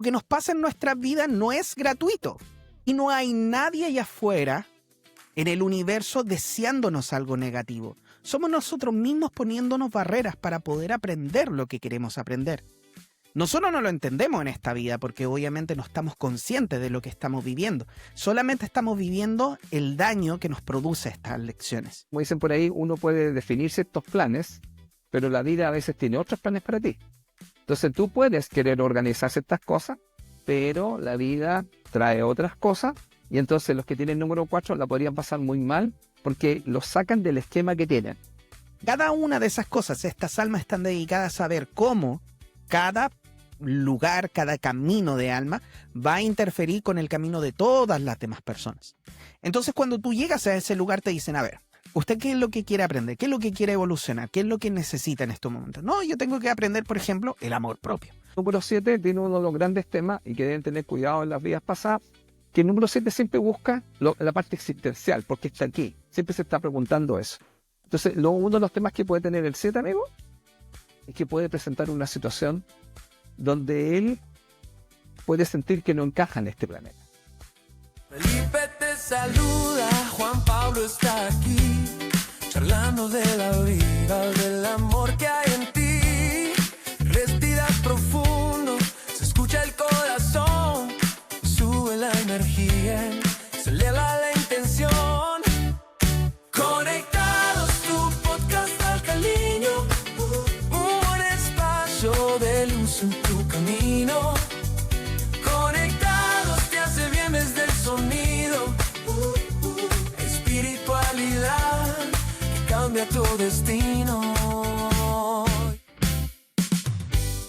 Lo que nos pasa en nuestra vida no es gratuito. Y no hay nadie allá afuera en el universo deseándonos algo negativo. Somos nosotros mismos poniéndonos barreras para poder aprender lo que queremos aprender. Nosotros no lo entendemos en esta vida porque obviamente no estamos conscientes de lo que estamos viviendo. Solamente estamos viviendo el daño que nos produce estas lecciones. Como dicen por ahí, uno puede definir ciertos planes, pero la vida a veces tiene otros planes para ti. Entonces tú puedes querer organizar ciertas cosas, pero la vida trae otras cosas y entonces los que tienen número 4 la podrían pasar muy mal porque los sacan del esquema que tienen. Cada una de esas cosas, estas almas están dedicadas a saber cómo cada lugar, cada camino de alma va a interferir con el camino de todas las demás personas. Entonces cuando tú llegas a ese lugar te dicen, a ver, ¿usted qué es lo que quiere aprender? ¿Qué es lo que quiere evolucionar? ¿Qué es lo que necesita en estos momentos? No, yo tengo que aprender, por ejemplo, el amor propio. Número 7 tiene uno de los grandes temas y que deben tener cuidado en las vidas pasadas, que el número 7 siempre busca la parte existencial, porque está aquí, siempre se está preguntando eso. Entonces, uno de los temas que puede tener el 7, amigo, es que puede presentar una situación donde él puede sentir que no encaja en este planeta. Felipe te saluda, Juan Pablo está aquí, charlando de la vida, del amor que hay en ti. Respiras profundo, se escucha el corazón, sube la energía, se eleva la intención. Conectados, tu podcast alcalino, un espacio de luz en tu camino. Conectados te hace bien desde el sonido, espiritualidad que cambia tu destino.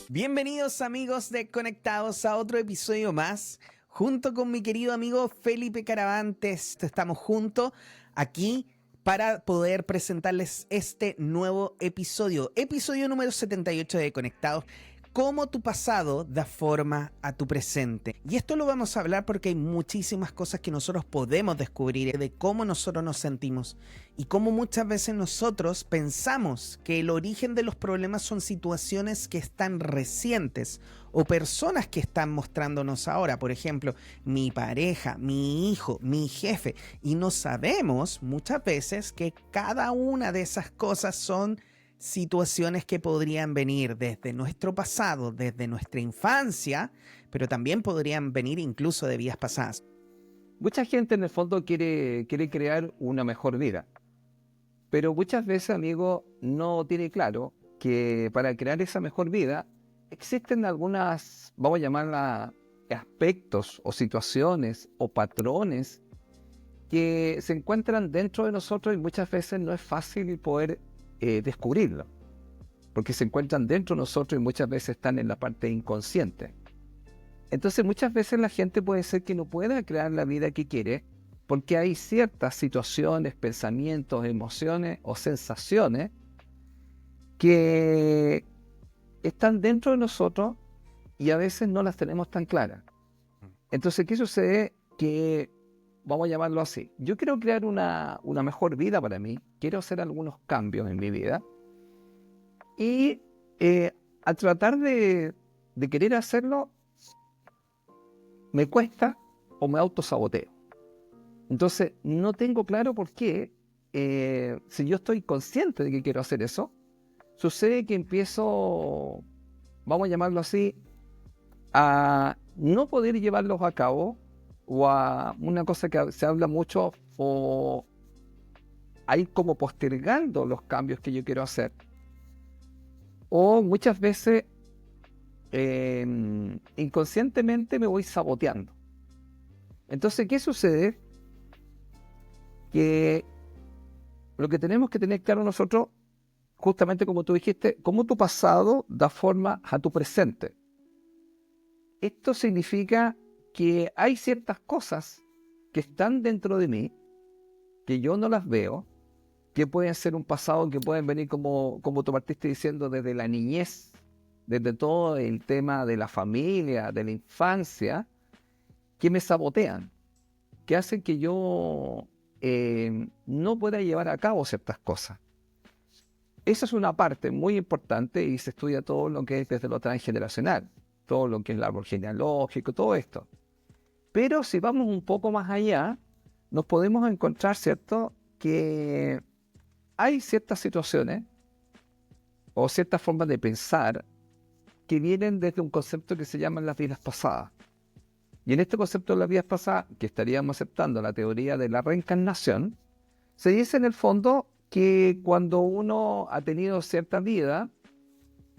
Bienvenidos amigos de Conectados a otro episodio más. Junto con mi querido amigo Felipe Caravantes, estamos juntos aquí para poder presentarles este nuevo episodio. Episodio número 78 de Conectados. Cómo tu pasado da forma a tu presente. Y esto lo vamos a hablar porque hay muchísimas cosas que nosotros podemos descubrir de cómo nosotros nos sentimos y cómo muchas veces nosotros pensamos que el origen de los problemas son situaciones que están recientes o personas que están mostrándonos ahora. Por ejemplo, mi pareja, mi hijo, mi jefe. Y no sabemos muchas veces que cada una de esas cosas son situaciones que podrían venir desde nuestro pasado, desde nuestra infancia, pero también podrían venir incluso de vidas pasadas. Mucha gente en el fondo quiere crear una mejor vida, pero muchas veces, amigo, no tiene claro que para crear esa mejor vida existen algunas, vamos a llamarlas, aspectos o situaciones o patrones que se encuentran dentro de nosotros y muchas veces no es fácil poder descubrirlo, porque se encuentran dentro de nosotros y muchas veces están en la parte inconsciente. Entonces muchas veces la gente puede ser que no pueda crear la vida que quiere porque hay ciertas situaciones, pensamientos, emociones o sensaciones que están dentro de nosotros y a veces no las tenemos tan claras. Entonces, ¿qué sucede? Que vamos a llamarlo así. Yo quiero crear una mejor vida para mí. Quiero hacer algunos cambios en mi vida. Y al tratar de querer hacerlo, me cuesta o me autosaboteo. Entonces, no tengo claro por qué. Si yo estoy consciente de que quiero hacer eso, sucede que empiezo, vamos a llamarlo así, a no poder llevarlos a cabo, o a una cosa que se habla mucho, o a ir como postergando los cambios que yo quiero hacer. O muchas veces inconscientemente me voy saboteando. Entonces, ¿qué sucede? Que lo que tenemos que tener claro nosotros, justamente como tú dijiste, cómo tu pasado da forma a tu presente. Esto significa que hay ciertas cosas que están dentro de mí, que yo no las veo, que pueden ser un pasado, que pueden venir como tú partiste diciendo, desde la niñez, desde todo el tema de la familia, de la infancia, que me sabotean, que hacen que yo no pueda llevar a cabo ciertas cosas. Esa es una parte muy importante y se estudia todo lo que es desde lo transgeneracional. todo lo que es el árbol genealógico, todo esto. Pero si vamos un poco más allá, nos podemos encontrar, ¿cierto?, que hay ciertas situaciones o ciertas formas de pensar que vienen desde un concepto que se llama las vidas pasadas. Y en este concepto de las vidas pasadas, que estaríamos aceptando la teoría de la reencarnación, se dice en el fondo que cuando uno ha tenido cierta vida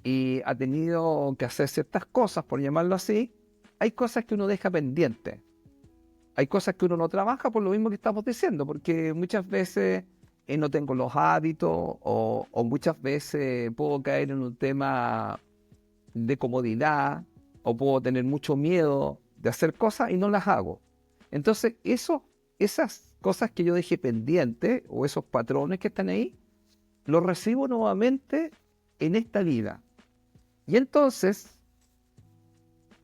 y ha tenido que hacer ciertas cosas, por llamarlo así, hay cosas que uno deja pendientes. Hay cosas que uno no trabaja por lo mismo que estamos diciendo, porque muchas veces no tengo los hábitos o muchas veces puedo caer en un tema de comodidad o puedo tener mucho miedo de hacer cosas y no las hago. Entonces, esas cosas que yo dejé pendientes o esos patrones que están ahí, los recibo nuevamente en esta vida. Y entonces,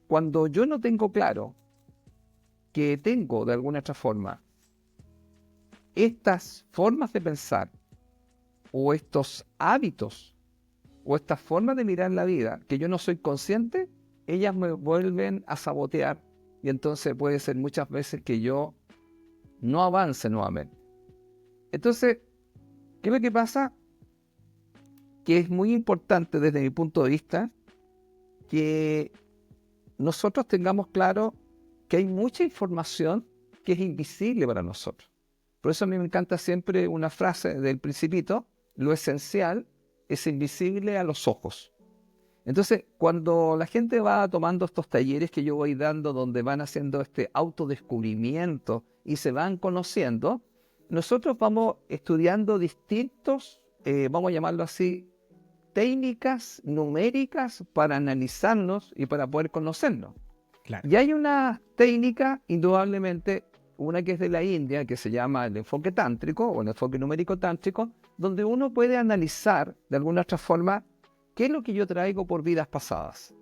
cuando yo no tengo claro que tengo de alguna otra forma estas formas de pensar o estos hábitos o estas formas de mirar la vida que yo no soy consciente, ellas me vuelven a sabotear y entonces puede ser muchas veces que yo no avance nuevamente. Entonces, ¿qué es lo que pasa? Que es muy importante desde mi punto de vista que nosotros tengamos claro que hay mucha información que es invisible para nosotros. Por eso a mí me encanta siempre una frase del Principito: lo esencial es invisible a los ojos. Entonces, cuando la gente va tomando estos talleres que yo voy dando, donde van haciendo este autodescubrimiento y se van conociendo, nosotros vamos estudiando distintos, vamos a llamarlo así, técnicas numéricas para analizarnos y para poder conocernos. Claro. Y hay una técnica, indudablemente, una que es de la India, que se llama el enfoque tántrico o el enfoque numérico tántrico, donde uno puede analizar de alguna otra forma qué es lo que yo traigo por vidas pasadas,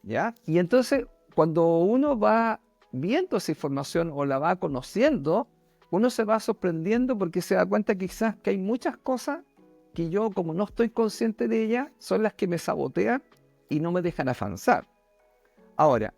¿ya? Y entonces, cuando uno va viendo esa información o la va conociendo, uno se va sorprendiendo porque se da cuenta quizás que hay muchas cosas que yo, como no estoy consciente de ellas, son las que me sabotean y no me dejan avanzar. Ahora,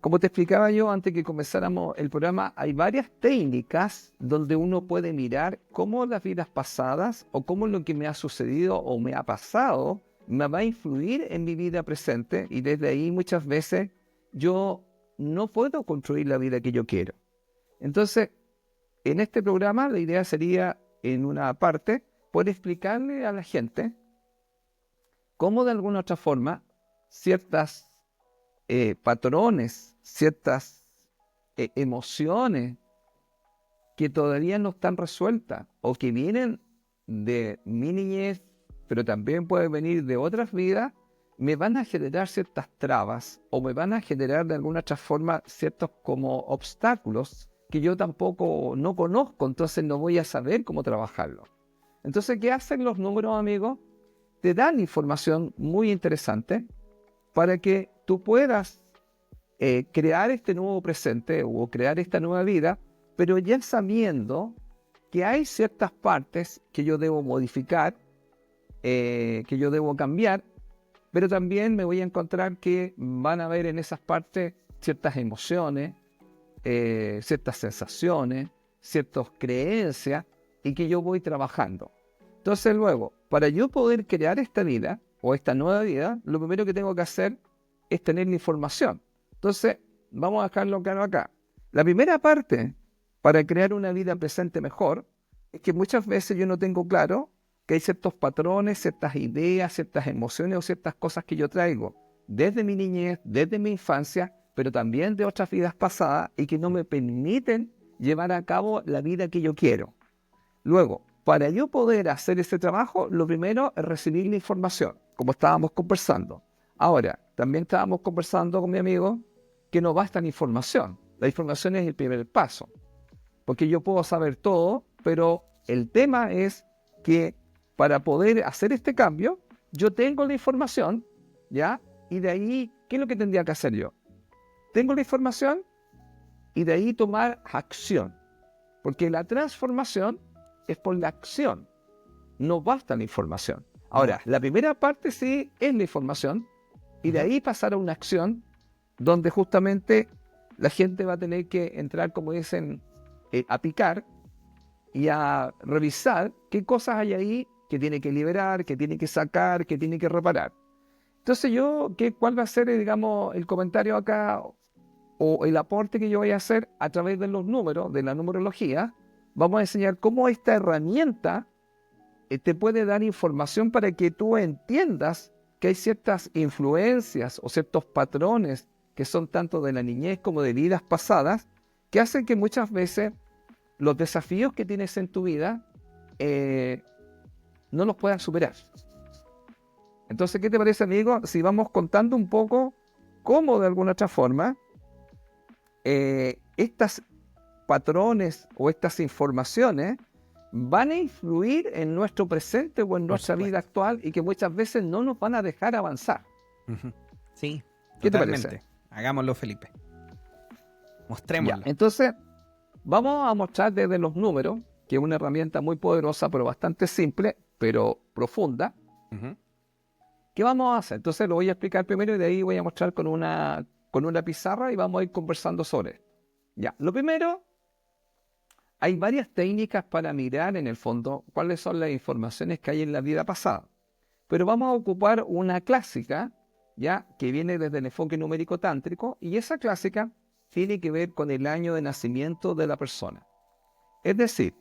como te explicaba yo antes que comenzáramos el programa, hay varias técnicas donde uno puede mirar cómo las vidas pasadas o cómo lo que me ha sucedido o me ha pasado me va a influir en mi vida presente, y desde ahí muchas veces yo no puedo construir la vida que yo quiero. Entonces, en este programa la idea sería, en una parte, poder explicarle a la gente cómo de alguna otra forma ciertas patrones, ciertas emociones que todavía no están resueltas o que vienen de mi niñez, pero también pueden venir de otras vidas, me van a generar ciertas trabas o me van a generar de alguna otra forma ciertos como obstáculos que yo tampoco no conozco, entonces no voy a saber cómo trabajarlo. Entonces, ¿qué hacen los números, amigos? Te dan información muy interesante para que tú puedas crear este nuevo presente o crear esta nueva vida, pero ya sabiendo que hay ciertas partes que yo debo modificar, que yo debo cambiar, pero también me voy a encontrar que van a haber en esas partes ciertas emociones, ciertas sensaciones, ciertas creencias, y que yo voy trabajando. Entonces luego, para yo poder crear esta vida o esta nueva vida, lo primero que tengo que hacer es tener la información. Entonces, vamos a dejarlo claro acá. La primera parte para crear una vida presente mejor es que muchas veces yo no tengo claro que hay ciertos patrones, ciertas ideas, ciertas emociones o ciertas cosas que yo traigo desde mi niñez, desde mi infancia, pero también de otras vidas pasadas, y que no me permiten llevar a cabo la vida que yo quiero. Luego, para yo poder hacer ese trabajo, lo primero es recibir la información, como estábamos conversando. Ahora, también estábamos conversando con mi amigo que no basta la información. La información es el primer paso, porque yo puedo saber todo, pero el tema es que para poder hacer este cambio, yo tengo la información, ¿ya? Y de ahí, ¿qué es lo que tendría que hacer yo? Tengo la información y de ahí tomar acción, porque la transformación es por la acción, no basta la información. Ahora, la primera parte sí es la información, y de ahí pasar a una acción donde justamente la gente va a tener que entrar, como dicen, a picar y a revisar qué cosas hay ahí que tiene que liberar, que tiene que sacar, que tiene que reparar. Entonces ¿cuál va a ser, digamos, el comentario acá o el aporte que yo voy a hacer a través de los números, de la numerología? Vamos a enseñar cómo esta herramienta te puede dar información para que tú entiendas que hay ciertas influencias o ciertos patrones que son tanto de la niñez como de vidas pasadas, que hacen que muchas veces los desafíos que tienes en tu vida no los puedas superar. Entonces, ¿qué te parece, amigo? Si vamos contando un poco cómo de alguna otra forma estas patrones o estas informaciones van a influir en nuestro presente o en nuestra vida actual y que muchas veces no nos van a dejar avanzar. Sí, ¿Qué totalmente. te parece? Hagámoslo, Felipe. Mostrémoslo. Ya, entonces, vamos a mostrar desde los números, que es una herramienta muy poderosa, pero bastante simple, pero profunda. ¿Qué vamos a hacer? Entonces lo voy a explicar primero y de ahí voy a mostrar con una pizarra y vamos a ir conversando sobre esto. Ya, lo primero, hay varias técnicas para mirar en el fondo cuáles son las informaciones que hay en la vida pasada. Pero vamos a ocupar una clásica, ya, que viene desde el enfoque numérico tántrico, y esa clásica tiene que ver con el año de nacimiento de la persona. Es decir,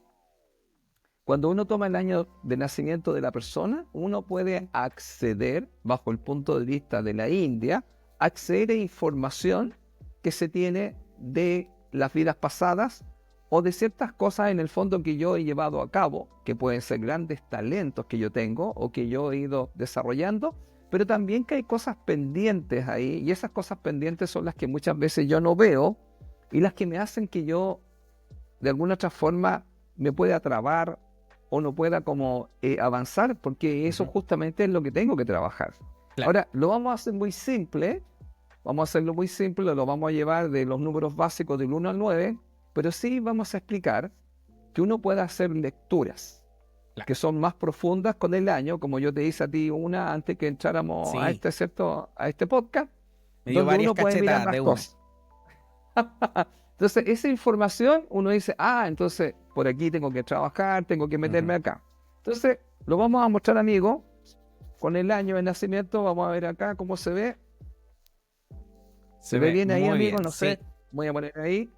cuando uno toma el año de nacimiento de la persona, uno puede acceder, bajo el punto de vista de la India, acceder a información que se tiene de las vidas pasadas o de ciertas cosas en el fondo que yo he llevado a cabo, que pueden ser grandes talentos que yo tengo o que yo he ido desarrollando, pero también que hay cosas pendientes ahí, y esas cosas pendientes son las que muchas veces yo no veo y las que me hacen que yo, de alguna otra forma, me pueda trabar o no pueda como avanzar, porque eso justamente es lo que tengo que trabajar. Claro. Ahora, lo vamos a hacer muy simple, vamos a hacerlo muy simple, lo vamos a llevar de los números básicos del 1 al 9, pero sí vamos a explicar que uno puede hacer lecturas, claro, que son más profundas con el año, como yo te hice a ti una antes que entráramos a este podcast, donde uno puede mirar más cosas. Entonces, esa información, uno dice, entonces, por aquí tengo que trabajar, tengo que meterme acá. Entonces, lo vamos a mostrar, amigo, con el año de nacimiento. Vamos a ver acá cómo se ve. ¿Se ve bien ahí, amigo? No sé. Voy a poner ahí.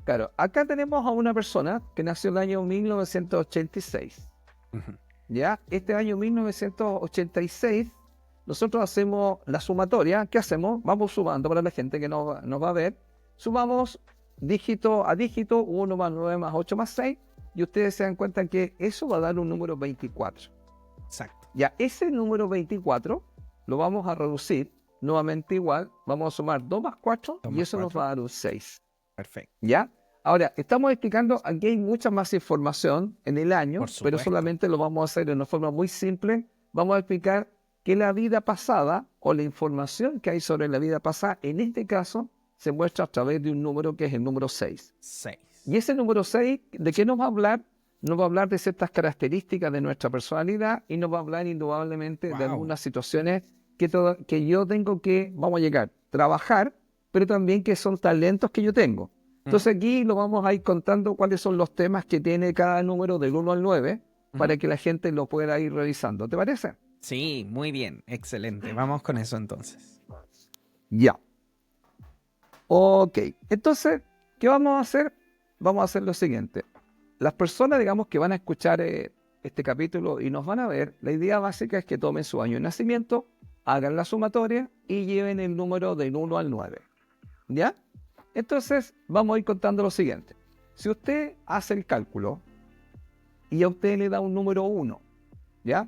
Claro, acá tenemos a una persona que nació en el año 1986. ¿Ya? Este año 1986, nosotros hacemos la sumatoria. ¿Qué hacemos? Vamos sumando para la gente que nos va a ver. Sumamos dígito a dígito, 1 más 9 más 8 más 6, y ustedes se dan cuenta que eso va a dar un número 24. Exacto. Ya, ese número 24 lo vamos a reducir nuevamente igual, vamos a sumar 2 más 4 y eso nos va a dar un 6. Perfecto. ¿Ya? Ahora, estamos explicando, aquí hay mucha más información en el año, pero solamente lo vamos a hacer de una forma muy simple. Vamos a explicar que la vida pasada o la información que hay sobre la vida pasada, en este caso, se muestra a través de un número que es el número 6. 6. Y ese número 6, ¿de qué nos va a hablar? Nos va a hablar de ciertas características de nuestra personalidad y nos va a hablar indudablemente de algunas situaciones que yo tengo que, vamos a llegar, trabajar, pero también que son talentos que yo tengo. Entonces aquí lo vamos a ir contando cuáles son los temas que tiene cada número del 1 al 9 para que la gente lo pueda ir revisando. ¿Te parece? Sí, muy bien, excelente. Vamos con eso entonces. Ya. Ok, entonces, ¿qué vamos a hacer? Vamos a hacer lo siguiente. Las personas, digamos, que van a escuchar este capítulo y nos van a ver, la idea básica es que tomen su año de nacimiento, hagan la sumatoria y lleven el número del 1 al 9. ¿Ya? Entonces, vamos a ir contando lo siguiente. Si usted hace el cálculo y a usted le da un número 1, ¿ya?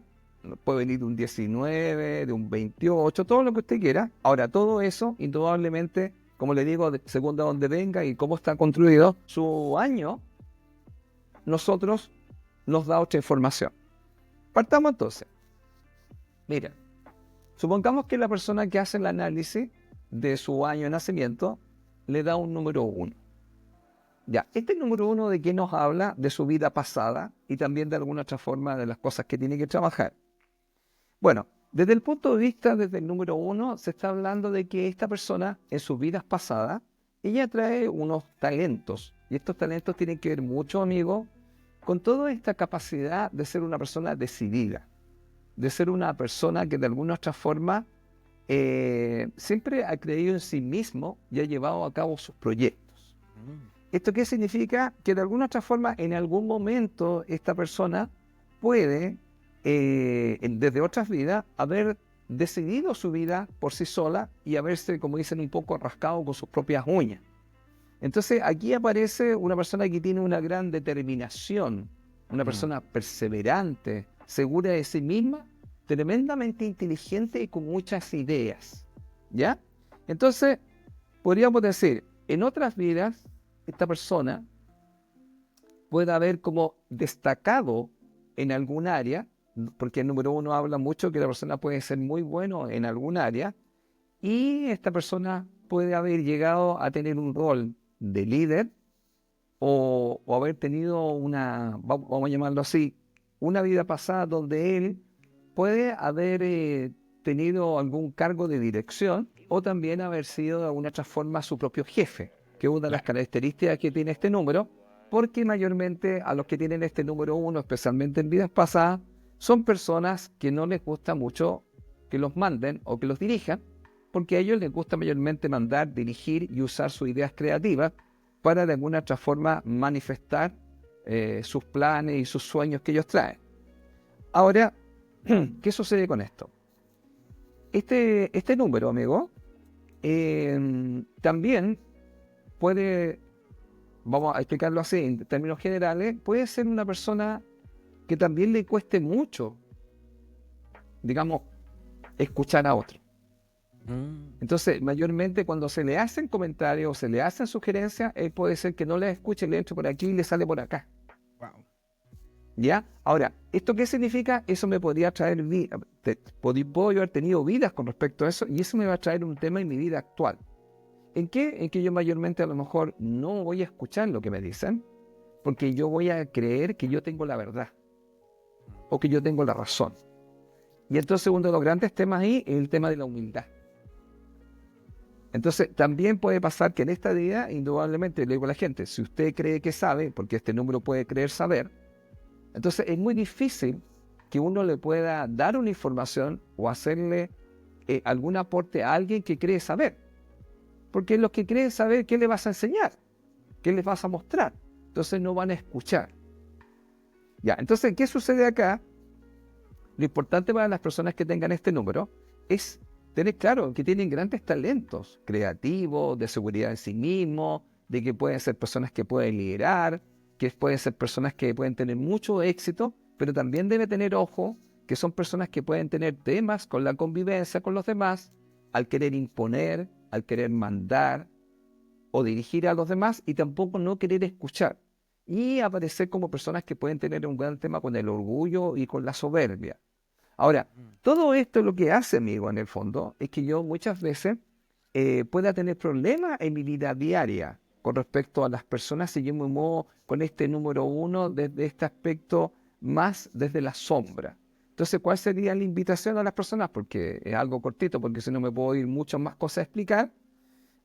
Puede venir de un 19, de un 28, todo lo que usted quiera. Ahora, todo eso, indudablemente, como le digo, según de dónde venga y cómo está construido su año, nosotros nos da otra información. Partamos entonces. Mira, supongamos que la persona que hace el análisis de su año de nacimiento le da un número 1. Ya, este número 1, ¿de qué nos habla? De su vida pasada y también de alguna otra forma de las cosas que tiene que trabajar. Bueno, Desde el punto de vista, desde el número 1, se está hablando de que esta persona, en sus vidas pasadas, ella trae unos talentos. Y estos talentos tienen que ver mucho, amigo, con toda esta capacidad de ser una persona decidida, de ser una persona que de alguna u otra forma siempre ha creído en sí mismo y ha llevado a cabo sus proyectos. ¿Esto qué significa? Que de alguna u otra forma, en algún momento, esta persona puede, desde otras vidas, haber decidido su vida por sí sola y haberse, como dicen, un poco rascado con sus propias uñas. Entonces aquí aparece una persona que tiene una gran determinación, una persona perseverante, segura de sí misma, tremendamente inteligente y con muchas ideas, ¿ya? Entonces, podríamos decir, en otras vidas, esta persona puede haber como destacado en algún área, porque el número 1 habla mucho que la persona puede ser muy bueno en algún área, y esta persona puede haber llegado a tener un rol de líder o haber tenido vamos a llamarlo así, una vida pasada donde él puede haber tenido algún cargo de dirección o también haber sido de alguna otra forma su propio jefe, que es una de las características que tiene este número, porque mayormente a los que tienen este número 1, especialmente en vidas pasadas, son personas que no les gusta mucho que los manden o que los dirijan, porque a ellos les gusta mayormente mandar, dirigir y usar sus ideas creativas para de alguna otra forma manifestar sus planes y sus sueños que ellos traen. Ahora, ¿qué sucede con esto? Este número, amigo, también puede, vamos a explicarlo así en términos generales, puede ser una persona que también le cueste mucho, digamos, escuchar a otro. Entonces, mayormente cuando se le hacen comentarios o se le hacen sugerencias, él puede ser que no le escuche, le entre por aquí y le sale por acá. Wow. ¿Ya? Ahora, ¿esto qué significa? Eso me podría traer vida. Puedo yo haber tenido vidas con respecto a eso y eso me va a traer un tema en mi vida actual. ¿En qué? En que yo mayormente a lo mejor no voy a escuchar lo que me dicen porque yo voy a creer que yo tengo la verdad o que yo tengo la razón. Y entonces uno de los grandes temas ahí es el tema de la humildad. Entonces, también puede pasar que en esta vida, indudablemente, le digo a la gente, si usted cree que sabe, porque este número puede creer saber, entonces es muy difícil que uno le pueda dar una información o hacerle algún aporte a alguien que cree saber. Porque los que creen saber, ¿qué le vas a enseñar? ¿Qué les vas a mostrar? Entonces no van a escuchar. Ya, entonces, ¿qué sucede acá? Lo importante para las personas que tengan este número es tener claro que tienen grandes talentos creativos, de seguridad en sí mismos, de que pueden ser personas que pueden liderar, que pueden ser personas que pueden tener mucho éxito, pero también debe tener ojo que son personas que pueden tener temas con la convivencia con los demás, al querer imponer, al querer mandar o dirigir a los demás y tampoco no querer escuchar. Y aparecer como personas que pueden tener un gran tema con el orgullo y con la soberbia. Ahora, todo esto lo que hace, amigo, en el fondo, es que yo muchas veces pueda tener problemas en mi vida diaria con respecto a las personas si yo me muevo con este número 1 desde este aspecto más desde la sombra. Entonces, ¿cuál sería la invitación a las personas? Porque es algo cortito, porque si no me puedo ir muchas más cosas a explicar.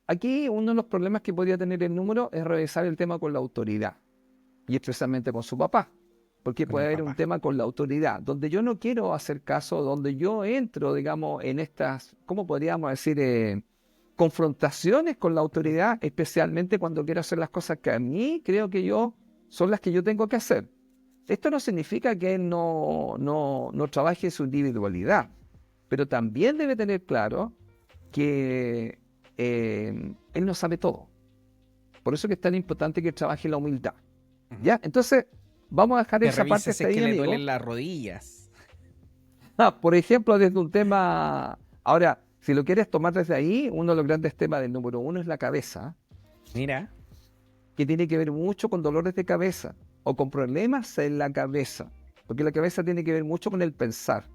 Aquí uno de los problemas que podría tener el número es revisar el tema con la autoridad y especialmente con su papá. Porque puede haber un tema con la autoridad, donde yo no quiero hacer caso, donde yo entro, digamos, en estas, ¿cómo podríamos decir? Confrontaciones con la autoridad, especialmente cuando quiero hacer las cosas que a mí creo que son las que yo tengo que hacer. Esto no significa que él no trabaje su individualidad, pero también debe tener claro que él no sabe todo. Por eso que es tan importante que trabaje la humildad. ¿Ya? Entonces, vamos a dejar Que esa parte revise hasta ahí, que le amigo. duelen las rodillas. Por ejemplo, desde un tema... Ahora, si lo quieres tomar desde ahí, uno de los grandes temas del número 1 es la cabeza, Mira. que tiene que ver mucho con dolores de cabeza o con problemas en la cabeza, porque la cabeza tiene que ver mucho con el pensar.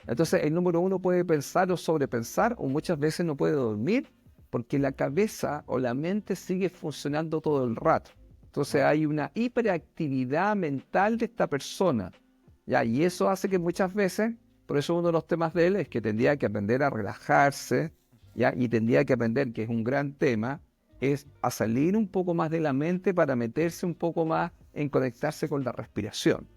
Entonces, el número 1 puede pensar o sobrepensar o muchas veces no puede dormir porque la cabeza o la mente sigue funcionando todo el rato. Entonces hay una hiperactividad mental de esta persona, ¿ya? Y eso hace que muchas veces Por eso uno de los temas de él es que tendría que aprender a relajarse, ¿ya? Y tendría que aprender, que es un gran tema, es a salir un poco más de la mente para meterse un poco más en conectarse con la respiración.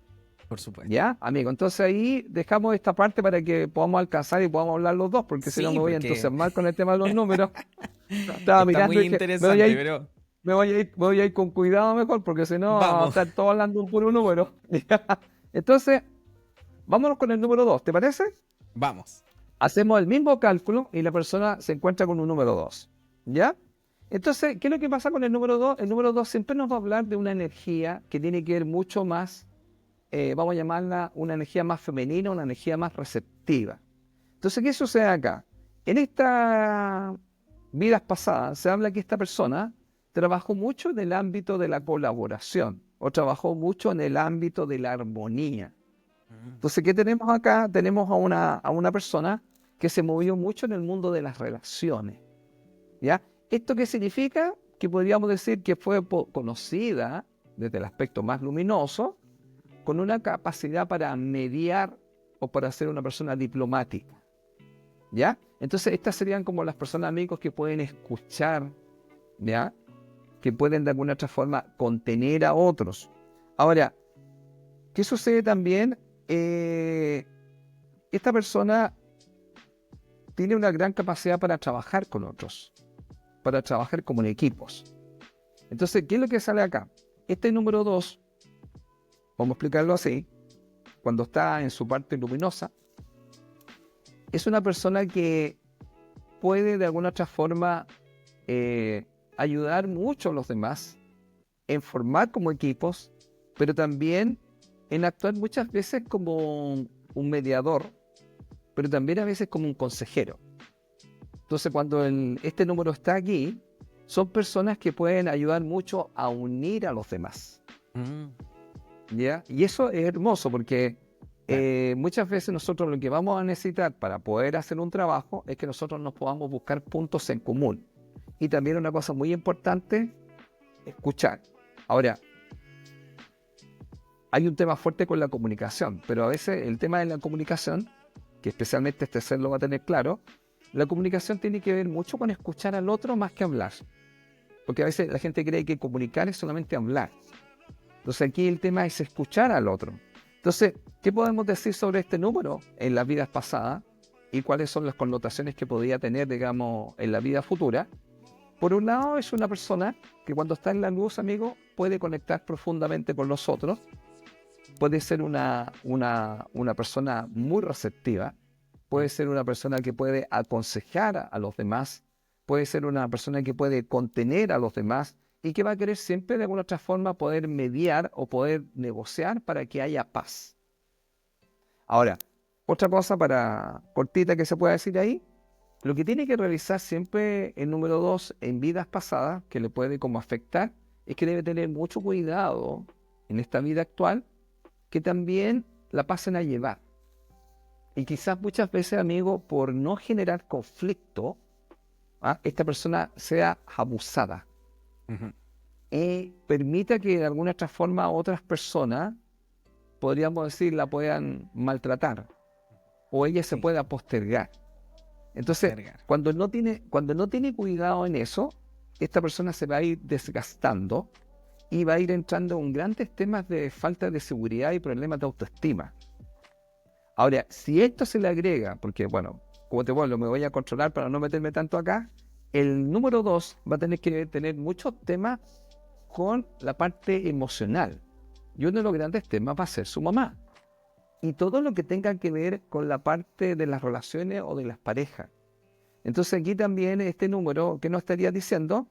Por supuesto. ¿Ya, amigo? Entonces ahí dejamos esta parte para que podamos alcanzar y podamos hablar los dos, porque si Sí, no me voy a porque- entusiasmar con el tema de los números. Estaba Está mirando muy y dije, interesante, pero voy a ir con cuidado mejor, porque si no vamos a vamos, estar todos hablando un puro número. Entonces, vámonos con el número 2, ¿te parece? vamos. Hacemos el mismo cálculo y la persona se encuentra con un número 2. ¿Ya? Entonces, ¿qué es lo que pasa con el número 2? El número 2 siempre nos va a hablar de una energía que tiene que ver mucho más, vamos a llamarla una energía más femenina, una energía más receptiva. Entonces, ¿qué sucede acá? En estas vidas pasadas se habla que esta persona trabajó mucho en el ámbito de la colaboración o trabajó mucho en el ámbito de la armonía. Entonces, ¿qué tenemos acá? Tenemos a una persona que se movió mucho en el mundo de las relaciones. ¿Ya? ¿Esto qué significa? Que podríamos decir que fue conocida desde el aspecto más luminoso, con una capacidad para mediar o para ser una persona diplomática. ¿Ya? Entonces, estas serían como las personas, amigos, que pueden escuchar, ¿ya? Que pueden de alguna otra forma contener a otros. Ahora, ¿qué sucede también? Esta persona tiene una gran capacidad para trabajar con otros, para trabajar como en equipos. Entonces, ¿qué es lo que sale acá? Este número 2, vamos a explicarlo así, cuando está en su parte luminosa, es una persona que puede de alguna otra forma ayudar mucho a los demás en formar como equipos, pero también en actuar muchas veces como un mediador, pero también a veces como un consejero. Entonces, cuando este número está aquí, son personas que pueden ayudar mucho a unir a los demás. ¿Ya? Y eso es hermoso porque muchas veces nosotros lo que vamos a necesitar para poder hacer un trabajo es que nosotros nos podamos buscar puntos en común. Y también una cosa muy importante, escuchar. Ahora, hay un tema fuerte con la comunicación, pero a veces el tema de la comunicación, que especialmente este ser lo va a tener claro, la comunicación tiene que ver mucho con escuchar al otro más que hablar. Porque a veces la gente cree que comunicar es solamente hablar. Entonces aquí el tema es escuchar al otro. Entonces, ¿qué podemos decir sobre este número en las vidas pasadas? ¿Y cuáles son las connotaciones que podría tener, digamos, en la vida futura? Por un lado, es una persona que cuando está en la luz, amigo, puede conectar profundamente con los otros. Puede ser una persona muy receptiva. Puede ser una persona que puede aconsejar a los demás. Puede ser una persona que puede contener a los demás y que va a querer siempre de alguna otra forma poder mediar o poder negociar para que haya paz. Ahora, otra cosa para cortita que se pueda decir ahí, lo que tiene que realizar siempre el número 2 en vidas pasadas, que le puede como afectar, es que debe tener mucho cuidado en esta vida actual, que también la pasen a llevar. Y quizás muchas veces, amigo, por no generar conflicto, esta persona sea abusada. Y permita que de alguna otra forma otras personas, podríamos decir, la puedan maltratar. O ella se pueda postergar. Entonces, cuando no tiene cuidado en eso, esta persona se va a ir desgastando y va a ir entrando en grandes temas de falta de seguridad y problemas de autoestima. Ahora, si esto se le agrega, porque bueno, como te vuelvo, me voy a controlar para no meterme tanto acá, el número 2 va a tener que tener muchos temas con la parte emocional. Y uno de los grandes temas va a ser su mamá. Y todo lo que tenga que ver con la parte de las relaciones o de las parejas. Entonces aquí también este número que nos estaría diciendo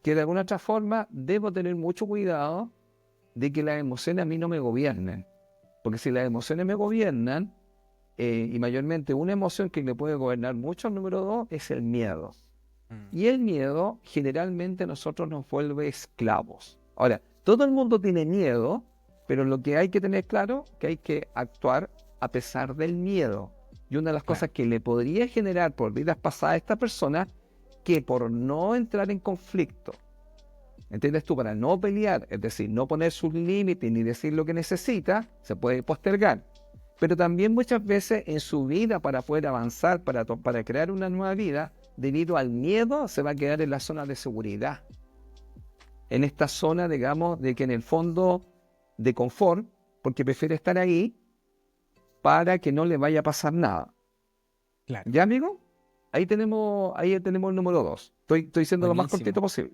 que de alguna otra forma debo tener mucho cuidado de que las emociones a mí no me gobiernen. Porque si las emociones me gobiernan, y mayormente una emoción que le puede gobernar mucho al número 2 es el miedo. Y el miedo generalmente a nosotros nos vuelve esclavos. Ahora, todo el mundo tiene miedo, pero lo que hay que tener claro es que hay que actuar a pesar del miedo. Y una de las cosas que le podría generar por vidas pasadas a esta persona, que por no entrar en conflicto, ¿entiendes tú? Para no pelear, es decir, no poner sus límites ni decir lo que necesita, se puede postergar. pero también muchas veces en su vida para poder avanzar, para crear una nueva vida, debido al miedo, se va a quedar en la zona de seguridad. En esta zona, digamos, de que en el fondo de confort, porque prefiere estar ahí para que no le vaya a pasar nada. Claro. ¿Ya, amigo? Ahí tenemos el número 2. Estoy siendo lo más Buenísimo. cortito posible.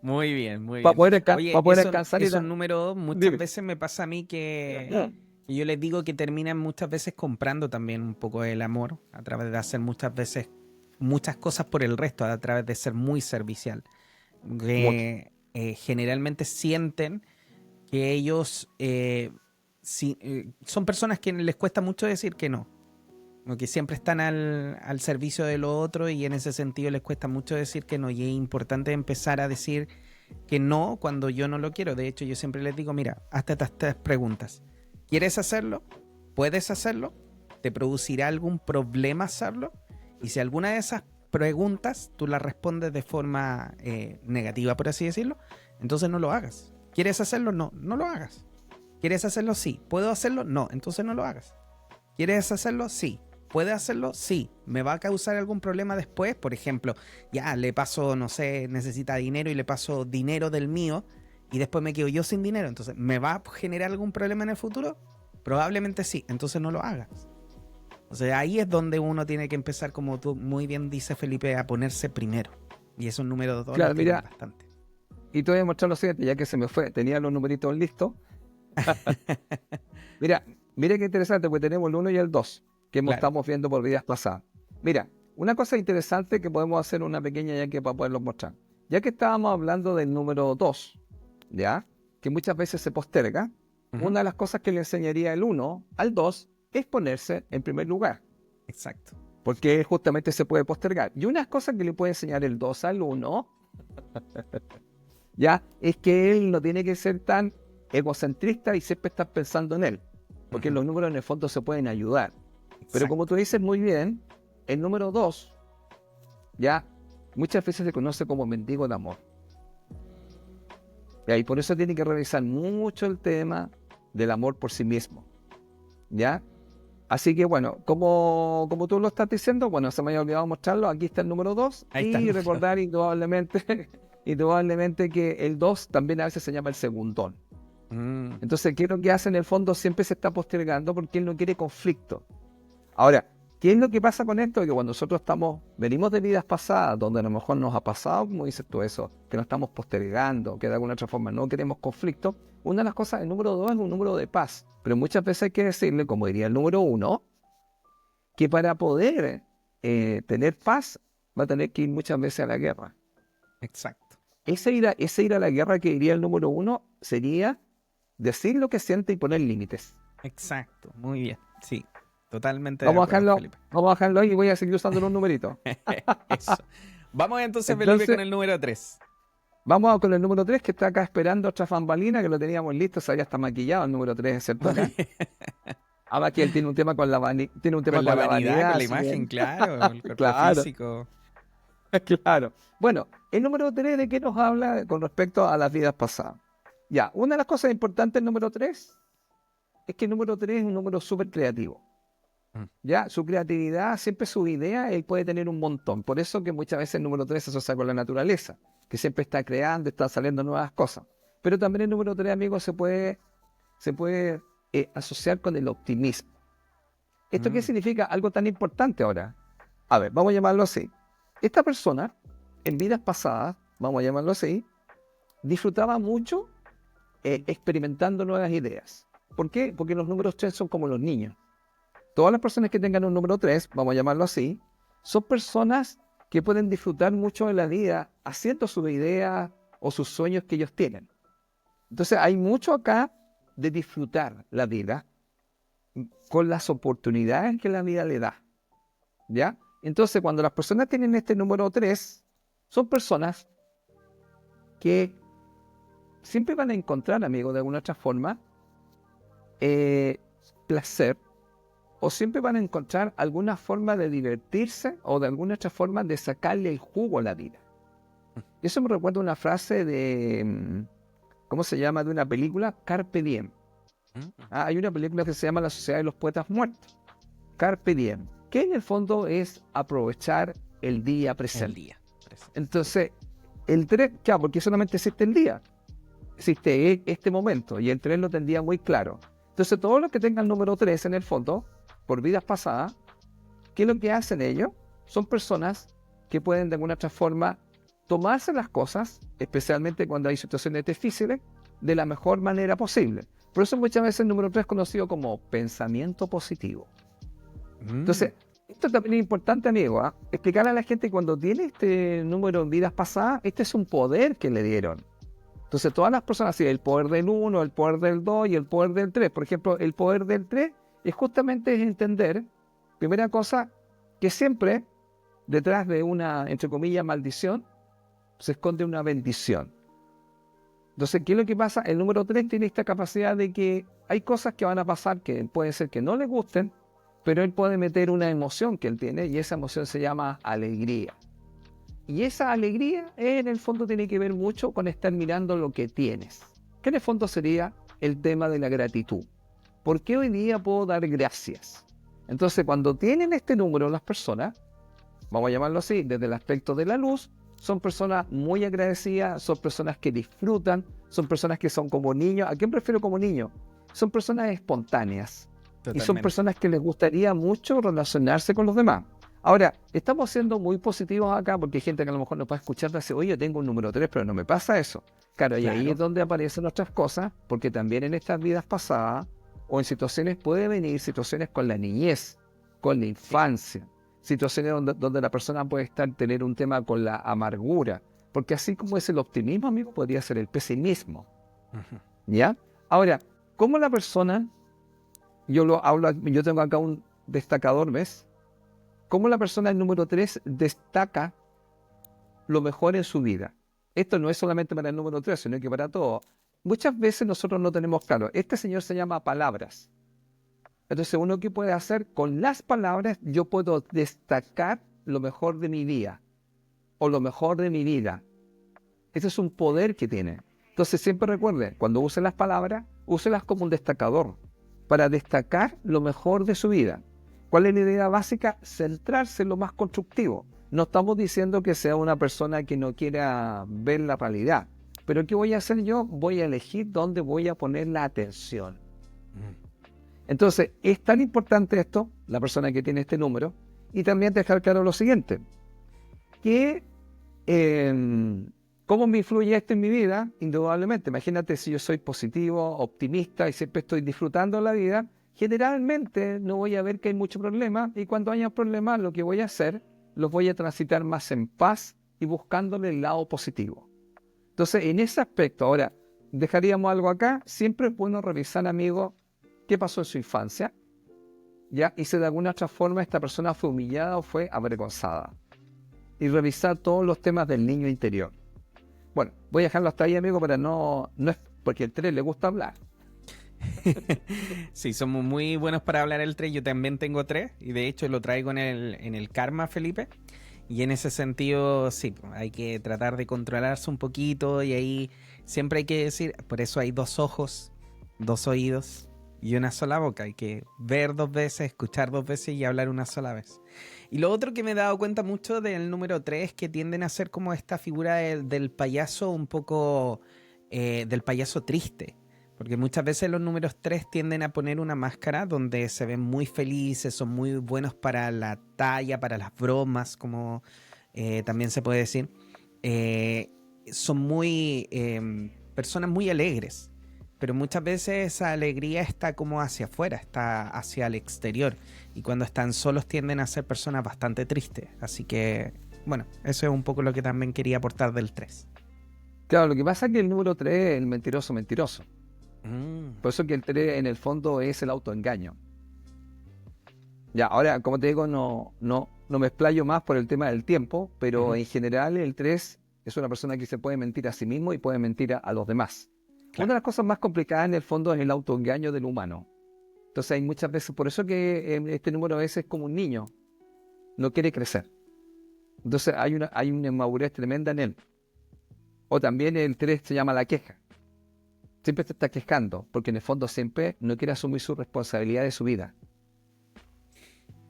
Muy bien, muy Para bien. poder, Oye, poder eso, alcanzar y esos dar- números muchas Dime. veces me pasa a mí que yo les digo que terminan muchas veces comprando también un poco el amor a través de hacer muchas veces muchas cosas por el resto, a través de ser muy servicial. Que generalmente sienten que ellos son personas que les cuesta mucho decir que no. Como que siempre están al servicio de lo otro y en ese sentido les cuesta mucho decir que no. Y es importante empezar a decir que no cuando yo no lo quiero. De hecho, yo siempre les digo, mira, hazte estas 3 preguntas. ¿Quieres hacerlo? ¿Puedes hacerlo? ¿Te producirá algún problema hacerlo? Y si alguna de esas preguntas tú las respondes de forma negativa, por así decirlo, entonces no lo hagas. ¿Quieres hacerlo? No, no lo hagas. ¿Quieres hacerlo? Sí. ¿Puedo hacerlo? No, entonces no lo hagas. ¿Quieres hacerlo? Sí. ¿Puede hacerlo? Sí. ¿Me va a causar algún problema después? Por ejemplo, ya le paso, no sé, necesita dinero y le paso dinero del mío y después me quedo yo sin dinero. Entonces, ¿me va a generar algún problema en el futuro? Probablemente sí. Entonces no lo hagas. O sea, ahí es donde uno tiene que empezar, como tú muy bien dices, Felipe, a ponerse primero. Y esos números 2 Claro, los tienen mira. bastante. Y te voy a mostrar lo siguiente, ya que se me fue. Tenía los numeritos listos. Mira qué interesante, porque tenemos el 1 y el 2, que Claro. estamos viendo por vidas pasadas. Mira, una cosa interesante que podemos hacer una pequeña ya que para poderlo mostrar. Ya que estábamos hablando del número 2, ¿ya? Que muchas veces se posterga, Ujú. una de las cosas que le enseñaría el 1 al 2 es ponerse en primer lugar, Exacto. porque justamente se puede postergar. Y una cosa que le puede enseñar el 2 al 1, ya, es que él no tiene que ser tan egocentrista y siempre estar pensando en él, porque Ujú. los números en el fondo se pueden ayudar. Pero Exacto. como tú dices muy bien, el número 2, ya, muchas veces se conoce como mendigo de amor. ¿Ya? Y por eso tiene que revisar mucho el tema del amor por sí mismo. ¿Ya? Así que bueno, como tú lo estás diciendo, bueno, se me había olvidado mostrarlo, aquí está el número 2 Ahí está el y número recordar indudablemente que el 2 también a veces se llama el segundón. Entonces, ¿qué es lo que hace en el fondo? Siempre se está postergando porque él no quiere conflicto. Ahora, ¿qué es lo que pasa con esto? Que cuando nosotros venimos de vidas pasadas, donde a lo mejor nos ha pasado, como dices tú eso, que nos estamos postergando, que de alguna otra forma no queremos conflicto, una de las cosas, el número 2 es un número de paz. Pero muchas veces hay que decirle, como diría el número 1, que para poder tener paz, va a tener que ir muchas veces a la guerra. Exacto. Ese ir a la guerra que diría el número 1 sería decir lo que siente y poner límites. Exacto. Muy bien. Sí. Totalmente Vamos a de acuerdo, dejarlo ahí y voy a seguir usando los numeritos. Eso. Vamos entonces, Felipe, Entonces, con el número 3. vamos con el número 3 que está acá esperando otra bambalina que lo teníamos listo, ya está maquillado el número 3, ¿cierto? Además que él tiene un tema con la vanidad. Con la vanidad, con la si imagen, bien. claro, el cuerpo Claro. físico. Claro. Bueno, el número 3 de qué nos habla con respecto a las vidas pasadas. Ya, una de las cosas importantes del número 3 es que el número 3 es un número súper creativo. Ya, su creatividad, siempre su idea, él puede tener un montón. Por eso que muchas veces el número 3 se asocia con la naturaleza, que siempre está creando, está saliendo nuevas cosas. Pero también el número 3, amigos, se puede asociar con el optimismo. ¿Esto qué significa? Algo tan importante ahora. A ver, vamos a llamarlo así. Esta persona, en vidas pasadas, vamos a llamarlo así, disfrutaba mucho experimentando nuevas ideas. ¿Por qué? Porque los números 3 son como los niños. Todas las personas que tengan un número 3, vamos a llamarlo así, son personas que pueden disfrutar mucho de la vida haciendo sus ideas o sus sueños que ellos tienen. Entonces hay mucho acá de disfrutar la vida con las oportunidades que la vida le da. ¿Ya? Entonces cuando las personas tienen este número 3, son personas que siempre van a encontrar, amigos, de alguna otra forma, placer, o siempre van a encontrar alguna forma de divertirse o de alguna otra forma de sacarle el jugo a la vida. Eso me recuerda una frase de, ¿cómo se llama? De una película, Carpe Diem. Hay una película que se llama La Sociedad de los Poetas Muertos, Carpe Diem, que en el fondo es aprovechar el día presente. El día. Entonces, el 3, claro, porque solamente existe el día, existe este momento, y el 3 lo tendría muy claro. Entonces, todos los que tengan el número 3 en el fondo, por vidas pasadas, ¿qué es lo que hacen ellos? Son personas que pueden de alguna otra forma tomarse las cosas, especialmente cuando hay situaciones difíciles, de la mejor manera posible. Por eso muchas veces el número 3 es conocido como pensamiento positivo. Entonces, esto también es importante, amigo, explicarle a la gente que cuando tiene este número en vidas pasadas, este es un poder que le dieron. Entonces, todas las personas, el poder del 1, el poder del 2 y el poder del 3. Por ejemplo, el poder del 3 es justamente entender, primera cosa, que siempre detrás de una, entre comillas, maldición, se esconde una bendición. Entonces, ¿qué es lo que pasa? El número 3 tiene esta capacidad de que hay cosas que van a pasar que puede ser que no le gusten, pero él puede meter una emoción que él tiene y esa emoción se llama alegría. Y esa alegría en el fondo tiene que ver mucho con estar mirando lo que tienes, que en el fondo sería el tema de la gratitud. ¿Por qué hoy día puedo dar gracias? Entonces, cuando tienen este número las personas, vamos a llamarlo así, desde el aspecto de la luz, son personas muy agradecidas, son personas que disfrutan, son personas que son como niños. ¿A quién prefiero como niño? Son personas espontáneas. Totalmente. Y son personas que les gustaría mucho relacionarse con los demás. Ahora, estamos siendo muy positivos acá porque hay gente que a lo mejor nos va a escuchar y dice, oye, yo tengo un número 3, pero no me pasa eso. Claro, y ahí es donde aparecen otras cosas, porque también en estas vidas pasadas o en situaciones puede venir situaciones con la niñez, con la infancia, situaciones donde la persona puede tener un tema con la amargura, porque así como es el optimismo, amigo, podría ser el pesimismo. ¿Ya? Ahora, ¿cómo la persona, yo tengo acá un destacador, ¿ves? ¿Cómo la persona el número 3 destaca lo mejor en su vida? Esto no es solamente para el número 3, sino que para todo. Muchas veces nosotros no tenemos claro. Este señor se llama palabras. Entonces, uno que puede hacer con las palabras, yo puedo destacar lo mejor de mi día o lo mejor de mi vida. Ese es un poder que tiene. Entonces, siempre recuerde, cuando use las palabras, úselas como un destacador para destacar lo mejor de su vida. ¿Cuál es la idea básica? Centrarse en lo más constructivo. No estamos diciendo que sea una persona que no quiera ver la realidad. Pero ¿qué voy a hacer yo? Voy a elegir dónde voy a poner la atención. Entonces, es tan importante esto, la persona que tiene este número, y también dejar claro lo siguiente, que ¿cómo me influye esto en mi vida? Indudablemente, imagínate si yo soy positivo, optimista y siempre estoy disfrutando la vida, generalmente no voy a ver que hay mucho problema y cuando haya problemas lo que voy a hacer, los voy a transitar más en paz y buscándole el lado positivo. Entonces, en ese aspecto, ahora, dejaríamos algo acá, siempre es bueno revisar, amigo, qué pasó en su infancia, ¿ya? Y si de alguna otra forma esta persona fue humillada o fue avergonzada. Y revisar todos los temas del niño interior. Bueno, voy a dejarlo hasta ahí, amigo, para no es porque el 3 le gusta hablar. Sí, somos muy buenos para hablar el 3. Yo también tengo 3 y de hecho lo traigo en el karma, Felipe. Y en ese sentido, sí, hay que tratar de controlarse un poquito y ahí siempre hay que decir, por eso hay 2 ojos, 2 oídos y una sola boca. Hay que ver 2 veces, escuchar 2 veces y hablar una sola vez. Y lo otro que me he dado cuenta mucho del número 3 es que tienden a ser como esta figura del payaso un poco, del payaso triste. Porque muchas veces los números 3 tienden a poner una máscara donde se ven muy felices, son muy buenos para la talla, para las bromas, como también se puede decir. Son muy personas muy alegres, pero muchas veces esa alegría está como hacia afuera, está hacia el exterior. Y cuando están solos tienden a ser personas bastante tristes. Así que, bueno, eso es un poco lo que también quería aportar del 3. Claro, lo que pasa es que el número 3 es el mentiroso. Por eso que el 3 en el fondo es el autoengaño. Ya, ahora, como te digo, no me explayo más por el tema del tiempo, pero en general el 3 es una persona que se puede mentir a sí mismo y puede mentir a los demás. Claro. Una de las cosas más complicadas en el fondo es el autoengaño del humano. Entonces hay muchas veces, por eso que este número a veces es como un niño, no quiere crecer. Entonces hay una inmadurez tremenda en él. O también el 3 se llama la queja. Siempre te está quejando, porque en el fondo siempre no quiere asumir su responsabilidad de su vida.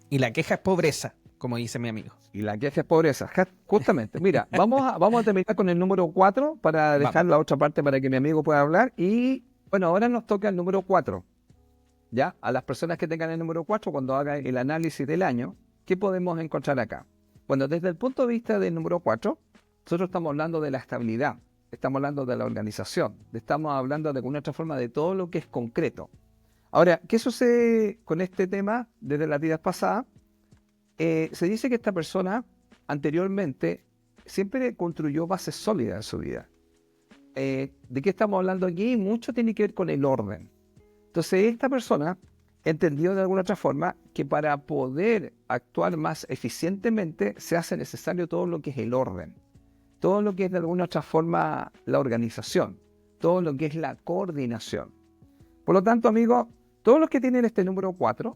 Y la queja es pobreza, como dice mi amigo. Y la queja es pobreza. Justamente. Mira, vamos a terminar con el número 4 para dejar Vamos. la otra parte para que mi amigo pueda hablar. Y bueno, ahora nos toca el número 4. ¿Ya? A las personas que tengan el número 4, cuando hagan el análisis del año, ¿qué podemos encontrar acá? Bueno, desde el punto de vista del número 4, nosotros estamos hablando de la estabilidad, estamos hablando de la organización, estamos hablando de alguna otra forma de todo lo que es concreto. Ahora, ¿qué sucede con este tema desde las vidas pasadas? Se dice que esta persona anteriormente siempre construyó bases sólidas en su vida. ¿De qué estamos hablando aquí? Mucho tiene que ver con el orden. Entonces, esta persona entendió de alguna otra forma que para poder actuar más eficientemente se hace necesario todo lo que es el orden, todo lo que es de alguna otra forma la organización, todo lo que es la coordinación. Por lo tanto, amigos, todos los que tienen este número 4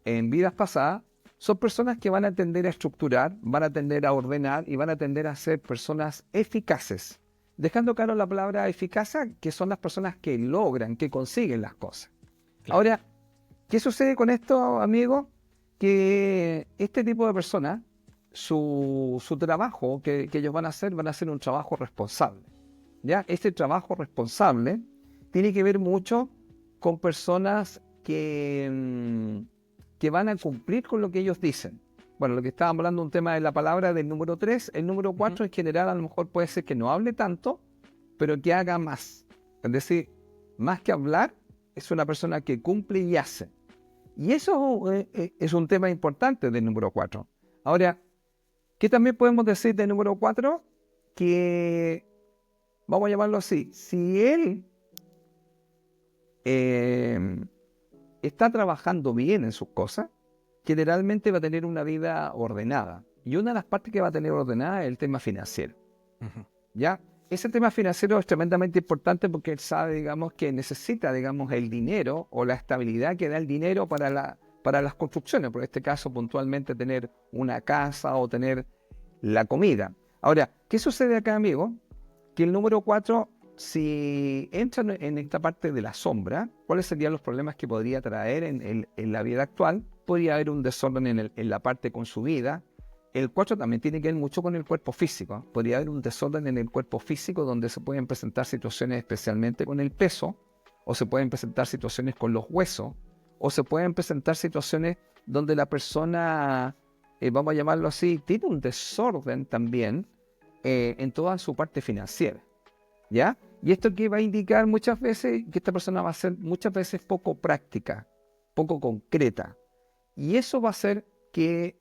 en vidas pasadas son personas que van a tender a estructurar, van a tender a ordenar y van a tender a ser personas eficaces. Dejando claro la palabra eficaz, que son las personas que logran, que consiguen las cosas. Claro. Ahora, ¿qué sucede con esto, amigos? Que este tipo de personas, su trabajo que ellos van a hacer un trabajo responsable. ¿Ya? Este trabajo responsable tiene que ver mucho con personas que van a cumplir con lo que ellos dicen. Bueno, lo que estábamos hablando, un tema de la palabra del número 3, el número 4 en general a lo mejor puede ser que no hable tanto, pero que haga más. Es decir, más que hablar, es una persona que cumple y hace. Y eso es un tema importante del número 4. Ahora, ¿qué también podemos decir del número 4? Que, vamos a llamarlo así, si él está trabajando bien en sus cosas, generalmente va a tener una vida ordenada. Y una de las partes que va a tener ordenada es el tema financiero. Ujú. ¿Ya? Ese tema financiero es tremendamente importante porque él sabe, digamos, que necesita, digamos, el dinero o la estabilidad que da el dinero para las construcciones. Por este caso, puntualmente, tener una casa o tener la comida. Ahora, ¿qué sucede acá, amigo? Que el número 4, si entra en esta parte de la sombra, ¿cuáles serían los problemas que podría traer en la vida actual? Podría haber un desorden en la parte con su vida. El 4 también tiene que ver mucho con el cuerpo físico. Podría haber un desorden en el cuerpo físico donde se pueden presentar situaciones especialmente con el peso, o se pueden presentar situaciones con los huesos, o se pueden presentar situaciones donde la persona, vamos a llamarlo así, tiene un desorden también en toda su parte financiera. ¿Ya? Y esto que va a indicar muchas veces que esta persona va a ser muchas veces poco práctica, poco concreta. Y eso va a hacer que,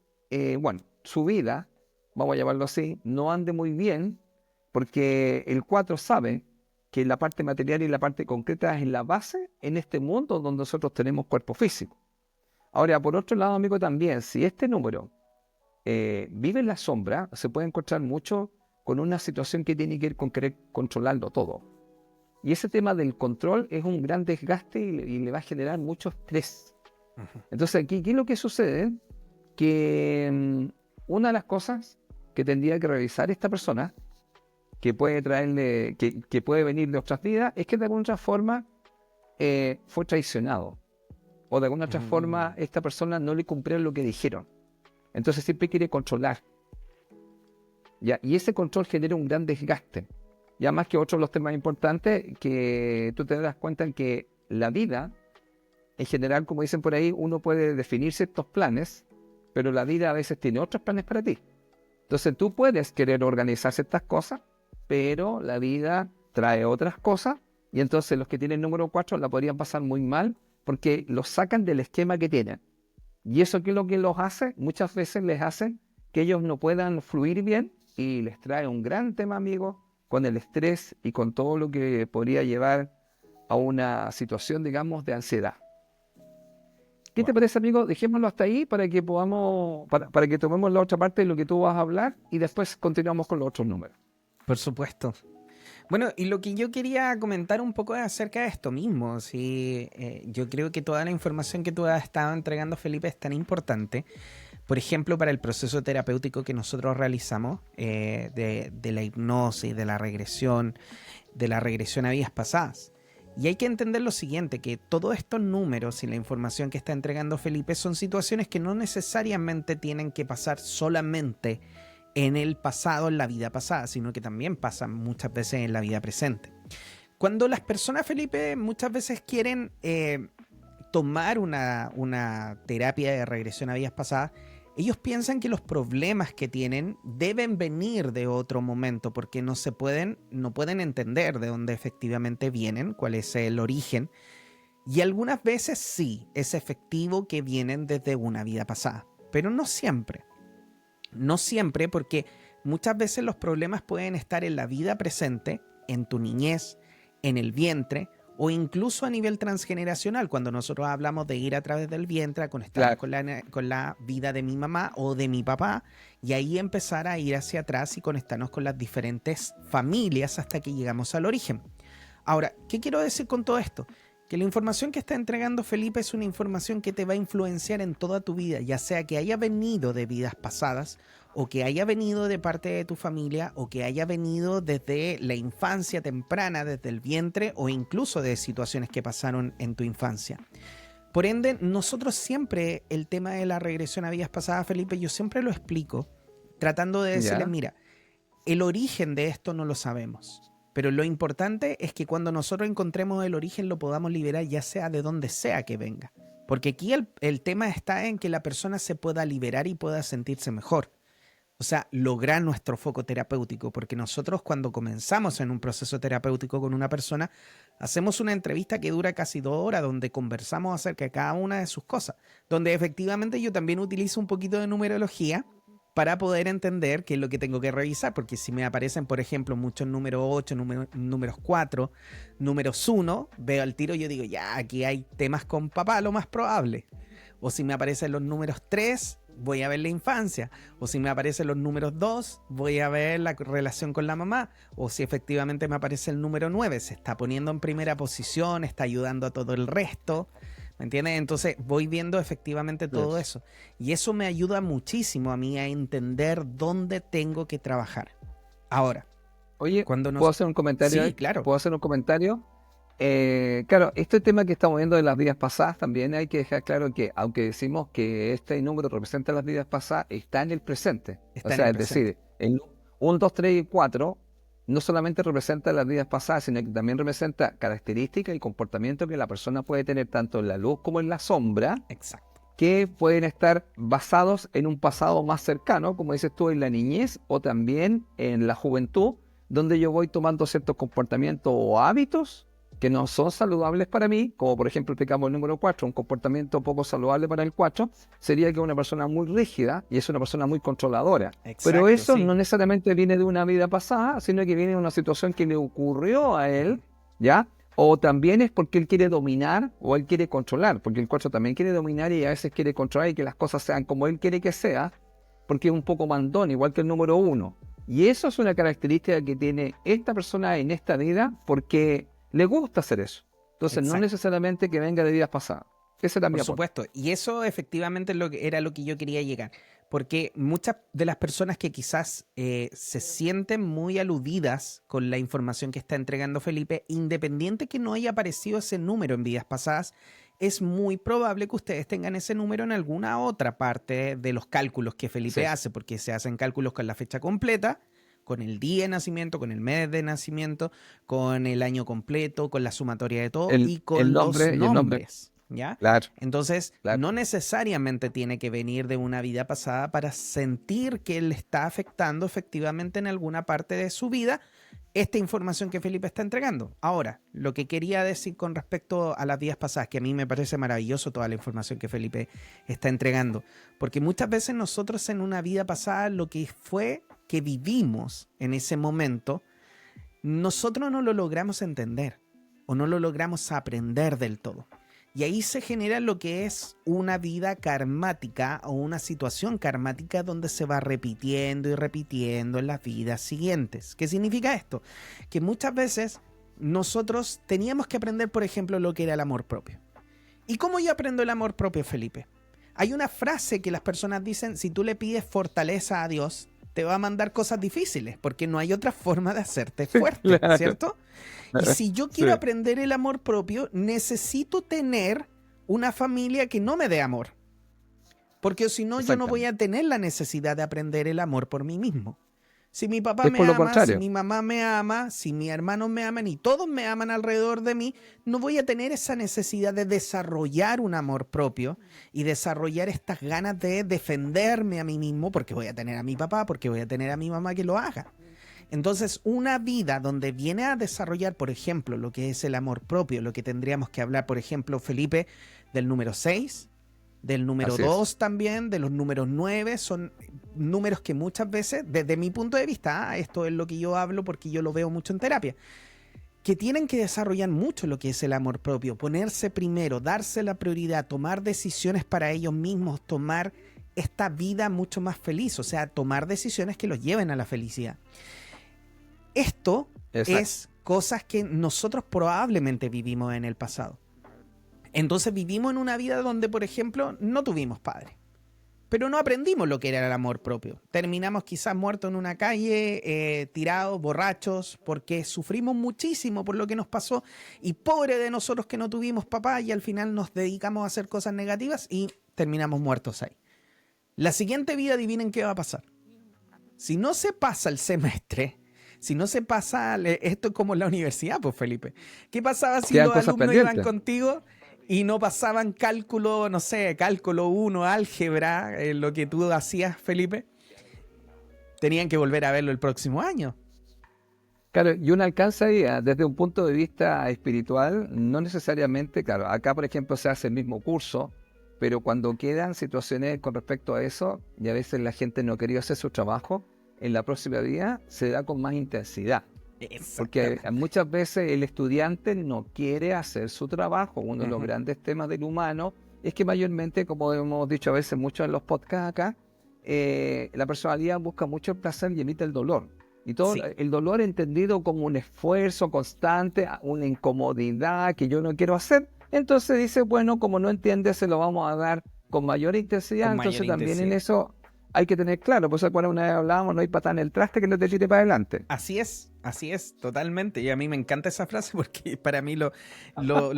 su vida, vamos a llamarlo así, no ande muy bien, porque el 4 sabe que la parte material y la parte concreta es la base en este mundo donde nosotros tenemos cuerpo físico. Ahora, por otro lado, amigo, también, si este número vive en la sombra, se puede encontrar mucho con una situación que tiene que ver con querer controlarlo todo. Y ese tema del control es un gran desgaste y le va a generar mucho estrés. Entonces aquí, ¿qué es lo que sucede? Que una de las cosas que tendría que revisar esta persona, que puede traerle, que puede venir de otras vidas, es que de alguna otra forma fue traicionado. O de alguna otra forma esta persona no le cumplieron lo que dijeron. Entonces siempre quiere controlar. ¿Ya? Y ese control genera un gran desgaste. Ya más que otros los temas importantes, que tú te das cuenta en que la vida, en general, como dicen por ahí, uno puede definir ciertos planes, pero la vida a veces tiene otros planes para ti. Entonces tú puedes querer organizar ciertas cosas, pero la vida trae otras cosas, y entonces los que tienen número 4 la podrían pasar muy mal, porque los sacan del esquema que tienen. Y eso, ¿qué es lo que los hace? Muchas veces les hace que ellos no puedan fluir bien, y les trae un gran tema, amigo, con el estrés y con todo lo que podría llevar a una situación, digamos, de ansiedad. ¿Qué te parece, amigo? Dejémoslo hasta ahí para que podamos, para que tomemos la otra parte de lo que tú vas a hablar y después continuamos con los otros números. Por supuesto. Bueno, y lo que yo quería comentar un poco es acerca de esto mismo. Sí, yo creo que toda la información que tú has estado entregando, Felipe, es tan importante. Por ejemplo, para el proceso terapéutico que nosotros realizamos, de la hipnosis, de la regresión a vidas pasadas. Y hay que entender lo siguiente, que todos estos números y la información que está entregando Felipe son situaciones que no necesariamente tienen que pasar solamente en el pasado, en la vida pasada, sino que también pasan muchas veces en la vida presente. Cuando las personas, Felipe, muchas veces quieren tomar una terapia de regresión a vidas pasadas, ellos piensan que los problemas que tienen deben venir de otro momento porque no pueden entender de dónde efectivamente vienen, cuál es el origen. Y algunas veces sí, es efectivo que vienen desde una vida pasada, pero no siempre. No siempre, porque muchas veces los problemas pueden estar en la vida presente, en tu niñez, en el vientre, o incluso a nivel transgeneracional, cuando nosotros hablamos de ir a través del vientre a conectar con la vida de mi mamá o de mi papá, y ahí empezar a ir hacia atrás y conectarnos con las diferentes familias hasta que llegamos al origen. Ahora, ¿qué quiero decir con todo esto? Que la información que está entregando Felipe es una información que te va a influenciar en toda tu vida, ya sea que haya venido de vidas pasadas, o que haya venido de parte de tu familia, o que haya venido desde la infancia temprana, desde el vientre, o incluso de situaciones que pasaron en tu infancia. Por ende, nosotros siempre, el tema de la regresión a vidas pasadas, Felipe, yo siempre lo explico, tratando de decirles, mira, el origen de esto no lo sabemos. Pero lo importante es que cuando nosotros encontremos el origen lo podamos liberar, ya sea de donde sea que venga. Porque aquí el tema está en que la persona se pueda liberar y pueda sentirse mejor. O sea, lograr nuestro foco terapéutico. Porque nosotros cuando comenzamos en un proceso terapéutico con una persona, hacemos una entrevista que dura casi 2 horas donde conversamos acerca de cada una de sus cosas. Donde efectivamente yo también utilizo un poquito de numerología para poder entender qué es lo que tengo que revisar, porque si me aparecen, por ejemplo, muchos números 8, números 4, números 1, veo al tiro y yo digo, ya, aquí hay temas con papá, lo más probable. O si me aparecen los números 3, voy a ver la infancia. O si me aparecen los números 2, voy a ver la relación con la mamá. O si efectivamente me aparece el número 9, se está poniendo en primera posición, está ayudando a todo el resto. ¿Me entiendes? Entonces voy viendo efectivamente todo eso. Y eso me ayuda muchísimo a mí a entender dónde tengo que trabajar. Ahora. Oye, ¿puedo hacer un comentario? Sí, claro. ¿Puedo hacer un comentario? Claro, este tema que estamos viendo de las vidas pasadas también hay que dejar claro que, aunque decimos que este número representa las vidas pasadas, está en el presente. Decir, el 1, 2, 3 y 4 no solamente representa las vidas pasadas, sino que también representa características y comportamientos que la persona puede tener tanto en la luz como en la sombra. Exacto. Que pueden estar basados en un pasado más cercano, como dices tú, en la niñez o también en la juventud, donde yo voy tomando ciertos comportamientos o hábitos que no son saludables para mí, como por ejemplo explicamos el número 4, un comportamiento poco saludable para el 4 sería que una persona muy rígida y es una persona muy controladora. Exacto, pero eso no necesariamente viene de una vida pasada, sino que viene de una situación que le ocurrió a él, ¿ya? O también es porque él quiere dominar o él quiere controlar, porque el 4 también quiere dominar y a veces quiere controlar y que las cosas sean como él quiere que sea, porque es un poco mandón, igual que el número 1. Y eso es una característica que tiene esta persona en esta vida porque le gusta hacer eso. Entonces, no necesariamente que venga de vidas pasadas. Ese también. Por supuesto. Y eso efectivamente era lo que yo quería llegar. Porque muchas de las personas que quizás se sienten muy aludidas con la información que está entregando Felipe, independiente que no haya aparecido ese número en vidas pasadas, es muy probable que ustedes tengan ese número en alguna otra parte de los cálculos que Felipe hace, porque se hacen cálculos con la fecha completa, con el día de nacimiento, con el mes de nacimiento, con el año completo, con la sumatoria de todo y con los nombres. ¿Ya? Claro. Entonces, no necesariamente tiene que venir de una vida pasada para sentir que le está afectando efectivamente en alguna parte de su vida esta información que Felipe está entregando. Ahora, lo que quería decir con respecto a las vidas pasadas, que a mí me parece maravilloso toda la información que Felipe está entregando, porque muchas veces nosotros en una vida pasada lo que fue que vivimos en ese momento, nosotros no lo logramos entender o no lo logramos aprender del todo. Y ahí se genera lo que es una vida karmática o una situación karmática donde se va repitiendo y repitiendo en las vidas siguientes. ¿Qué significa esto? Que muchas veces nosotros teníamos que aprender, por ejemplo, lo que era el amor propio. ¿Y cómo yo aprendo el amor propio, Felipe? Hay una frase que las personas dicen, si tú le pides fortaleza a Dios, te va a mandar cosas difíciles, porque no hay otra forma de hacerte fuerte, Claro. ¿cierto? Y si yo quiero Sí. aprender el amor propio, necesito tener una familia que no me dé amor. Porque si no, yo no voy a tener la necesidad de aprender el amor por mí mismo. Si mi papá Es me por lo ama, contrario. si mi mamá me ama, si mis hermanos me aman y todos me aman alrededor de mí, no voy a tener esa necesidad de desarrollar un amor propio y desarrollar estas ganas de defenderme a mí mismo, porque voy a tener a mi papá, porque voy a tener a mi mamá que lo haga. Entonces, una vida donde viene a desarrollar, por ejemplo, lo que es el amor propio, lo que tendríamos que hablar, por ejemplo, Felipe, del número 6, del número Así es. 2 también, de los números 9, son números que muchas veces, desde mi punto de vista, esto es lo que yo hablo porque yo lo veo mucho en terapia, que tienen que desarrollar mucho lo que es el amor propio, ponerse primero, darse la prioridad, tomar decisiones para ellos mismos, tomar esta vida mucho más feliz, o sea, tomar decisiones que los lleven a la felicidad. Esto Exacto. es cosas que nosotros probablemente vivimos en el pasado. Entonces vivimos en una vida donde, por ejemplo, no tuvimos padres, pero no aprendimos lo que era el amor propio. Terminamos quizás muertos en una calle, tirados, borrachos, porque sufrimos muchísimo por lo que nos pasó y pobre de nosotros que no tuvimos papá y al final nos dedicamos a hacer cosas negativas y terminamos muertos ahí. La siguiente vida, adivinen qué va a pasar. Si no se pasa el semestre, si no se pasa, esto es como en la universidad, pues Felipe. ¿Qué pasaba si Quedan los cosas alumnos pendientes. iban contigo y no pasaban cálculo, no sé, cálculo 1, álgebra, lo que tú hacías, Felipe? Tenían que volver a verlo el próximo año. Claro, y uno alcanza ahí, desde un punto de vista espiritual, no necesariamente, claro, acá por ejemplo se hace el mismo curso, pero cuando quedan situaciones con respecto a eso, y a veces la gente no quería hacer su trabajo, en la próxima vida se da con más intensidad. Porque muchas veces el estudiante no quiere hacer su trabajo. Uno de los grandes temas del humano es que mayormente, como hemos dicho a veces mucho en los podcasts acá, la personalidad busca mucho el placer y evita el dolor. Y todo Sí. el dolor entendido como un esfuerzo constante, una incomodidad que yo no quiero hacer. Entonces dice, bueno, como no entiende, se lo vamos a dar con mayor intensidad. Con mayor Entonces también en intensidad. eso hay que tener claro. Por eso cuando una vez hablábamos, no hay patada en el traste que no te tire para adelante. Así es, totalmente. Y a mí me encanta esa frase porque para mí lo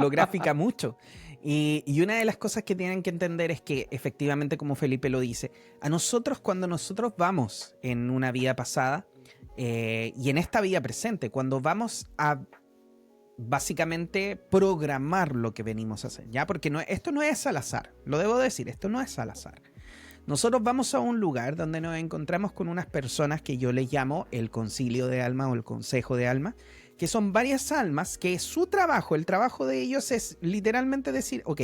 grafica mucho. Y una de las cosas que tienen que entender es que efectivamente, como Felipe lo dice, a nosotros cuando nosotros vamos en una vida pasada y en esta vida presente, cuando vamos a básicamente programar lo que venimos a hacer, ¿ya? Porque esto no es al azar, lo debo decir, esto no es al azar. Nosotros vamos a un lugar donde nos encontramos con unas personas que yo les llamo el concilio de alma o el consejo de alma, que son varias almas que su trabajo, el trabajo de ellos es literalmente decir, ok,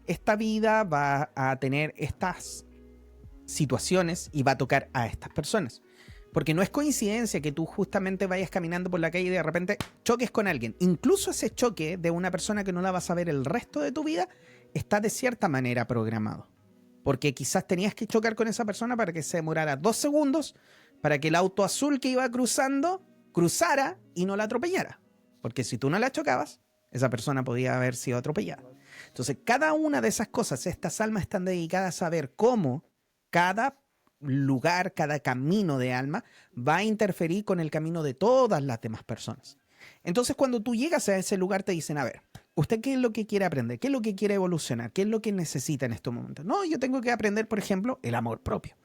esta vida va a tener estas situaciones y va a tocar a estas personas. Porque no es coincidencia que tú justamente vayas caminando por la calle y de repente choques con alguien. Incluso ese choque de una persona que no la vas a ver el resto de tu vida está de cierta manera programado. Porque quizás tenías que chocar con esa persona para que se demorara 2 segundos para que el auto azul que iba cruzando cruzara y no la atropellara. Porque si tú no la chocabas, esa persona podía haber sido atropellada. Entonces, cada una de esas cosas, estas almas están dedicadas a ver cómo cada lugar, cada camino de alma va a interferir con el camino de todas las demás personas. Entonces, cuando tú llegas a ese lugar, te dicen, a ver, ¿usted qué es lo que quiere aprender? ¿Qué es lo que quiere evolucionar? ¿Qué es lo que necesita en estos momentos? No, yo tengo que aprender, por ejemplo, el amor propio.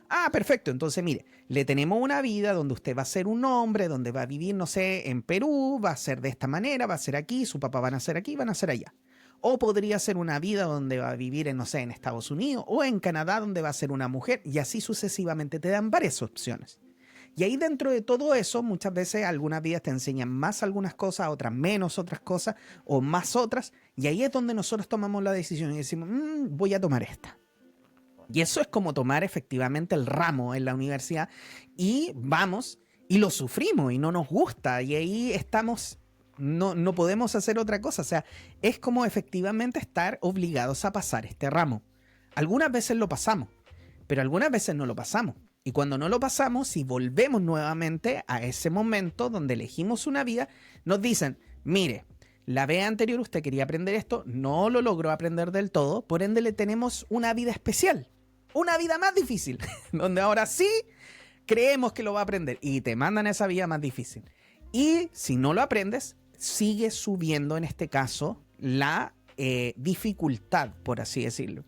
Ah, perfecto. Entonces, mire, le tenemos una vida donde usted va a ser un hombre, donde va a vivir, no sé, en Perú, va a ser de esta manera, va a ser aquí, su papá van a ser aquí, van a ser allá. O podría ser una vida donde va a vivir en, no sé, en Estados Unidos o en Canadá, donde va a ser una mujer, y así sucesivamente. Te dan varias opciones. Y ahí dentro de todo eso, muchas veces algunas vidas te enseñan más algunas cosas, otras menos otras cosas, o más otras. Y ahí es donde nosotros tomamos la decisión y decimos, voy a tomar esta. Y eso es como tomar efectivamente el ramo en la universidad y vamos y lo sufrimos y no nos gusta. Y ahí estamos, no podemos hacer otra cosa. O sea, es como efectivamente estar obligados a pasar este ramo. Algunas veces lo pasamos, pero algunas veces no lo pasamos. Y cuando no lo pasamos, si volvemos nuevamente a ese momento donde elegimos una vida, nos dicen, mire, la vez anterior usted quería aprender esto, no lo logró aprender del todo, por ende le tenemos una vida especial, una vida más difícil, donde ahora sí, creemos que lo va a aprender y te mandan a esa vía más difícil. Y si no lo aprendes, sigue subiendo en este caso la dificultad, por así decirlo.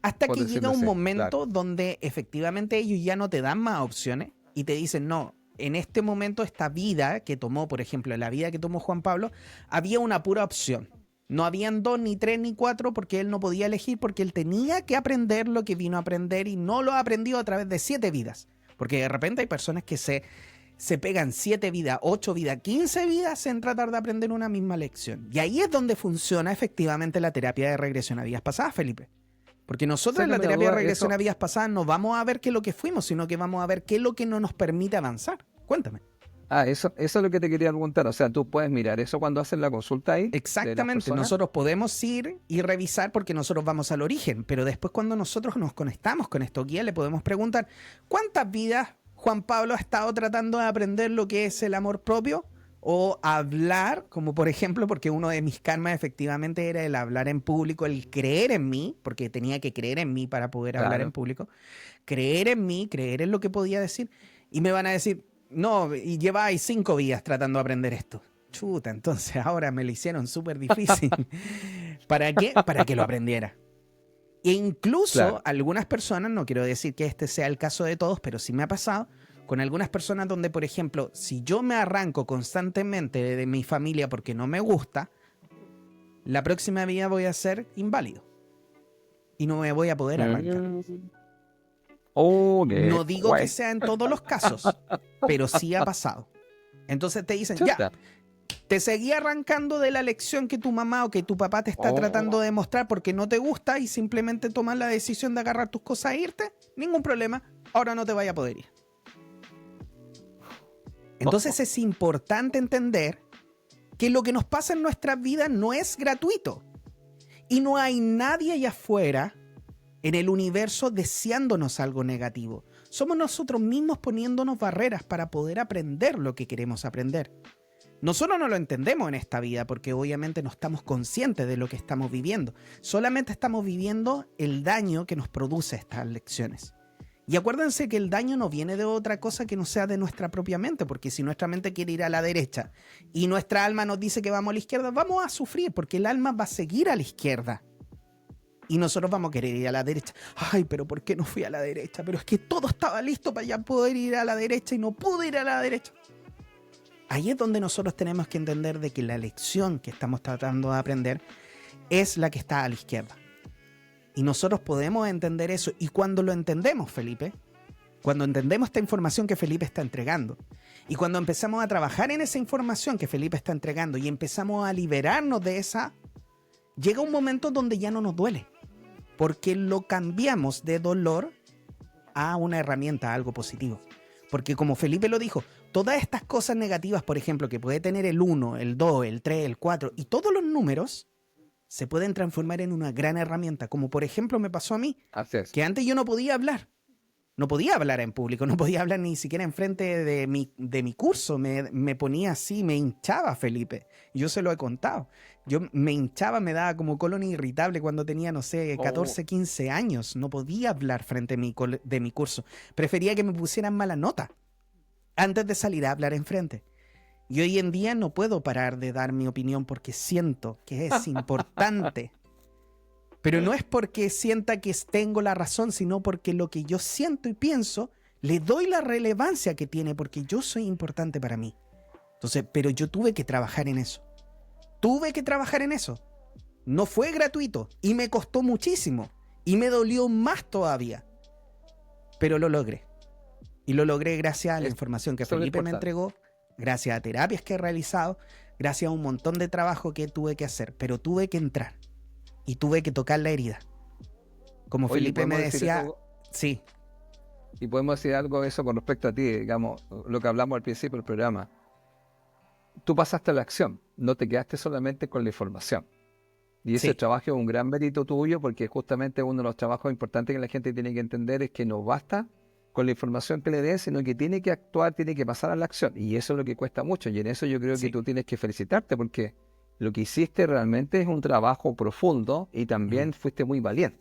Hasta Por que decirlo llega un así, momento claro. donde efectivamente ellos ya no te dan más opciones y te dicen, no, en este momento esta vida que tomó, por ejemplo, la vida que tomó Juan Pablo, había una pura opción. No habían 2, ni 3, ni 4, porque él no podía elegir, porque él tenía que aprender lo que vino a aprender y no lo ha aprendido a través de 7 vidas. Porque de repente hay personas que se pegan 7 vidas, 8 vidas, 15 vidas en tratar de aprender una misma lección. Y ahí es donde funciona efectivamente la terapia de regresión a vidas pasadas, Felipe. Porque nosotros en la Sácame la terapia de duda, regresión eso, a vidas pasadas no vamos a ver qué es lo que fuimos, sino que vamos a ver qué es lo que no nos permite avanzar. Cuéntame. eso es lo que te quería preguntar. O sea, tú puedes mirar eso cuando haces la consulta ahí de las Exactamente, personas. nosotros podemos ir y revisar porque nosotros vamos al origen, pero después cuando nosotros nos conectamos con estos guías le podemos preguntar ¿cuántas vidas Juan Pablo ha estado tratando de aprender lo que es el amor propio? O hablar, como por ejemplo, porque uno de mis karmas efectivamente era el hablar en público, el creer en mí, porque tenía que creer en mí para poder hablar en Claro. público, creer en mí, creer en lo que podía decir, y me van a decir, no, y lleváis 5 vidas tratando de aprender esto. Chuta, entonces ahora me lo hicieron súper difícil. ¿Para qué? Para que lo aprendiera. E incluso Claro. algunas personas, no quiero decir que este sea el caso de todos, pero sí me ha pasado con algunas personas donde, por ejemplo, si yo me arranco constantemente de mi familia porque no me gusta, la próxima vida voy a ser inválido y no me voy a poder arrancar. Oh, qué No digo que guay. sea en todos los casos, pero sí ha pasado. Entonces te dicen, ya, Chuta. te seguí arrancando de la lección que tu mamá o que tu papá te está Oh. tratando de mostrar porque no te gusta y simplemente tomas la decisión de agarrar tus cosas e irte, ningún problema, ahora no te vaya a poder ir. Entonces es importante entender que lo que nos pasa en nuestras vidas no es gratuito. Y no hay nadie allá afuera en el universo deseándonos algo negativo. Somos nosotros mismos poniéndonos barreras para poder aprender lo que queremos aprender. Nosotros no lo entendemos en esta vida porque obviamente no estamos conscientes de lo que estamos viviendo. Solamente estamos viviendo el daño que nos produce estas lecciones. Y acuérdense que el daño no viene de otra cosa que no sea de nuestra propia mente, porque si nuestra mente quiere ir a la derecha y nuestra alma nos dice que vamos a la izquierda, vamos a sufrir porque el alma va a seguir a la izquierda. Y nosotros vamos a querer ir a la derecha. Ay, pero ¿por qué no fui a la derecha? Pero es que todo estaba listo para ya poder ir a la derecha y no pude ir a la derecha. Ahí es donde nosotros tenemos que entender de que la lección que estamos tratando de aprender es la que está a la izquierda. Y nosotros podemos entender eso. Y cuando lo entendemos, Felipe, cuando entendemos esta información que Felipe está entregando, y cuando empezamos a trabajar en esa información que Felipe está entregando y empezamos a liberarnos de esa, llega un momento donde ya no nos duele. Porque lo cambiamos de dolor a una herramienta, a algo positivo. Porque como Felipe lo dijo, todas estas cosas negativas, por ejemplo, que puede tener el 1, el 2, el 3, el 4 y todos los números, se pueden transformar en una gran herramienta. Como por ejemplo me pasó a mí, Así es. que antes yo no podía hablar. No podía hablar en público, no podía hablar ni siquiera enfrente de mi curso. Me ponía así, me hinchaba, Felipe. Yo se lo he contado. Yo me hinchaba, me daba como colon irritable cuando tenía, no sé, 14, 15 años. No podía hablar frente de mi curso. Prefería que me pusieran mala nota antes de salir a hablar enfrente. Y hoy en día no puedo parar de dar mi opinión porque siento que es importante. Pero no es porque sienta que tengo la razón, sino porque lo que yo siento y pienso, le doy la relevancia que tiene porque yo soy importante para mí. Entonces, pero yo tuve que trabajar en eso. Tuve que trabajar en eso. No fue gratuito y me costó muchísimo y me dolió más todavía. Pero lo logré. Y lo logré gracias a la información que eso es lo Felipe me importante. entregó, gracias a terapias que he realizado, gracias a un montón de trabajo que tuve que hacer. Pero tuve que entrar. Y tuve que tocar la herida. Como Oye, Felipe me ¿podemos decir decía, algo? sí, Y podemos decir algo de eso con respecto a ti, digamos, lo que hablamos al principio del programa. Tú pasaste a la acción, no te quedaste solamente con la información. Y ese Sí. trabajo es un gran mérito tuyo porque justamente uno de los trabajos importantes que la gente tiene que entender es que no basta con la información que le des, sino que tiene que actuar, tiene que pasar a la acción. Y eso es lo que cuesta mucho. Y en eso yo creo Sí. que tú tienes que felicitarte porque lo que hiciste realmente es un trabajo profundo y también fuiste muy valiente.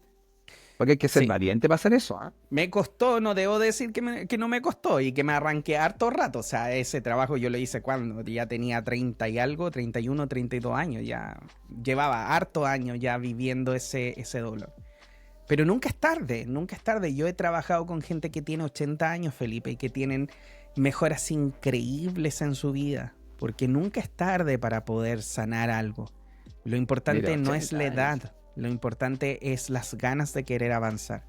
Porque hay que ser Sí. valiente para hacer eso, ¿ah? Me costó, no debo decir que no me costó y que me arranqué harto rato. O sea, ese trabajo yo lo hice cuando ya tenía 30 y algo, 31, 32 años. Ya llevaba harto años ya viviendo ese dolor. Pero nunca es tarde, nunca es tarde. Yo he trabajado con gente que tiene 80 años, Felipe, y que tienen mejoras increíbles en su vida. Porque nunca es tarde para poder sanar algo. Lo importante Mira, no es 80 la años. edad, lo importante es las ganas de querer avanzar.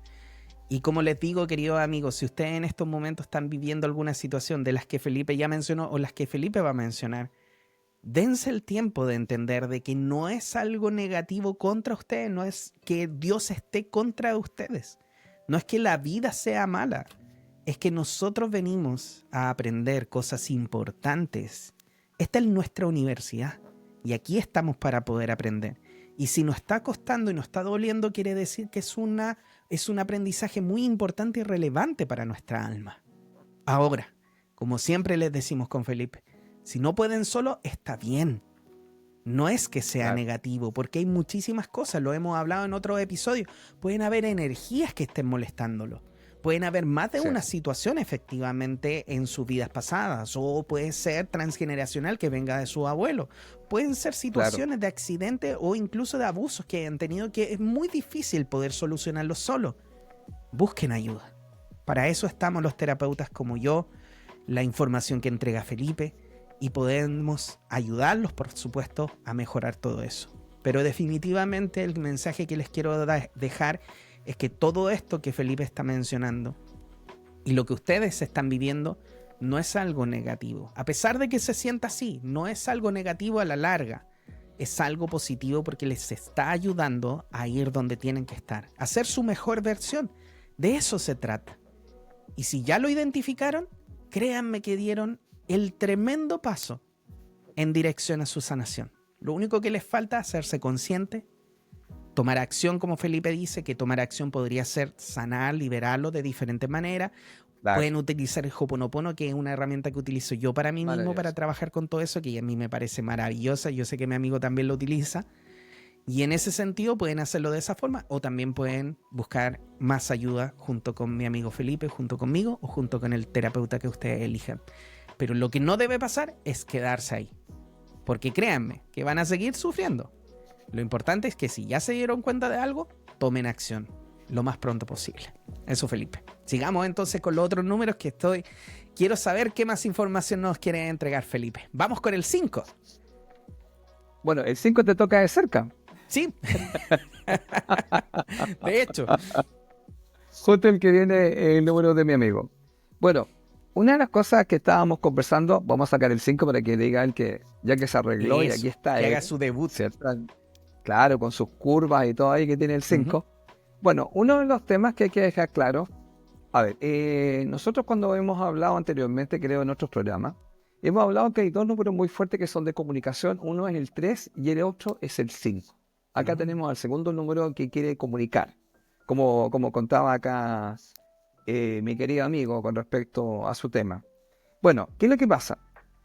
Y como les digo, queridos amigos, si ustedes en estos momentos están viviendo alguna situación de las que Felipe ya mencionó o las que Felipe va a mencionar, dense el tiempo de entender de que no es algo negativo contra ustedes, no es que Dios esté contra ustedes, no es que la vida sea mala, es que nosotros venimos a aprender cosas importantes. Esta es nuestra universidad y aquí estamos para poder aprender. Y si nos está costando y nos está doliendo, quiere decir que es un aprendizaje muy importante y relevante para nuestra alma. Ahora, como siempre les decimos con Felipe, si no pueden solo, está bien. No es que sea Claro. negativo, porque hay muchísimas cosas, lo hemos hablado en otros episodios. Pueden haber energías que estén molestándolo. Pueden haber más de Sí. una situación efectivamente en sus vidas pasadas, o puede ser transgeneracional que venga de su abuelo. Pueden ser situaciones de accidente o incluso de abusos que hayan tenido que es muy difícil poder solucionarlos solo. Busquen ayuda. Para eso estamos los terapeutas como yo, la información que entrega Felipe, y podemos ayudarlos, por supuesto, a mejorar todo eso. Pero definitivamente el mensaje que les quiero dejar es que todo esto que Felipe está mencionando y lo que ustedes están viviendo no es algo negativo. A pesar de que se sienta así, no es algo negativo a la larga. Es algo positivo porque les está ayudando a ir donde tienen que estar, a ser su mejor versión. De eso se trata. Y si ya lo identificaron, créanme que dieron el tremendo paso en dirección a su sanación. Lo único que les falta es hacerse consciente, tomar acción, como Felipe dice, que tomar acción podría ser sanar, liberarlo de diferentes maneras. Claro. Pueden utilizar el Ho'oponopono, que es una herramienta que utilizo yo para mí mismo, Maravilloso. para trabajar con todo eso, que a mí me parece maravillosa. Yo sé que mi amigo también lo utiliza. Y en ese sentido pueden hacerlo de esa forma, o también pueden buscar más ayuda junto con mi amigo Felipe, junto conmigo o junto con el terapeuta que ustedes elijan. Pero lo que no debe pasar es quedarse ahí. Porque créanme que van a seguir sufriendo. Lo importante es que si ya se dieron cuenta de algo, tomen acción lo más pronto posible. Eso, Felipe. Sigamos entonces con los otros números que quiero saber qué más información nos quiere entregar Felipe. Vamos con el 5. Bueno, el 5 te toca de cerca. Sí. De hecho. Justo el que viene el número de mi amigo. Bueno, una de las cosas que estábamos conversando, vamos a sacar el 5 para que diga él que ya que se arregló y Eso, aquí está que él, haga su debut. ¿cierto? Claro, con sus curvas y todo ahí que tiene el 5. Bueno, uno de los temas que hay que dejar claro, a ver, nosotros cuando hemos hablado anteriormente, creo en otros programas, hemos hablado que hay dos números muy fuertes que son de comunicación, uno es el 3 y el otro es el 5. Acá tenemos al segundo número que quiere comunicar, como contaba acá mi querido amigo con respecto a su tema. Bueno, ¿qué es lo que pasa?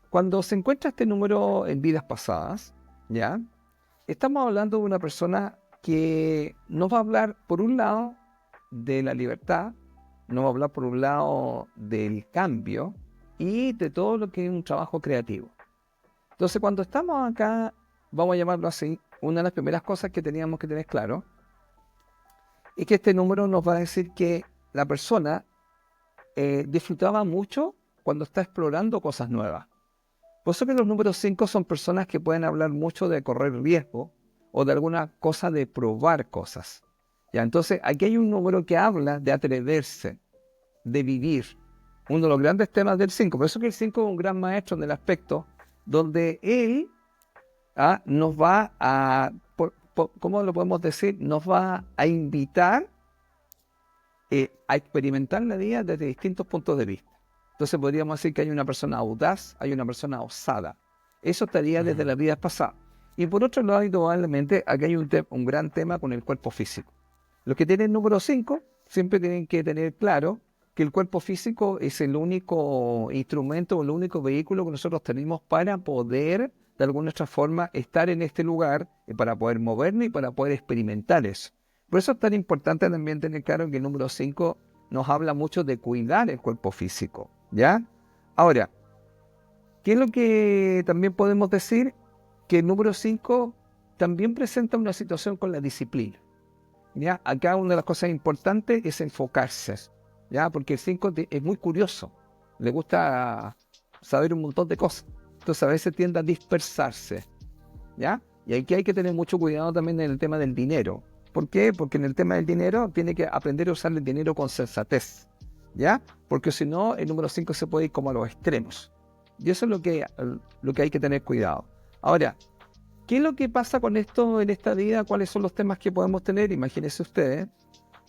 Cuando se encuentra este número en vidas pasadas, ¿ya? Estamos hablando de una persona que nos va a hablar, por un lado, de la libertad, nos va a hablar, por un lado, del cambio y de todo lo que es un trabajo creativo. Entonces, cuando estamos acá, vamos a llamarlo así, una de las primeras cosas que teníamos que tener claro es que este número nos va a decir que la persona disfrutaba mucho cuando está explorando cosas nuevas. Por eso que los números 5 son personas que pueden hablar mucho de correr riesgo o de alguna cosa de probar cosas. ¿Ya? Entonces, aquí hay un número que habla de atreverse, de vivir. Uno de los grandes temas del 5. Por eso que el 5 es un gran maestro en el aspecto donde él nos va a, ¿cómo lo podemos decir? Nos va a invitar a experimentar la vida desde distintos puntos de vista. Entonces podríamos decir que hay una persona audaz, hay una persona osada. Eso estaría desde las vidas pasadas. Y por otro lado, indudablemente, aquí hay un gran tema con el cuerpo físico. Los que tienen número 5 siempre tienen que tener claro que el cuerpo físico es el único instrumento o el único vehículo que nosotros tenemos para poder, de alguna otra forma, estar en este lugar, para poder movernos y para poder experimentar eso. Por eso es tan importante también tener claro que el número 5 nos habla mucho de cuidar el cuerpo físico, ¿ya? Ahora, ¿qué es lo que también podemos decir? Que el número 5 también presenta una situación con la disciplina, ¿ya? Acá una de las cosas importantes es enfocarse, ¿ya? Porque el 5 es muy curioso, le gusta saber un montón de cosas, entonces a veces tiende a dispersarse, ¿ya? Y aquí hay que tener mucho cuidado también en el tema del dinero. ¿Por qué? Porque en el tema del dinero tiene que aprender a usar el dinero con sensatez, ¿ya? Porque si no, el número 5 se puede ir como a los extremos. Y eso es lo que hay que tener cuidado. Ahora, ¿qué es lo que pasa con esto en esta vida? ¿Cuáles son los temas que podemos tener? Imagínense ustedes,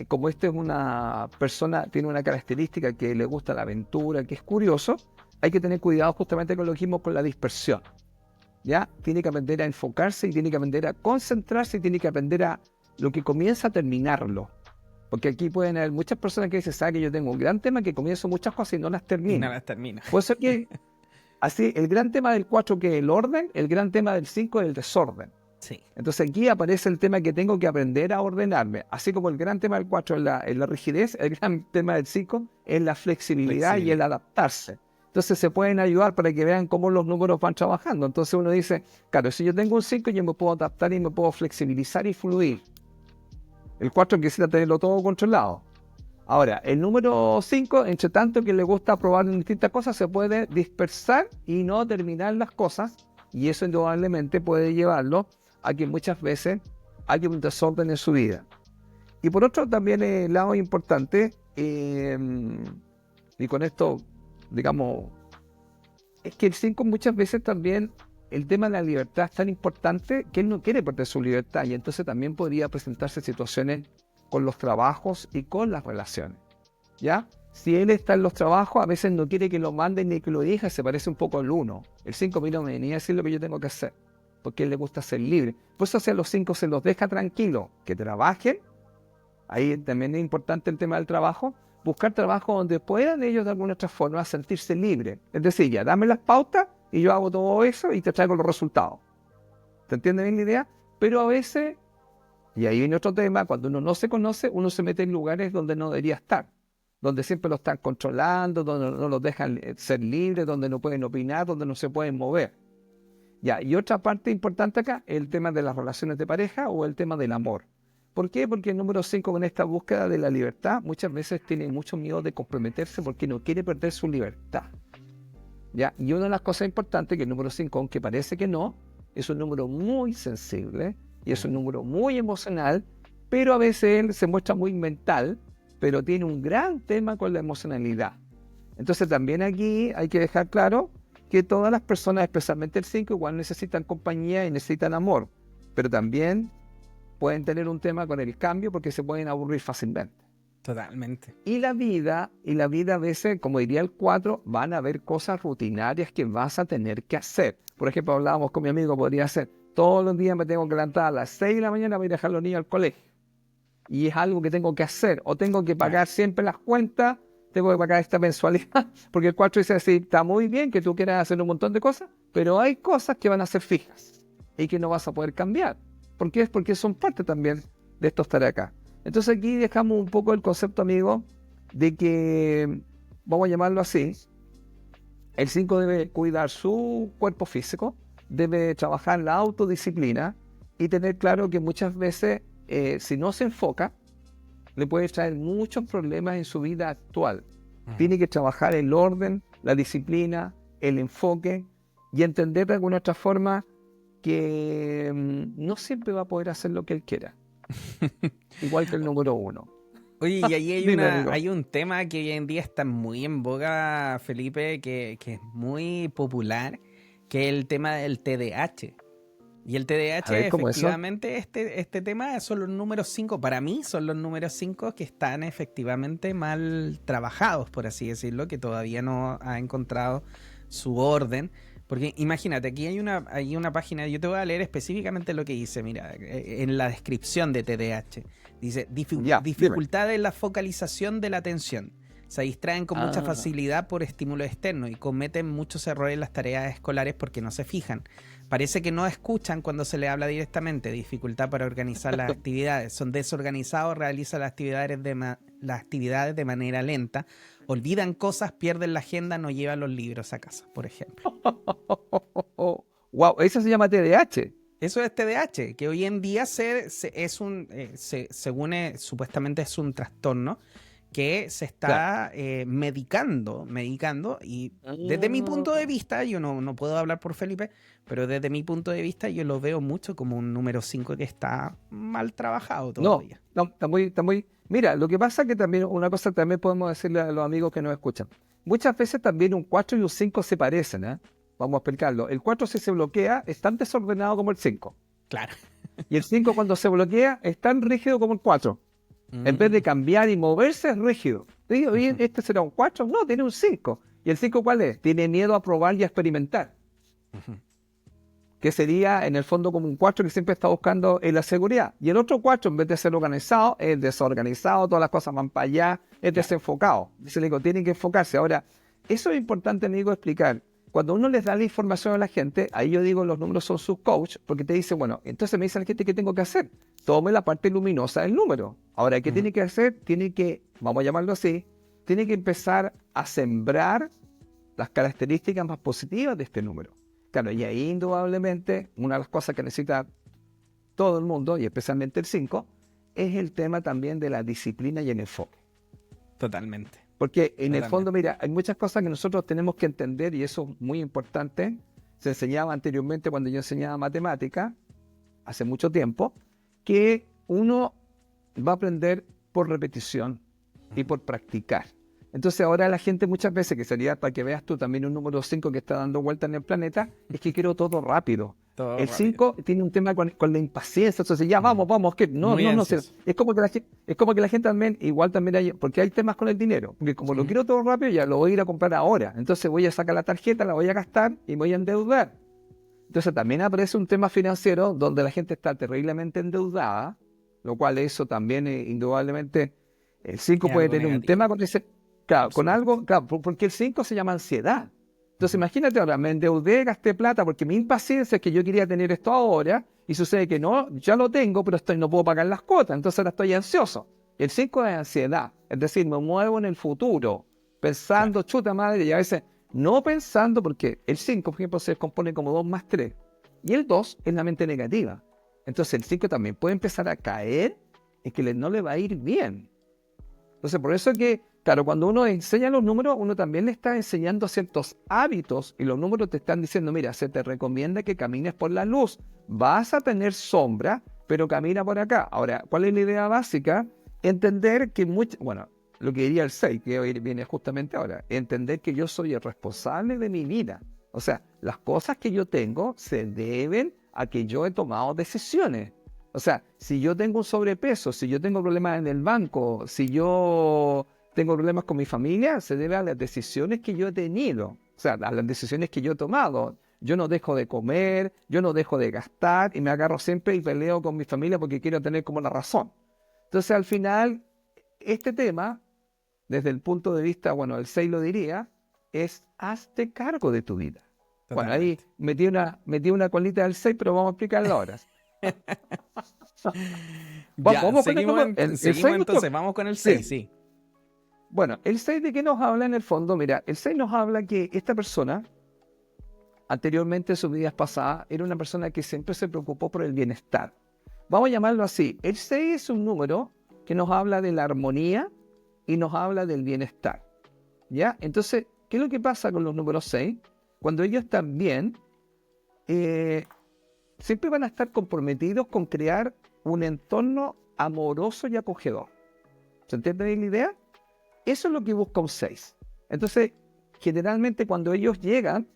como esta es una persona, tiene una característica que le gusta la aventura, que es curioso, hay que tener cuidado justamente con lo que dijimos con la dispersión, ¿ya? Tiene que aprender a enfocarse y tiene que aprender a concentrarse y tiene que aprender a lo que comienza a terminarlo. Porque aquí pueden haber muchas personas que dicen, ¿sabes que yo tengo un gran tema que comienzo muchas cosas y no las termino? Y no las termina. Puede ser que, así, el gran tema del 4 que es el orden, el gran tema del 5 es el desorden. Sí. Entonces aquí aparece el tema que tengo que aprender a ordenarme. Así como el gran tema del 4 es la rigidez, el gran tema del 5 es la flexibilidad y el adaptarse. Entonces se pueden ayudar para que vean cómo los números van trabajando. Entonces uno dice, claro, si yo tengo un 5, yo me puedo adaptar y me puedo flexibilizar y fluir. El 4 quisiera tenerlo todo controlado. Ahora, el número 5, entre tanto que le gusta probar distintas cosas, se puede dispersar y no terminar las cosas. Y eso indudablemente puede llevarlo a que muchas veces haya un desorden en su vida. Y por otro también el lado importante, y con esto, digamos, es que el 5 muchas veces también, el tema de la libertad es tan importante que él no quiere perder su libertad y entonces también podría presentarse situaciones con los trabajos y con las relaciones, ¿ya? Si él está en los trabajos, a veces no quiere que lo manden ni que lo diga, se parece un poco al 1. El 5 me venía a decir lo que yo tengo que hacer, porque a él le gusta ser libre. Por eso a los 5 se los deja tranquilos, que trabajen. Ahí también es importante el tema del trabajo, buscar trabajo donde puedan ellos de alguna otra forma sentirse libres. Es decir, ya dame las pautas y yo hago todo eso y te traigo los resultados. ¿Te entiende bien la idea? Pero a veces, y ahí viene otro tema, cuando uno no se conoce, uno se mete en lugares donde no debería estar, donde siempre lo están controlando, donde no los dejan ser libres, donde no pueden opinar, donde no se pueden mover. Ya, y otra parte importante acá, el tema de las relaciones de pareja o el tema del amor. ¿Por qué? Porque el número 5 con esta búsqueda de la libertad muchas veces tiene mucho miedo de comprometerse porque no quiere perder su libertad. ¿Ya? Y una de las cosas importantes que el número 5, aunque parece que no, es un número muy sensible y es un número muy emocional, pero a veces él se muestra muy mental, pero tiene un gran tema con la emocionalidad. Entonces también aquí hay que dejar claro que todas las personas, especialmente el 5, igual necesitan compañía y necesitan amor, pero también pueden tener un tema con el cambio porque se pueden aburrir fácilmente. Totalmente. Y la vida a veces, como diría el 4, van a haber cosas rutinarias que vas a tener que hacer. Por ejemplo, hablábamos con mi amigo, podría ser, todos los días me tengo que levantar a las 6 de la mañana para ir a dejar a los niños al colegio. Y es algo que tengo que hacer. O tengo que pagar siempre las cuentas, tengo que pagar esta mensualidad. Porque el 4 dice así, está muy bien que tú quieras hacer un montón de cosas, pero hay cosas que van a ser fijas y que no vas a poder cambiar. ¿Por qué? Porque son parte también de esto estar acá. Entonces aquí dejamos un poco el concepto, amigo, de que, vamos a llamarlo así, el 5 debe cuidar su cuerpo físico, debe trabajar la autodisciplina y tener claro que muchas veces, si no se enfoca, le puede traer muchos problemas en su vida actual. Tiene que trabajar el orden, la disciplina, el enfoque y entender de alguna otra forma que no siempre va a poder hacer lo que él quiera. Igual que el número 1. Oye, y ahí Dime, hay un tema que hoy en día está muy en boga, Felipe, que es muy popular, que es el tema del TDAH. Y el TDAH, ver, ¿cómo efectivamente, este tema son los números 5. Para mí son los números 5 que están efectivamente mal trabajados, por así decirlo, que todavía no ha encontrado su orden. Porque imagínate, aquí hay una página, yo te voy a leer específicamente lo que dice, mira, en la descripción de TDAH. Dice, dificultad en la focalización de la atención, Se distraen con mucha Ah, facilidad por estímulos externos y cometen muchos errores en las tareas escolares porque no se fijan. Parece que no escuchan cuando se les habla directamente, dificultad para organizar las actividades. Son desorganizados, realizan las actividades de manera lenta, olvidan cosas, pierden la agenda, no llevan los libros a casa, por ejemplo. wow, eso se llama TDAH. Eso es TDAH, que hoy en día según supuestamente es un trastorno que se Claro. está medicando, y desde mi punto de Ah. vista, yo no puedo hablar por Felipe, pero desde mi punto de vista yo lo veo mucho como un número 5 que está mal trabajado No, todavía. no, está muy. Mira, lo que pasa es que también, una cosa también podemos decirle a los amigos que nos escuchan. Muchas veces también un 4 y un 5 se parecen, ¿eh? Vamos a explicarlo. El 4 si se bloquea es tan desordenado como el 5. Claro. Y el 5 cuando se bloquea es tan rígido como el 4. En vez de cambiar y moverse es rígido. Te digo, oye, Ujú, ¿este será un 4? No, tiene un 5. ¿Y el 5 cuál es? Tiene miedo a probar y a experimentar. ujú. Que sería en el fondo como un 4 que siempre está buscando la seguridad. Y el otro 4, en vez de ser organizado, es desorganizado, todas las cosas van para allá, es Claro. desenfocado. Dice, le digo, tienen que enfocarse. Ahora, eso es importante, amigo, explicar. Cuando uno les da la información a la gente, ahí yo digo, los números son sus coach, porque te dice, bueno, entonces me dice la gente qué tengo que hacer. Tome la parte luminosa del número. Ahora, ¿qué Ujú. tiene que hacer? Tiene que, vamos a llamarlo así, tiene que empezar a sembrar las características más positivas de este número. Claro, y ahí indudablemente una de las cosas que necesita todo el mundo, y especialmente el 5, es el tema también de la disciplina y el enfoque. Totalmente. Porque en el fondo, Totalmente. mira, hay muchas cosas que nosotros tenemos que entender y eso es muy importante. Se enseñaba anteriormente cuando yo enseñaba matemática, hace mucho tiempo, que uno va a aprender por repetición y por practicar. Entonces ahora la gente muchas veces, que sería para que veas tú también un número 5 que está dando vuelta en el planeta, es que quiero todo rápido. Todo El rápido. 5 tiene un tema con la impaciencia, entonces ya Ujú. vamos, que no, Muy no, no, ansioso. es como que la gente también, igual también hay, porque hay temas con el dinero, porque como lo Ujú. quiero todo rápido, ya lo voy a ir a comprar ahora, entonces voy a sacar la tarjeta, la voy a gastar y me voy a endeudar. Entonces también aparece un tema financiero donde la gente está terriblemente endeudada, lo cual eso también indudablemente, el 5 Es puede algo tener un negativo, tema con ese, claro, por con supuesto. algo, claro, porque el 5 se llama ansiedad. Entonces Ujú. imagínate ahora, me endeudé, gasté plata porque mi impaciencia es que yo quería tener esto ahora y sucede que no, ya lo tengo, pero no puedo pagar las cuotas, entonces ahora estoy ansioso. El 5 es ansiedad, es decir, me muevo en el futuro, Claro. pensando, chuta madre, y a veces no pensando, porque el 5, por ejemplo, se compone como 2 más 3 y el 2 es la mente negativa. Entonces el 5 también puede empezar a caer en que no le va a ir bien. Entonces, por eso es que, claro, cuando uno enseña los números, uno también le está enseñando ciertos hábitos y los números te están diciendo, mira, se te recomienda que camines por la luz. Vas a tener sombra, pero camina por acá. Ahora, ¿cuál es la idea básica? Entender que bueno, lo que diría el 6, que hoy viene justamente ahora, entender que yo soy el responsable de mi vida. O sea, las cosas que yo tengo se deben a que yo he tomado decisiones. O sea, si yo tengo un sobrepeso, si yo tengo problemas en el banco, si yo tengo problemas con mi familia, se debe a las decisiones que yo he tenido, o sea, a las decisiones que yo he tomado. Yo no dejo de comer, yo no dejo de gastar y me agarro siempre y peleo con mi familia porque quiero tener como la razón. Entonces, al final, este tema, desde el punto de vista, bueno, el 6 lo diría, es hazte cargo de tu vida. Bueno, ahí Totalmente. metí una colita del 6, pero vamos a explicarlo ahora. Ya, Vamos con el número. El seguimos 6 entonces, vamos con el Sí. 6, sí. Bueno, el 6 de qué nos habla en el fondo. Mira, el 6 nos habla que esta persona, anteriormente en sus vidas pasadas, era una persona que siempre se preocupó por el bienestar. Vamos a llamarlo así. El 6 es un número que nos habla de la armonía y nos habla del bienestar. ¿Ya? Entonces, ¿qué es lo que pasa con los números 6? Cuando ellos están bien, siempre van a estar comprometidos con crear un entorno amoroso y acogedor. ¿Se entiende bien la idea? Eso es lo que busca un 6. Entonces, generalmente cuando ellos llegan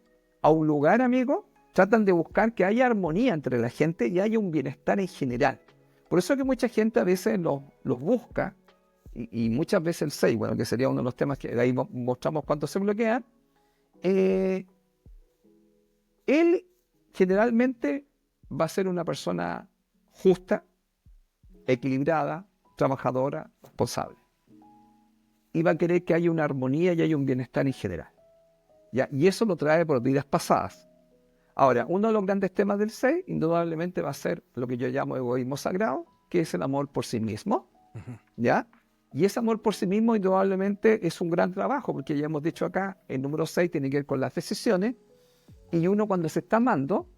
a un lugar, amigo, tratan de buscar que haya armonía entre la gente y haya un bienestar en general. Por eso que mucha gente a veces los busca, y muchas veces el 6, bueno, que sería uno de los temas que de ahí mostramos cuánto se bloquean, él generalmente va a ser una persona justa, equilibrada, trabajadora, responsable. y va a querer que haya una armonía y haya un bienestar en general. ¿Ya? Y eso lo trae por vidas pasadas. Ahora, uno de los grandes temas del 6 indudablemente va a ser lo que yo llamo egoísmo sagrado, que es el amor por sí mismo. ¿Ya? Y ese amor por sí mismo indudablemente es un gran trabajo, porque ya hemos dicho acá, el número 6 tiene que ver con las decisiones, y uno cuando se está amando,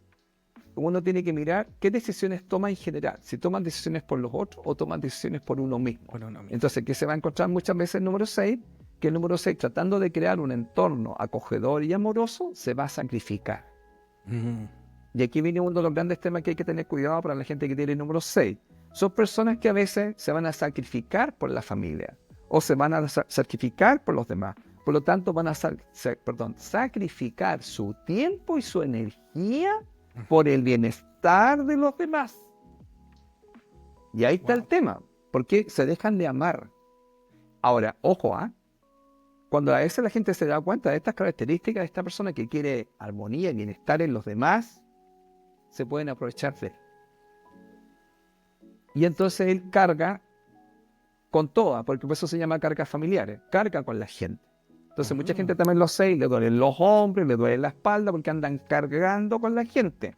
uno tiene que mirar qué decisiones toma en general, si toman decisiones por los otros o toman decisiones por uno mismo. Entonces, ¿qué se va a encontrar muchas veces el número 6? Que el número 6, tratando de crear un entorno acogedor y amoroso, se va a sacrificar. Y aquí viene uno de los grandes temas que hay que tener cuidado para la gente que tiene el número 6. Son personas que a veces se van a sacrificar por la familia o se van a sacrificar por los demás. Por lo tanto, van a sacrificar su tiempo y su energía por el bienestar de los demás. Y ahí está el tema, porque se dejan de amar. Ahora, ojo, cuando a veces la gente se da cuenta de estas características de esta persona que quiere armonía y bienestar en los demás, se pueden aprovechar de él. Y entonces él carga con toda, porque por eso se llama cargas familiares, carga con la gente. Entonces mucha gente también los 6, le duelen los hombros, le duele la espalda, porque andan cargando con la gente.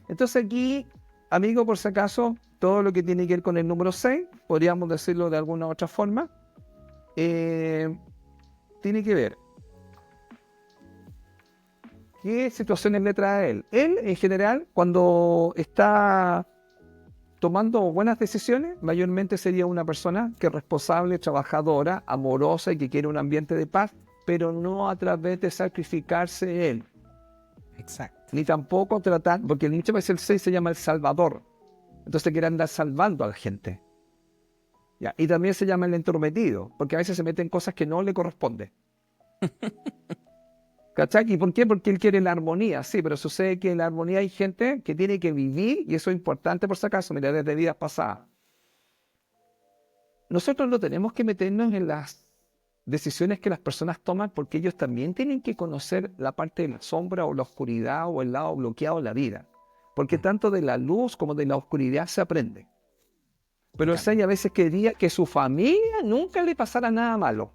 Entonces aquí, amigo, por si acaso, todo lo que tiene que ver con el número 6, podríamos decirlo de alguna u otra forma, tiene que ver qué situaciones le trae a él. Él, en general, cuando está tomando buenas decisiones, mayormente sería una persona que es responsable, trabajadora, amorosa y que quiere un ambiente de paz, pero no a través de sacrificarse él. Exacto. Ni tampoco tratar, porque muchas veces el 6 se llama el salvador. Entonces quiere andar salvando a la gente. ¿Ya? Y también se llama el entrometido, porque a veces se meten cosas que no le corresponden. ¿Cachai? ¿Y por qué? Porque él quiere la armonía, sí, pero sucede que en la armonía hay gente que tiene que vivir, y eso es importante por si acaso, mira, desde vidas pasadas. Nosotros no tenemos que meternos en las decisiones que las personas toman, porque ellos también tienen que conocer la parte de la sombra o la oscuridad o el lado bloqueado de la vida. Porque tanto de la luz como de la oscuridad se aprende. Pero el 6 a veces quería que su familia nunca le pasara nada malo.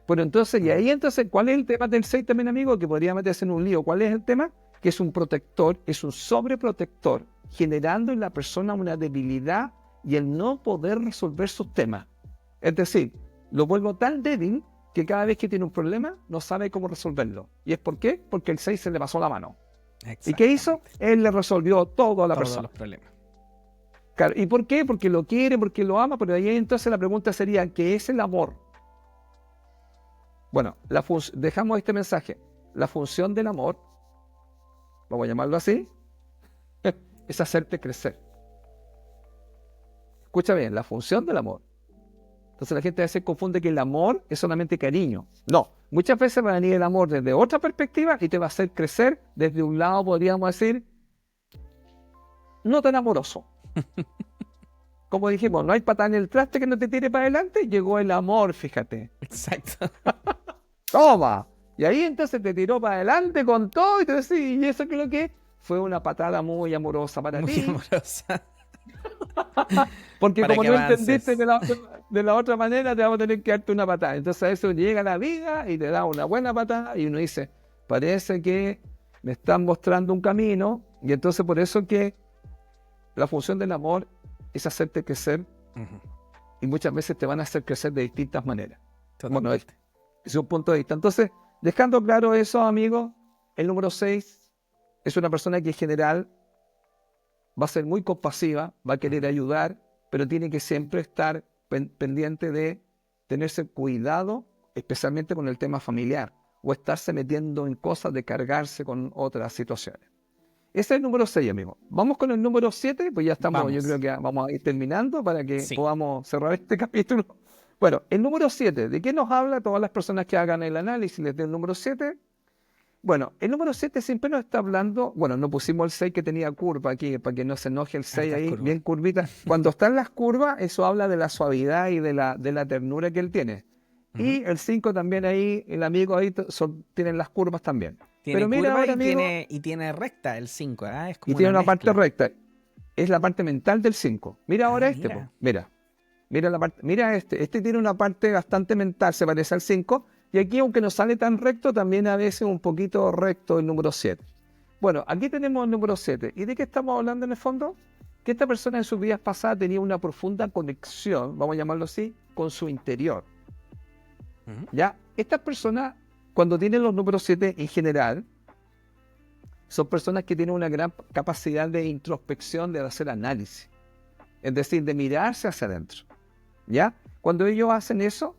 Bueno, entonces, y ahí entonces, ¿cuál es el tema del 6 también, amigo? Que podría meterse en un lío. ¿Cuál es el tema? Que es un protector, es un sobreprotector, generando en la persona una debilidad y el no poder resolver sus temas. Es decir, lo vuelvo tan débil que cada vez que tiene un problema no sabe cómo resolverlo. ¿Y es por qué? Porque el 6 se le pasó la mano. ¿Y qué hizo? Él le resolvió todo a la persona. Todos los problemas. Claro, ¿y por qué? Porque lo quiere, porque lo ama, pero ahí entonces la pregunta sería, ¿qué es el amor? Bueno, dejamos este mensaje. La función del amor, vamos a llamarlo así, es hacerte crecer. Escucha bien, la función del amor. Entonces la gente a veces confunde que el amor es solamente cariño. No, muchas veces va a venir el amor desde otra perspectiva y te va a hacer crecer desde un lado, podríamos decir, no tan amoroso. Como dijimos, no hay patada en el traste que no te tire para adelante, llegó el amor, fíjate. Exacto. ¡Toma! Y ahí entonces te tiró para adelante con todo y te decís, ¿y eso qué es lo que es? Fue una patada muy amorosa para Muy ti. amorosa. Porque Para como que no avances. entendiste de la otra manera, te vamos a tener que darte una patada. Entonces a eso llega la vida y te da una buena patada y uno dice, parece que me están mostrando un camino, y entonces por eso que la función del amor es hacerte crecer, y muchas veces te van a hacer crecer de distintas maneras. Bueno, ese es un punto de vista. Entonces, dejando claro eso, amigos, el número 6 es una persona que en general va a ser muy compasiva, va a querer ayudar, pero tiene que siempre estar pendiente de tenerse cuidado, especialmente con el tema familiar, o estarse metiendo en cosas de cargarse con otras situaciones. Ese es el número 6, amigo. Vamos con el número 7, pues ya estamos, yo creo que vamos a ir terminando para que podamos cerrar este capítulo. Bueno, el número 7, ¿de qué nos habla? Todas las personas que hagan el análisis del número 7. Bueno, el número 7 siempre nos está hablando, bueno, no pusimos el 6 que tenía curva aquí, para que no se enoje el 6 ahí, bien curvita. Cuando están las curvas, eso habla de la suavidad y de la ternura que él tiene. Y el 5 también ahí, el amigo ahí tienen las curvas también. Tiene Pero mira curva ahora, amigo, y tiene recta el 5, es como y tiene una mezcla. parte recta. Es la parte mental del 5. Mira ahora mira. Mira. Mira la parte, mira este tiene una parte bastante mental, se parece al 5, y aquí aunque no sale tan recto, también a veces un poquito recto el número 7. Bueno, aquí tenemos el número 7. ¿Y de qué estamos hablando en el fondo? Que esta persona en sus vidas pasadas tenía una profunda conexión, vamos a llamarlo así, con su interior. ¿Ya? Estas personas, cuando tienen los números 7 en general, son personas que tienen una gran capacidad de introspección, de hacer análisis. Es decir, de mirarse hacia adentro. ¿Ya? Cuando ellos hacen eso,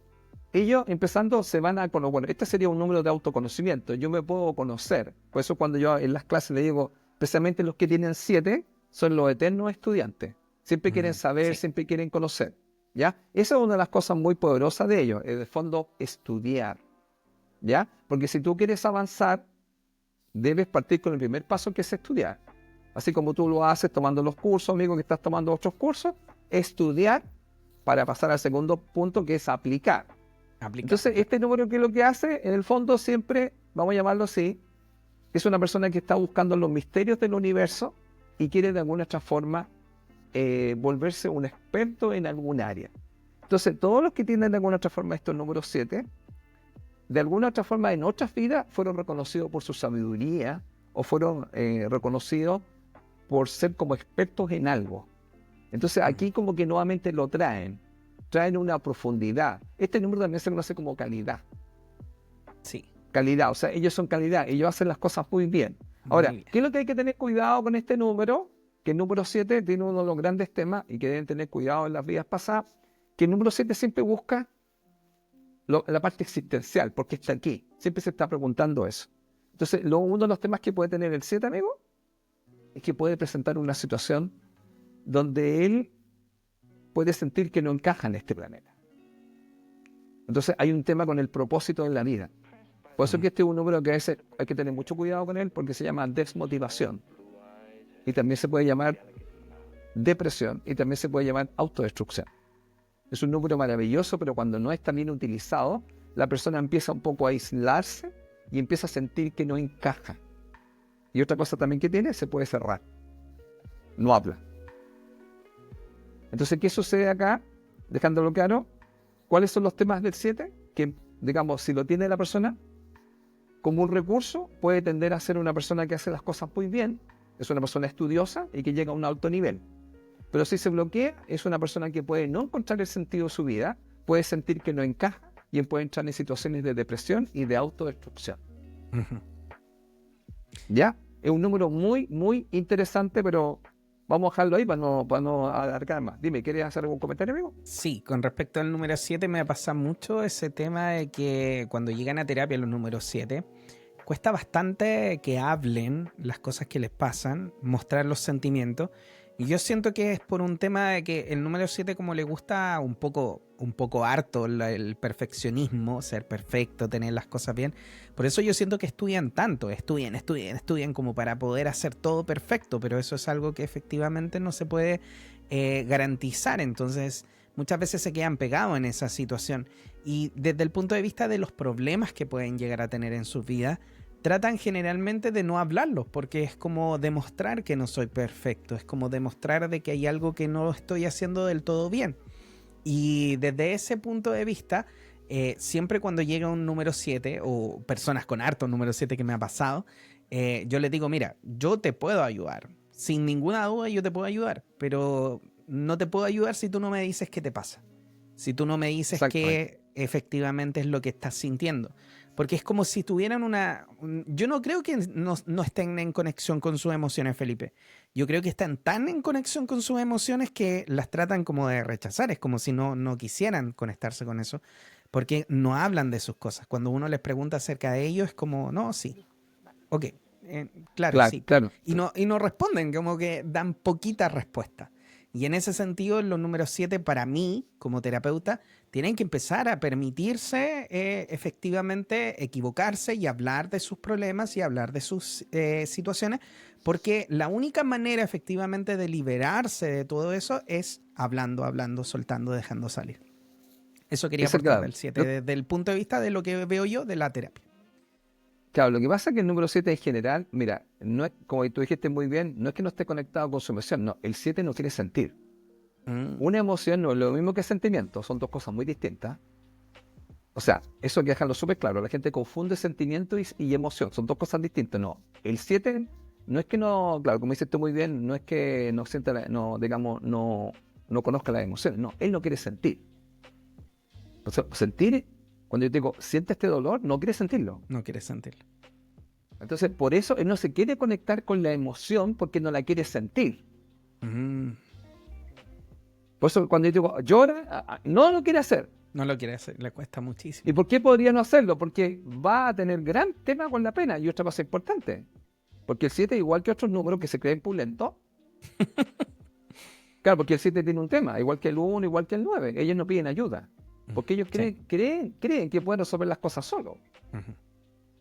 ellos empezando se van a conocer. Bueno, este sería un número de autoconocimiento. Yo me puedo conocer. Por eso cuando yo en las clases le digo, especialmente los que tienen 7, son los eternos estudiantes. Siempre quieren saber, siempre quieren conocer. ¿Ya? Esa es una de las cosas muy poderosas de ellos. En el fondo, estudiar. ¿Ya? Porque si tú quieres avanzar, debes partir con el primer paso, que es estudiar. Así como tú lo haces tomando los cursos, amigo, que estás tomando otros cursos, estudiar para pasar al segundo punto, que es aplicar. Entonces, este número, que es lo que hace, en el fondo siempre, vamos a llamarlo así, es una persona que está buscando los misterios del universo y quiere de alguna otra forma volverse un experto en algún área. Entonces, todos los que tienen de alguna otra forma estos números 7, de alguna otra forma en otras vidas fueron reconocidos por su sabiduría o fueron reconocidos por ser como expertos en algo. Entonces aquí como que nuevamente lo traen una profundidad. Este número también se conoce como calidad. Sí. Calidad, o sea, ellos son calidad, ellos hacen las cosas muy bien. Ahora, ¿qué es lo que hay que tener cuidado con este número? Que el número 7 tiene uno de los grandes temas y que deben tener cuidado en las vidas pasadas, que el número 7 siempre busca la parte existencial, porque está aquí. Siempre se está preguntando eso. Entonces, uno de los temas que puede tener el 7, amigo, es que puede presentar una situación donde él puede sentir que no encaja en este planeta. Entonces, hay un tema con el propósito en la vida. Por eso que este es un número que a veces hay que tener mucho cuidado con él, porque se llama desmotivación. Y también se puede llamar depresión, y también se puede llamar autodestrucción. Es un número maravilloso, pero cuando no está bien utilizado, la persona empieza un poco a aislarse y empieza a sentir que no encaja. Y otra cosa también que tiene, se puede cerrar. No habla. Entonces, ¿qué sucede acá? Dejándolo claro, ¿cuáles son los temas del 7? Que, digamos, si lo tiene la persona como un recurso, puede tender a ser una persona que hace las cosas muy bien, es una persona estudiosa y que llega a un alto nivel. Pero si se bloquea, es una persona que puede no encontrar el sentido de su vida, puede sentir que no encaja y puede entrar en situaciones de depresión y de autodestrucción. ¿Ya? Es un número muy, muy interesante, pero vamos a dejarlo ahí para no alargar más. Dime, ¿quieres hacer algún comentario, amigo? Sí, con respecto al número 7 me pasa mucho ese tema de que cuando llegan a terapia los números 7, cuesta bastante que hablen las cosas que les pasan, mostrar los sentimientos. Y yo siento que es por un tema de que el número 7, como le gusta un poco harto el perfeccionismo, ser perfecto, tener las cosas bien. Por eso yo siento que estudian tanto, estudian como para poder hacer todo perfecto, pero eso es algo que efectivamente no se puede garantizar. Entonces muchas veces se quedan pegados en esa situación. Y desde el punto de vista de los problemas que pueden llegar a tener en sus vidas, tratan generalmente de no hablarlos, porque es como demostrar que no soy perfecto, es como demostrar de que hay algo que no estoy haciendo del todo bien. Y desde ese punto de vista, siempre cuando llega un número 7, o personas con harto número 7 que me ha pasado, yo les digo, mira, yo te puedo ayudar, sin ninguna duda yo te puedo ayudar, pero no te puedo ayudar si tú no me dices qué te pasa, si tú no me dices qué efectivamente es lo que estás sintiendo. Porque es como si tuvieran yo no creo que no estén en conexión con sus emociones, Felipe. Yo creo que están tan en conexión con sus emociones que las tratan como de rechazar. Es como si no quisieran conectarse con eso, porque no hablan de sus cosas. Cuando uno les pregunta acerca de ello, es como, no, sí. Ok, claro, sí. Claro. Y no responden, como que dan poquita respuesta. Y en ese sentido, los números 7 para mí, como terapeuta, tienen que empezar a permitirse efectivamente equivocarse y hablar de sus problemas y hablar de sus situaciones, porque la única manera efectivamente de liberarse de todo eso es hablando, soltando, dejando salir. Eso quería aportar del 7, desde el punto de vista de lo que veo yo de la terapia. Claro, lo que pasa es que el número 7 en general, mira, no es, como tú dijiste muy bien, no es que no esté conectado con su emoción, no, el 7 no quiere sentir. Una emoción no es lo mismo que sentimiento, son dos cosas muy distintas. O sea, eso hay que dejarlo súper claro. La gente confunde sentimiento y emoción, son dos cosas distintas. No, el 7 no es que no, claro, como dices tú muy bien, no es que no sienta, no conozca las emociones, no, él no quiere sentir. O sea, sentir, cuando yo digo, siente este dolor, no quiere sentirlo. No quieres sentirlo. Entonces, por eso él no se quiere conectar con la emoción porque no la quiere sentir. Mm. Por eso cuando yo digo, llora, no lo quiere hacer. No lo quiere hacer, le cuesta muchísimo. ¿Y por qué podría no hacerlo? Porque va a tener gran tema con la pena. Y otra cosa importante, porque el 7, igual que otros números que se creen pulentos, claro, porque el 7 tiene un tema, igual que el 1, igual que el 9. Ellos no piden ayuda, porque ellos creen que pueden resolver las cosas solos. Ujú.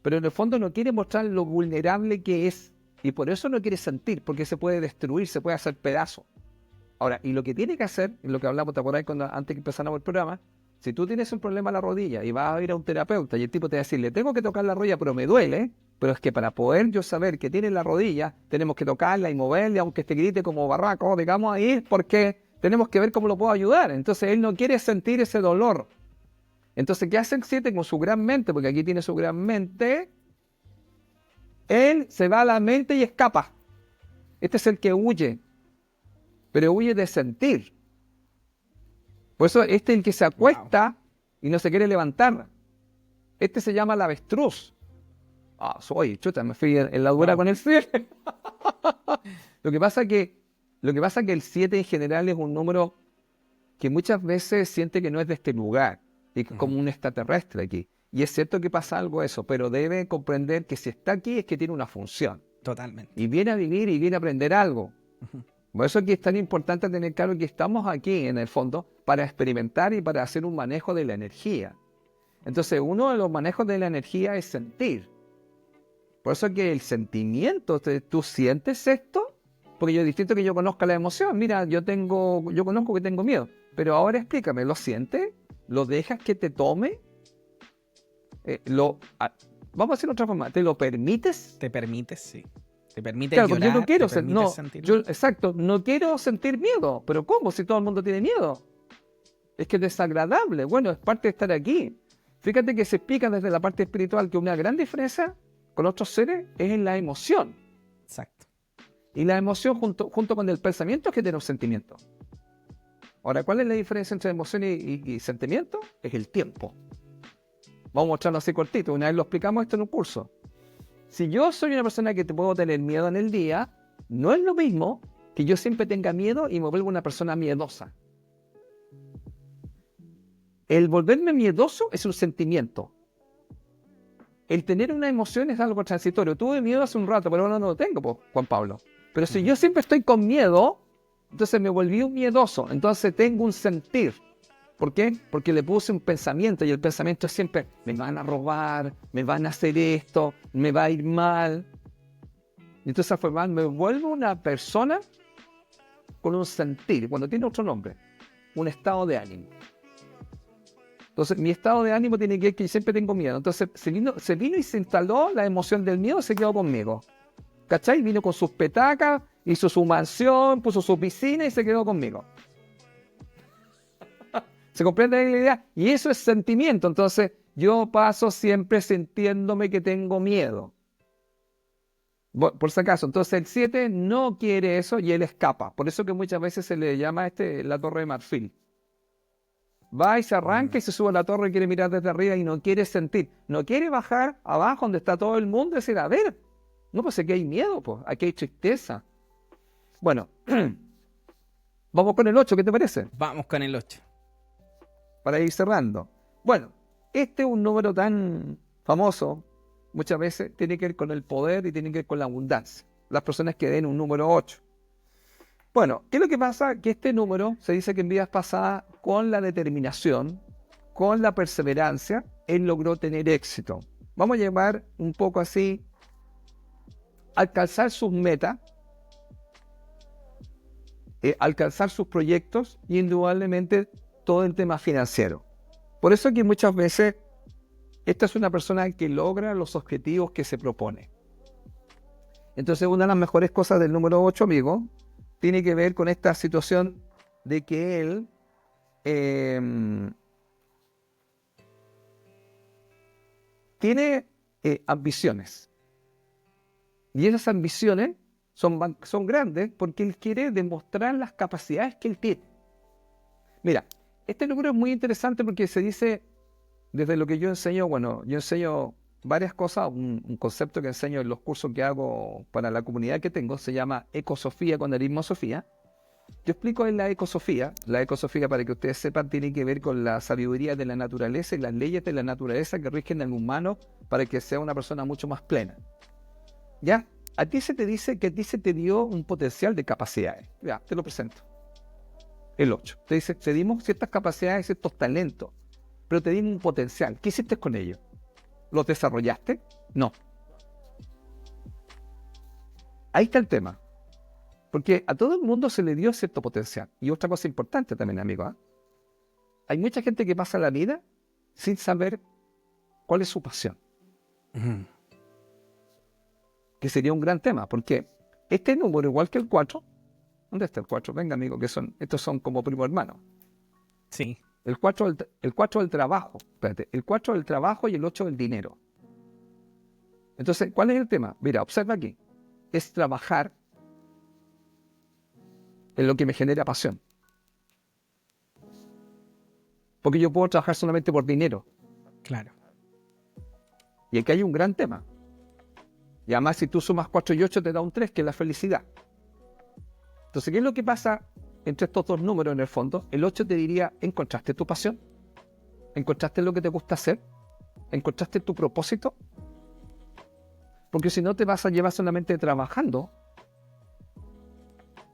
Pero en el fondo no quiere mostrar lo vulnerable que es. Y por eso no quiere sentir, porque se puede destruir, se puede hacer pedazo. Ahora, y lo que tiene que hacer, lo que hablamos, ¿te acordás antes que empezáramos el programa? Si tú tienes un problema en la rodilla y vas a ir a un terapeuta y el tipo te va a decir, le tengo que tocar la rodilla, pero me duele, pero es que para poder yo saber que tiene la rodilla, tenemos que tocarla y moverla, aunque te grite como barraco, digamos ahí, porque tenemos que ver cómo lo puedo ayudar. Entonces él no quiere sentir ese dolor. Entonces, ¿qué hace el 7 con su gran mente? Porque aquí tiene su gran mente. Él se va a la mente y escapa. Este es el que huye, pero huye de sentir. Por eso este es el que se acuesta y no se quiere levantar. Este se llama el avestruz. Chuta, me fui en la dura con el 7. Lo que pasa que el 7 en general es un número que muchas veces siente que no es de este lugar, y que es como un extraterrestre aquí. Y es cierto que pasa algo eso, pero debe comprender que si está aquí es que tiene una función. Totalmente. Y viene a vivir y viene a aprender algo. Por eso aquí es tan importante tener claro que estamos aquí, en el fondo, para experimentar y para hacer un manejo de la energía. Entonces, uno de los manejos de la energía es sentir. Por eso que el sentimiento, ¿tú sientes esto? Porque yo distinto que yo conozca la emoción. Mira, yo conozco que tengo miedo. Pero ahora explícame, ¿lo sientes? ¿Lo dejas que te tome? Vamos a hacer otra forma. ¿Te lo permites? Te permites, sí. Te permite Claro, llorar, porque yo no quiero te permite sentirlo. exacto, no quiero sentir miedo. ¿Pero cómo? Si todo el mundo tiene miedo. Es que es desagradable. Bueno, es parte de estar aquí. Fíjate que se explica desde la parte espiritual que una gran diferencia con otros seres es en la emoción. Exacto. Y la emoción junto con el pensamiento es que tiene un sentimiento. Ahora, ¿cuál es la diferencia entre emoción y sentimiento? Es el tiempo. Vamos a mostrarlo así cortito. Una vez lo explicamos esto en un curso. Si yo soy una persona que te puedo tener miedo en el día, no es lo mismo que yo siempre tenga miedo y me vuelva una persona miedosa. El volverme miedoso es un sentimiento. El tener una emoción es algo transitorio. Tuve miedo hace un rato, pero ahora no lo tengo, pues, Juan Pablo. Pero si yo siempre estoy con miedo, entonces me volví un miedoso. Entonces tengo un sentir. ¿Por qué? Porque le puse un pensamiento y el pensamiento es siempre, me van a robar, me van a hacer esto, me va a ir mal. Y entonces me vuelvo una persona con un sentir, cuando tiene otro nombre, un estado de ánimo. Entonces mi estado de ánimo tiene que ver que siempre tengo miedo. Entonces se vino y se instaló la emoción del miedo, se quedó conmigo. ¿Cachai? Vino con sus petacas, hizo su mansión, puso su piscina y se quedó conmigo. ¿Se comprende la idea? Y eso es sentimiento. Entonces, yo paso siempre sintiéndome que tengo miedo. Por si acaso. Entonces, el 7 no quiere eso y él escapa. Por eso que muchas veces se le llama la torre de marfil. Va y se arranca y se sube a la torre y quiere mirar desde arriba y no quiere sentir. No quiere bajar abajo donde está todo el mundo y decir, a ver, no, pues aquí hay miedo, pues, aquí hay tristeza. Bueno, vamos con el 8, ¿qué te parece? Vamos con el 8. Para ir cerrando. Bueno, este es un número tan famoso, muchas veces tiene que ver con el poder y tiene que ver con la abundancia. Las personas que den un número 8. Bueno, ¿qué es lo que pasa? Que este número se dice que en vidas pasadas, con la determinación, con la perseverancia, él logró tener éxito. Vamos a llamar un poco así, alcanzar sus metas, alcanzar sus proyectos y indudablemente todo el tema financiero. Por eso que muchas veces esta es una persona que logra los objetivos que se propone. Entonces una de las mejores cosas del número 8, amigo, tiene que ver con esta situación de que él tiene ambiciones. Y esas ambiciones son grandes porque él quiere demostrar las capacidades que él tiene. Mira, este número es muy interesante porque se dice, desde lo que yo enseño, bueno, yo enseño varias cosas, un concepto que enseño en los cursos que hago para la comunidad que tengo, se llama ecosofía con aritmosofía. Yo explico en la ecosofía, para que ustedes sepan, tiene que ver con la sabiduría de la naturaleza y las leyes de la naturaleza que rigen al humano para que sea una persona mucho más plena. ¿Ya? A ti se te dice que a ti se te dio un potencial de capacidades. Ya, te lo presento. El 8. Te dice, te dimos ciertas capacidades, ciertos talentos, pero te dimos un potencial. ¿Qué hiciste con ellos? ¿Los desarrollaste? No. Ahí está el tema. Porque a todo el mundo se le dio cierto potencial. Y otra cosa importante también, amigo, ¿eh? Hay mucha gente que pasa la vida sin saber cuál es su pasión. Que sería un gran tema, porque este número, igual que el 4, ¿dónde está el 4? Venga, amigo, estos son como primo hermano. Sí. El 4 del trabajo, espérate, el 4 del trabajo y el 8 del dinero. Entonces, ¿cuál es el tema? Mira, observa aquí. Es trabajar en lo que me genera pasión. Porque yo puedo trabajar solamente por dinero. Claro. Y aquí hay un gran tema. Y además, si tú sumas 4 y 8, te da un 3, que es la felicidad. Entonces, ¿qué es lo que pasa entre estos dos números en el fondo? El 8 te diría, ¿encontraste tu pasión? ¿Encontraste lo que te gusta hacer? ¿Encontraste tu propósito? Porque si no, te vas a llevar solamente trabajando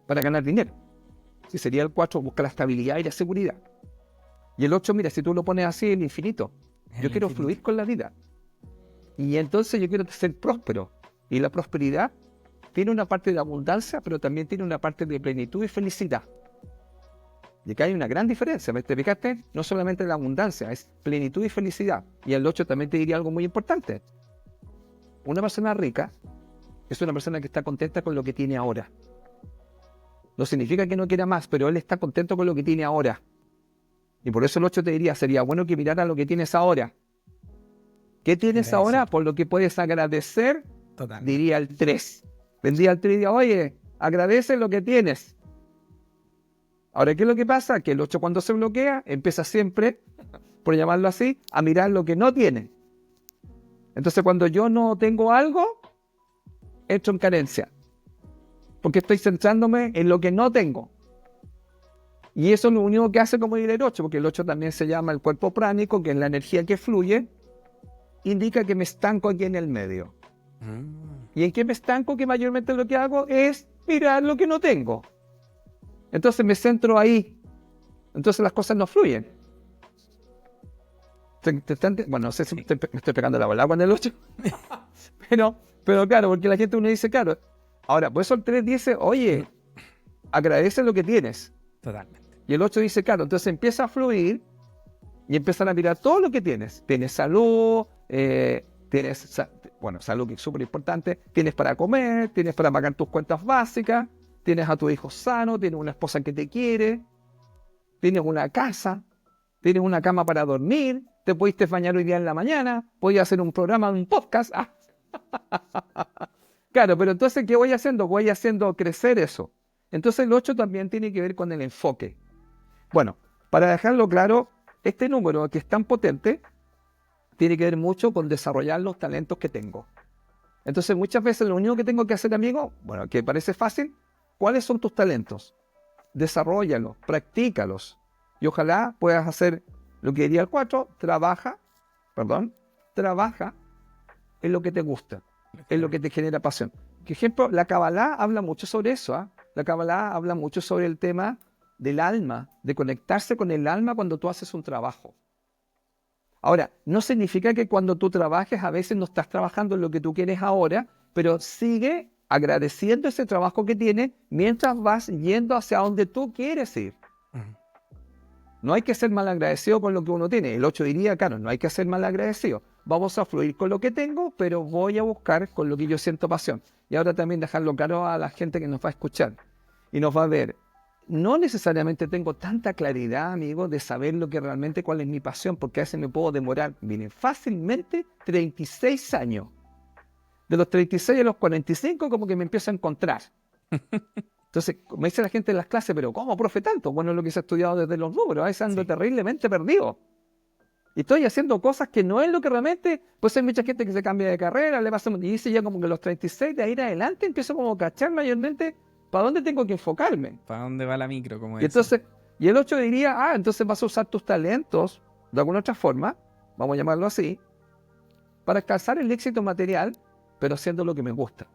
para ganar dinero. Si sería el 4, busca la estabilidad y la seguridad. Y el 8, mira, si tú lo pones así, el infinito. Yo quiero fluir con la vida. Y entonces yo quiero ser próspero. Y la prosperidad tiene una parte de abundancia, pero también tiene una parte de plenitud y felicidad. Y acá hay una gran diferencia. ¿Te fijaste? No solamente la abundancia, es plenitud y felicidad. Y el 8 también te diría algo muy importante. Una persona rica es una persona que está contenta con lo que tiene ahora. No significa que no quiera más, pero él está contento con lo que tiene ahora. Y por eso el 8 te diría, sería bueno que mirara lo que tienes ahora. ¿Qué tienes ahora? Por lo que puedes agradecer, diría el 3. Vendría el 3 y diría, oye, agradece lo que tienes. Ahora, ¿qué es lo que pasa? Que el 8 cuando se bloquea, empieza siempre, por llamarlo así, a mirar lo que no tiene. Entonces, cuando yo no tengo algo, entro en carencia. Porque estoy centrándome en lo que no tengo. Y eso es lo único que hace, como diría el 8, porque el 8 también se llama el cuerpo pránico, que es la energía que fluye, indica que me estanco aquí en el medio. ¿Y en qué me estanco? Que mayormente lo que hago es mirar lo que no tengo. Entonces me centro ahí. Entonces las cosas no fluyen. Bueno, no sé si me estoy pegando la bola con el 8. pero claro, porque la gente uno dice, claro. Ahora, por eso el 3 dice, oye, agradece lo que tienes. Totalmente. Y el 8 dice, claro, entonces empieza a fluir y empiezan a mirar todo lo que tienes. Tienes salud, salud que es súper importante, tienes para comer, tienes para pagar tus cuentas básicas, tienes a tu hijo sano, tienes una esposa que te quiere, tienes una casa, tienes una cama para dormir, te pudiste bañar hoy día en la mañana, podías hacer un programa, un podcast. Claro, pero entonces, ¿qué voy haciendo? Voy haciendo crecer eso. Entonces el 8 también tiene que ver con el enfoque. Bueno, para dejarlo claro, este número que es tan potente tiene que ver mucho con desarrollar los talentos que tengo. Entonces muchas veces lo único que tengo que hacer, amigo, bueno, que parece fácil, ¿cuáles son tus talentos? Desarróllalos, practícalos. Y ojalá puedas hacer lo que diría el 4, trabaja en lo que te gusta, en lo que te genera pasión. Por ejemplo, la Kabbalah habla mucho sobre eso, ¿eh? La Kabbalah habla mucho sobre el tema del alma, de conectarse con el alma cuando tú haces un trabajo. Ahora, no significa que cuando tú trabajes a veces no estás trabajando en lo que tú quieres ahora, pero sigue agradeciendo ese trabajo que tienes mientras vas yendo hacia donde tú quieres ir. No hay que ser mal agradecido con lo que uno tiene. El 8 diría, claro, no hay que ser mal agradecido. Vamos a fluir con lo que tengo, pero voy a buscar con lo que yo siento pasión. Y ahora también dejarlo claro a la gente que nos va a escuchar y nos va a ver. no necesariamente tengo tanta claridad, amigo, de saber lo que realmente, cuál es mi pasión, porque a veces me puedo demorar, miren, fácilmente 36 años. De los 36 a los 45 como que me empiezo a encontrar. Entonces, me dice la gente en las clases, pero ¿cómo, profe, tanto? Bueno, es lo que se ha estudiado desde los números, a veces ando terriblemente perdido. Y estoy haciendo cosas que no es lo que realmente, pues hay mucha gente que se cambia de carrera, le pasa, y dice ya como que los 36 de ahí en adelante empiezo como a cachar mayormente para dónde tengo que enfocarme. ¿Para dónde va la micro? Como Y entonces, y el 8 diría, entonces vas a usar tus talentos de alguna otra forma, vamos a llamarlo así, para alcanzar el éxito material, pero haciendo lo que me gusta.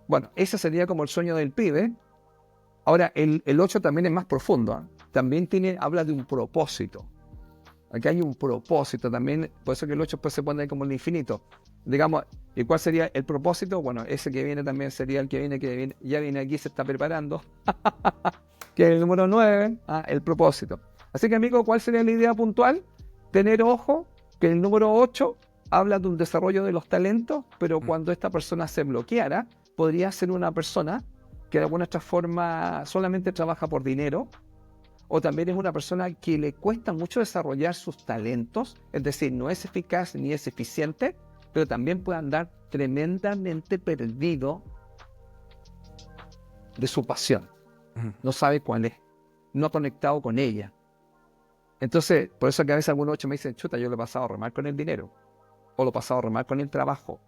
Bueno, ese sería como el sueño del pibe. Ahora, el 8 también es más profundo, ¿eh? También habla de un propósito. Aquí hay un propósito también, por eso que el 8 pues se pone como el infinito. Digamos, ¿y cuál sería el propósito? Bueno, ese que viene también sería el que viene, ya viene aquí, se está preparando. Que es el número 9, el propósito. Así que, amigo, ¿cuál sería la idea puntual? Tener ojo que el número 8 habla de un desarrollo de los talentos, pero cuando esta persona se bloqueara, podría ser una persona que de alguna otra forma solamente trabaja por dinero, o también es una persona que le cuesta mucho desarrollar sus talentos, es decir, no es eficaz ni es eficiente, pero también puede andar tremendamente perdido de su pasión. No sabe cuál es, no ha conectado con ella. Entonces, por eso que a veces algunos 8 me dicen, chuta, yo lo he pasado a remar con el dinero, o lo he pasado a remar con el trabajo,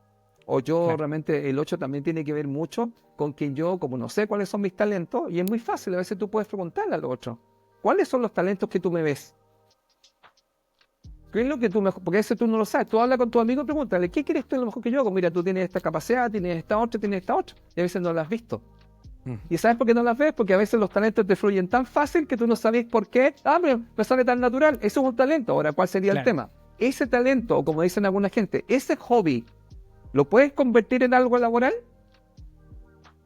o yo realmente, el 8 también tiene que ver mucho con que yo, como no sé cuáles son mis talentos, y es muy fácil, a veces tú puedes preguntarle al otro, ¿cuáles son los talentos que tú me ves? ¿Qué es lo que tú mejor? Porque a veces tú no lo sabes. Tú hablas con tu amigo y pregúntale, ¿qué quieres tú lo mejor que yo hago? Mira, tú tienes esta capacidad, tienes esta otra. Y a veces no las has visto. ¿Y sabes por qué no las ves? Porque a veces los talentos te fluyen tan fácil que tú no sabes por qué. Pero me sale tan natural. Eso es un talento. Ahora, ¿cuál sería el tema? Ese talento, o como dicen alguna gente, ese hobby, ¿lo puedes convertir en algo laboral?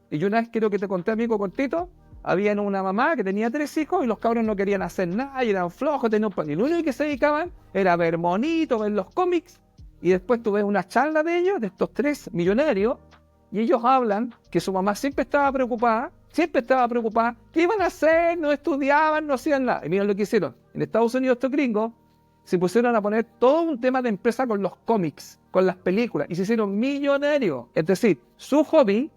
Y yo una vez quiero que te conté, amigo, cortito. Había una mamá que tenía 3 hijos y los cabros no querían hacer nada y eran flojos, tenían un plan. Y lo único que se dedicaban era ver monitos, ver los cómics. Y después tú ves una charla de ellos, de estos 3 millonarios, y ellos hablan que su mamá siempre estaba preocupada. ¿Qué iban a hacer? No estudiaban, no hacían nada. Y miren lo que hicieron. En Estados Unidos estos gringos se pusieron a poner todo un tema de empresa con los cómics, con las películas, y se hicieron millonarios. Es decir, su hobby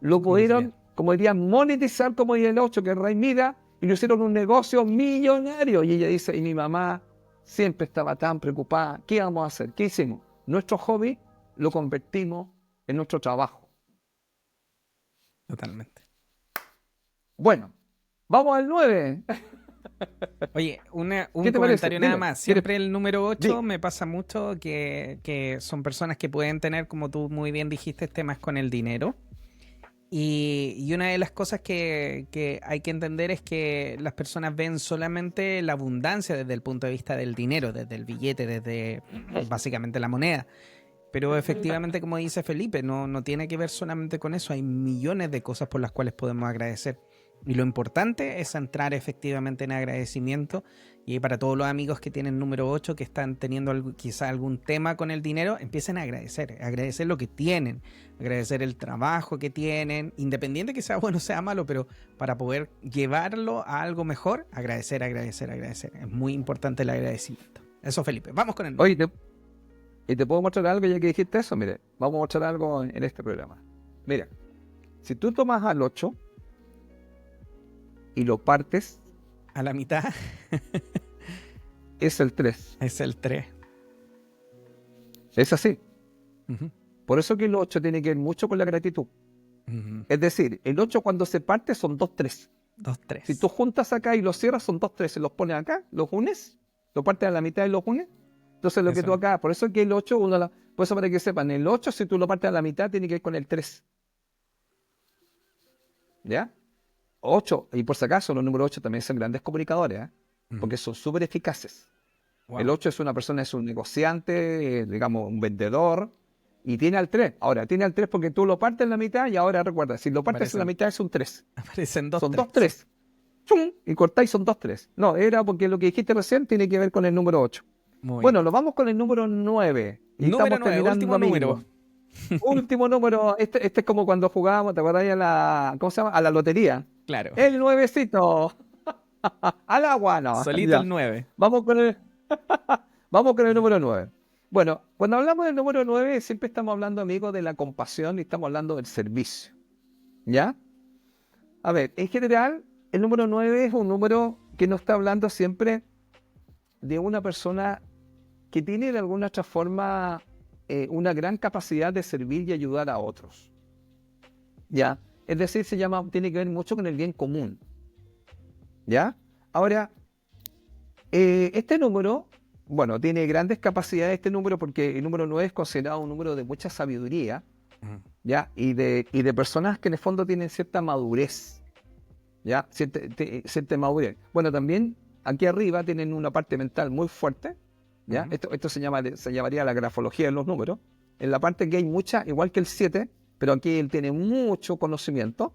lo pudieron, como dirían, monetizar, como diría el 8, que es Rey Mida, y lo hicieron un negocio millonario. Y ella dice, y mi mamá siempre estaba tan preocupada, ¿qué íbamos a hacer? ¿Qué hicimos? Nuestro hobby lo convertimos en nuestro trabajo. Totalmente. Bueno, vamos al 9. Oye, un ¿Qué te comentario parece? nada Dime. más. Siempre el número 8 Dime. me pasa mucho que son personas que pueden tener, como tú muy bien dijiste, temas con el dinero. Y una de las cosas que hay que entender es que las personas ven solamente la abundancia desde el punto de vista del dinero, desde el billete, desde básicamente la moneda. Pero efectivamente, como dice Felipe, no tiene que ver solamente con eso. Hay millones de cosas por las cuales podemos agradecer. Y lo importante es entrar efectivamente en agradecimiento. Y para todos los amigos que tienen número 8, que están teniendo quizá algún tema con el dinero, empiecen a agradecer lo que tienen, agradecer el trabajo que tienen, independiente que sea bueno o sea malo, pero para poder llevarlo a algo mejor, agradecer. Es muy importante el agradecimiento. Eso, Felipe. Vamos con el número. Oye, ¿y te puedo mostrar algo ya que dijiste eso? Mire, vamos a mostrar algo en este programa. Mira, si tú tomas al 8 y lo partes, A la mitad es el 3. es el 3. Es así. Uh-huh. Por eso que el 8 tiene que ver mucho con la gratitud. Uh-huh. Es decir, el 8 cuando se parte son 2 3. 2, 3. Si tú juntas acá y los cierras son 2 3. Se los pones acá, los unes, lo partes a la mitad y los unes. Entonces lo que tú acá, por eso que el 8, por eso para que sepan, el 8 si tú lo partes a la mitad tiene que ver con el 3. ¿Ya? 8, y por si acaso los números 8 también son grandes comunicadores, ¿eh? Porque son súper eficaces. Wow. El 8 es una persona, es un negociante, digamos, un vendedor, y tiene al 3. Ahora, tiene al 3 porque tú lo partes en la mitad, y ahora recuerda, si lo partes en la mitad es un 3. Aparecen 2, son 2 3. Y cortáis son 2 3. No, era porque lo que dijiste recién tiene que ver con el número 8. Bueno, lo vamos con el número 9. Y número estamos 9, terminando, último amigo. número. Último número. Este es como cuando jugábamos, ¿te acuerdas? ¿Cómo se llama? A la lotería. Claro. El nuevecito. Al agua, no. Solito Ya. el 9. Vamos con el, vamos con el número 9. Bueno, cuando hablamos del número 9, siempre estamos hablando, amigos, de la compasión y estamos hablando del servicio. ¿Ya? A ver, en general, el número 9 es un número que nos está hablando siempre de una persona que tiene de alguna otra forma una gran capacidad de servir y ayudar a otros. ¿Ya? Es decir, tiene que ver mucho con el bien común. ¿Ya? Ahora, este número, bueno, tiene grandes capacidades este número porque el número 9 es considerado un número de mucha sabiduría, ¿ya? Y de personas que en el fondo tienen cierta madurez, ¿ya? Cierta madurez. Bueno, también aquí arriba tienen una parte mental muy fuerte, ¿ya? Esto se llamaría la grafología de los números. En la parte que hay mucha, igual que el 7, pero aquí él tiene mucho conocimiento,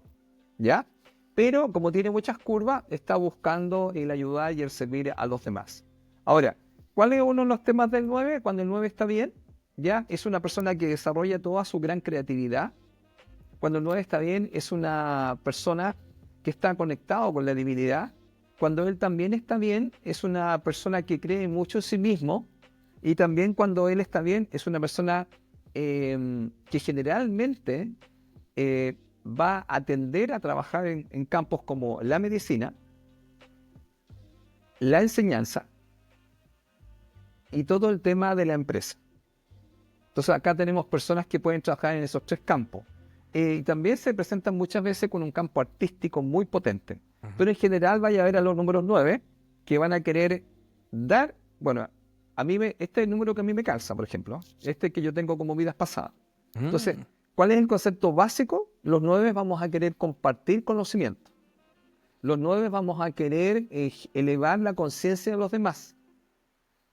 ¿ya? Pero como tiene muchas curvas, está buscando el ayudar y el servir a los demás. Ahora, ¿cuál es uno de los temas del 9? Cuando el 9 está bien, ¿ya? Es una persona que desarrolla toda su gran creatividad. Cuando el 9 está bien, es una persona que está conectado con la divinidad. Cuando él también está bien, es una persona que cree mucho en sí mismo. Y también cuando él está bien, es una persona que generalmente va a tender a trabajar en campos como la medicina, la enseñanza y todo el tema de la empresa. Entonces acá tenemos personas que pueden trabajar en esos tres campos. Y también se presentan muchas veces con un campo artístico muy potente. Pero en general vaya a ver a los números 9 que van a querer dar, bueno, este es el número que a mí me calza, por ejemplo, este que yo tengo como vidas pasadas. Entonces, ¿cuál es el concepto básico? Los 9 vamos a querer compartir conocimiento. Los 9 vamos a querer elevar la conciencia de los demás.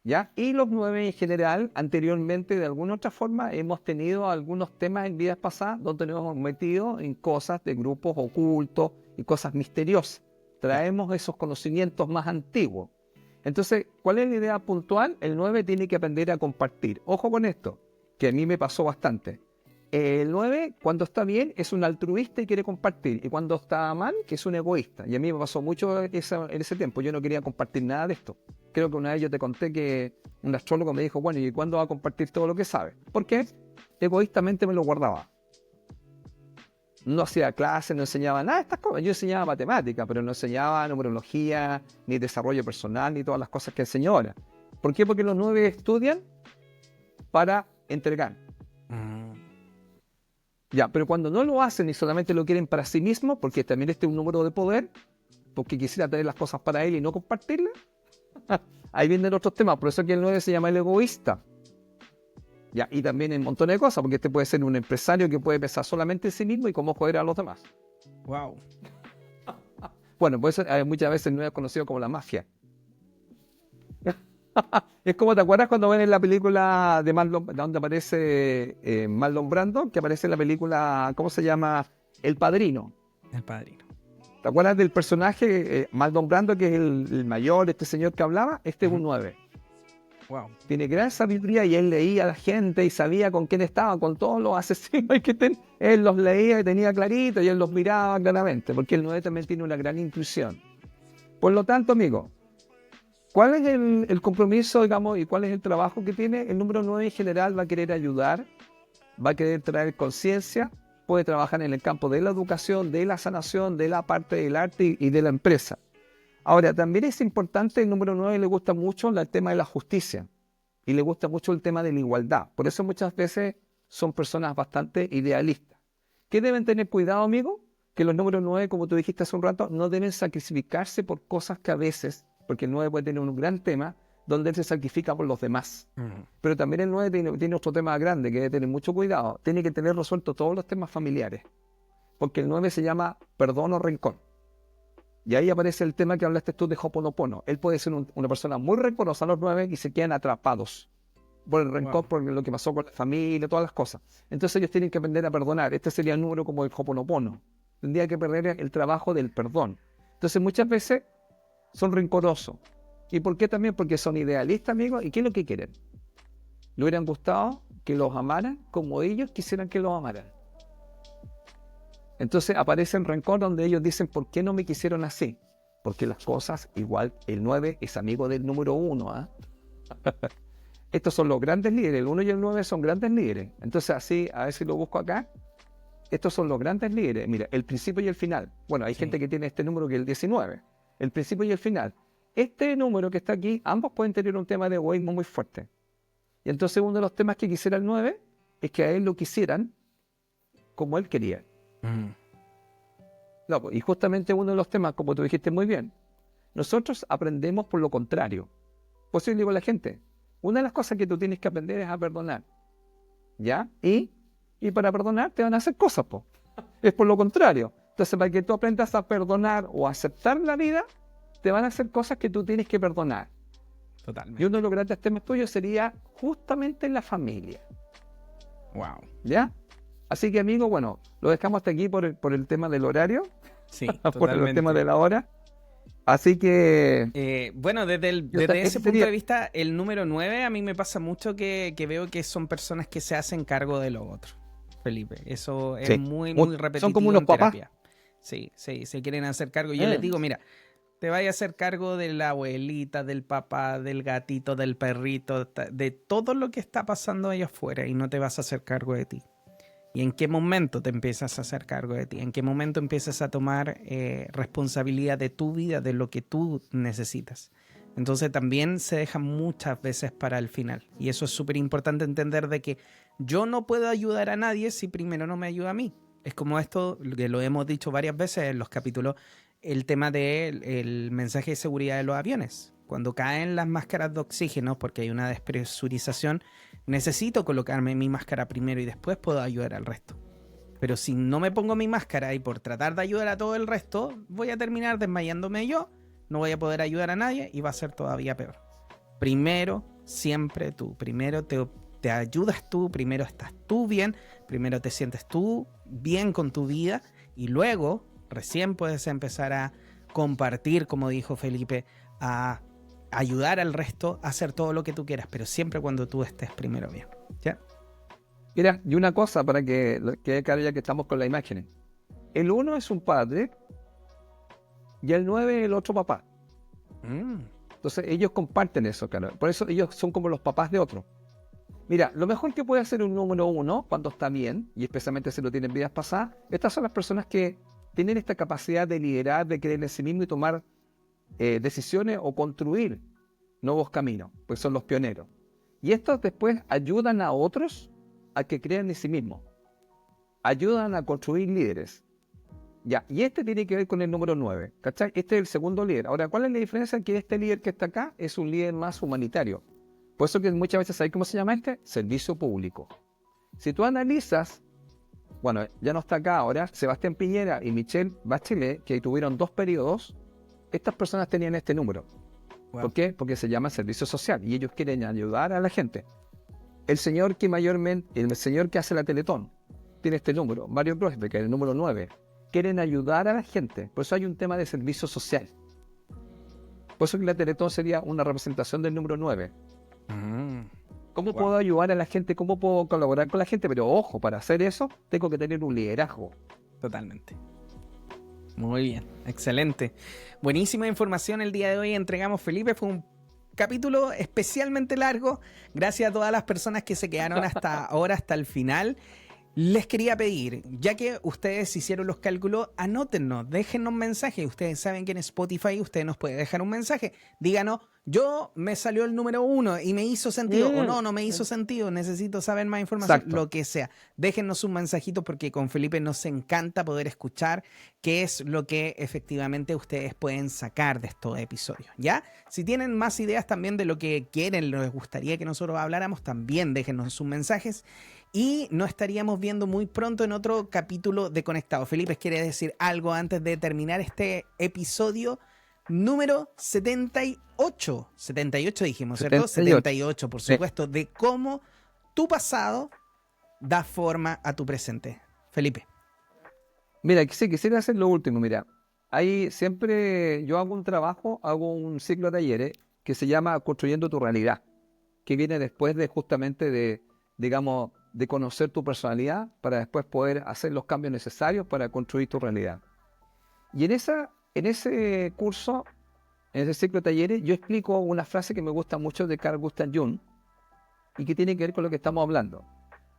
¿Ya? Y los 9 en general, anteriormente, de alguna otra forma, hemos tenido algunos temas en vidas pasadas donde nos hemos metido en cosas de grupos ocultos y cosas misteriosas. Traemos esos conocimientos más antiguos. Entonces, ¿cuál es la idea puntual? El 9 tiene que aprender a compartir. Ojo con esto, que a mí me pasó bastante. El 9, cuando está bien, es un altruista y quiere compartir. Y cuando está mal, que es un egoísta. Y a mí me pasó mucho en ese tiempo. Yo no quería compartir nada de esto. Creo que una vez yo te conté que un astrólogo me dijo, bueno, ¿y cuándo va a compartir todo lo que sabe? Porque egoístamente me lo guardaba. No hacía clases, no enseñaba nada de estas cosas. Yo enseñaba matemática, pero no enseñaba numerología, ni desarrollo personal, ni todas las cosas que enseño ahora. ¿Por qué? Porque los 9 estudian para entregar. Ya, pero cuando no lo hacen y solamente lo quieren para sí mismos, porque también este es un número de poder, porque quisiera tener las cosas para él y no compartirlas, ahí vienen otros temas. Por eso que el 9 se llama el egoísta. Ya, y también en un montón de cosas, porque este puede ser un empresario que puede pensar solamente en sí mismo y cómo joder a los demás. Wow. Bueno, pues muchas veces el 9 es conocido como la mafia. Es como, ¿te acuerdas cuando ven en la película de donde aparece Marlon Brando? Que aparece en la película, ¿cómo se llama? El Padrino. El Padrino. ¿Te acuerdas del personaje Marlon Brando, que es el mayor, este señor que hablaba? Este es un 9. Wow. Tiene gran sabiduría y él leía a la gente y sabía con quién estaba, con todos los asesinos él los leía y tenía clarito y él los miraba claramente, porque el 9 también tiene una gran intuición. Por lo tanto, amigo, ¿cuál es el compromiso, digamos, y cuál es el trabajo que tiene? El número 9 en general va a querer ayudar, va a querer traer conciencia, puede trabajar en el campo de la educación, de la sanación, de la parte del arte y de la empresa. Ahora, también es importante, el número 9 le gusta mucho el tema de la justicia y le gusta mucho el tema de la igualdad. Por eso muchas veces son personas bastante idealistas. ¿Qué deben tener cuidado, amigo? Que los números 9, como tú dijiste hace un rato, no deben sacrificarse por cosas que a veces, porque el 9 puede tener un gran tema donde él se sacrifica por los demás. Pero también el 9 tiene otro tema grande que debe tener mucho cuidado. Tiene que tener resuelto todos los temas familiares. Porque el 9 se llama perdón o rencor. Y ahí aparece el tema que hablaste tú de Ho'oponopono. Él puede ser una persona muy rencorosa a los 9 y se quedan atrapados por el rencor, por lo que pasó con la familia, todas las cosas. Entonces ellos tienen que aprender a perdonar. Este sería el número como el Ho'oponopono. Tendría que perder el trabajo del perdón. Entonces muchas veces son rencorosos. ¿Y por qué también? Porque son idealistas, amigos. ¿Y qué es lo que quieren? ¿Le hubieran gustado que los amaran como ellos quisieran que los amaran? Entonces aparece el rencor donde ellos dicen, ¿por qué no me quisieron así? Porque las cosas, igual, el 9 es amigo del número 1, ¿ah? Estos son los grandes líderes, el 1 y el 9 son grandes líderes. Entonces así, a ver si lo busco acá. Estos son los grandes líderes. Mira, el principio y el final. Bueno, hay gente que tiene este número que es el 19. El principio y el final. Este número que está aquí, ambos pueden tener un tema de egoísmo muy fuerte. Y entonces uno de los temas que quisiera el 9 es que a él lo quisieran como él quería. No, pues, y justamente uno de los temas, como tú dijiste muy bien, nosotros aprendemos por lo contrario. Por eso yo digo a la gente, una de las cosas que tú tienes que aprender es a perdonar. ¿Ya? Y para perdonar te van a hacer cosas, po. Es por lo contrario. Entonces, para que tú aprendas a perdonar o a aceptar la vida, te van a hacer cosas que tú tienes que perdonar. Totalmente. Y uno de los grandes temas tuyos sería justamente la familia. Wow. ¿Ya? Así que, amigo, bueno, lo dejamos hasta aquí por el tema del horario, Sí, por el totalmente. tema de la hora. Así que... Bueno, desde ese ese punto sería- de vista, el número 9 a mí me pasa mucho que veo que son personas que se hacen cargo de lo otro, Felipe. Eso es Sí. muy Son repetitivo como unos en papás. terapia. Sí, se quieren hacer cargo. Yo les digo, mira, te vayas a hacer cargo de la abuelita, del papá, del gatito, del perrito, de todo lo que está pasando allá afuera y no te vas a hacer cargo de ti. ¿Y en qué momento te empiezas a hacer cargo de ti? ¿En qué momento empiezas a tomar responsabilidad de tu vida, de lo que tú necesitas? Entonces también se deja muchas veces para el final. Y eso es súper importante entender de que yo no puedo ayudar a nadie si primero no me ayuda a mí. Es como esto, que lo hemos dicho varias veces en los capítulos, el tema del mensaje de seguridad de los aviones. Cuando caen las máscaras de oxígeno, porque hay una despresurización, necesito colocarme mi máscara primero y después puedo ayudar al resto. Pero si no me pongo mi máscara y por tratar de ayudar a todo el resto, voy a terminar desmayándome yo, no voy a poder ayudar a nadie y va a ser todavía peor. Primero, siempre tú. Primero te ayudas tú, primero estás tú bien, primero te sientes tú bien con tu vida y luego recién puedes empezar a compartir, como dijo Felipe, a ayudar al resto a hacer todo lo que tú quieras, pero siempre cuando tú estés primero bien. ¿Ya? Mira, y una cosa para que quede claro ya que estamos con las imágenes. El 1 es un padre y el 9 es el otro papá. Entonces ellos comparten eso, claro. Por eso ellos son como los papás de otro. Mira, lo mejor que puede hacer un número 1 cuando está bien, y especialmente si lo tienen vidas pasadas, estas son las personas que tienen esta capacidad de liderar, de creer en sí mismo y tomar decisiones o construir nuevos caminos, pues son los pioneros. Y estos después ayudan a otros a que crean en sí mismos. Ayudan a construir líderes. Ya, y este tiene que ver con el número 9, ¿cachai? Este es el segundo líder. Ahora, ¿cuál es la diferencia? Que este líder que está acá es un líder más humanitario. Por eso que muchas veces, ¿sabes cómo se llama este? Servicio público. Si tú analizas, bueno, ya no está acá ahora, Sebastián Piñera y Michelle Bachelet, que tuvieron 2 periodos, estas personas tenían este número. Wow. ¿Por qué? Porque se llama servicio social y ellos quieren ayudar a la gente. El señor que hace la Teletón tiene este número, Mario Kreuzberg, que es el número 9. Quieren ayudar a la gente, por eso hay un tema de servicio social. Por eso que la Teletón sería una representación del número 9. ¿Cómo puedo ayudar a la gente? ¿Cómo puedo colaborar con la gente? Pero ojo, para hacer eso tengo que tener un liderazgo. Totalmente. Muy bien, excelente. Buenísima información el día de hoy entregamos, Felipe. Fue un capítulo especialmente largo. Gracias a todas las personas que se quedaron hasta ahora, hasta el final. Les quería pedir, ya que ustedes hicieron los cálculos, anótennos, déjennos mensajes. Ustedes saben que en Spotify ustedes nos pueden dejar un mensaje. Díganos, yo me salió el número 1 y me hizo sentido, o no me hizo sentido, necesito saber más información, Exacto. lo que sea. Déjennos un mensajito porque con Felipe nos encanta poder escuchar qué es lo que efectivamente ustedes pueden sacar de estos episodios, ¿ya? Si tienen más ideas también de lo que quieren, les gustaría que nosotros habláramos, también déjennos sus mensajes. Y nos estaríamos viendo muy pronto en otro capítulo de Conectado. Felipe, ¿quiere decir algo antes de terminar este episodio número 78? 78 dijimos, ¿cierto? 78, por supuesto, de cómo tu pasado da forma a tu presente. Felipe. Mira, sí, quisiera hacer lo último, mira. Ahí siempre yo hago un ciclo de talleres que se llama Construyendo tu realidad, que viene después de justamente de, digamos, de conocer tu personalidad para después poder hacer los cambios necesarios para construir tu realidad. Y en ese curso, en ese ciclo de talleres, yo explico una frase que me gusta mucho de Carl Gustav Jung y que tiene que ver con lo que estamos hablando.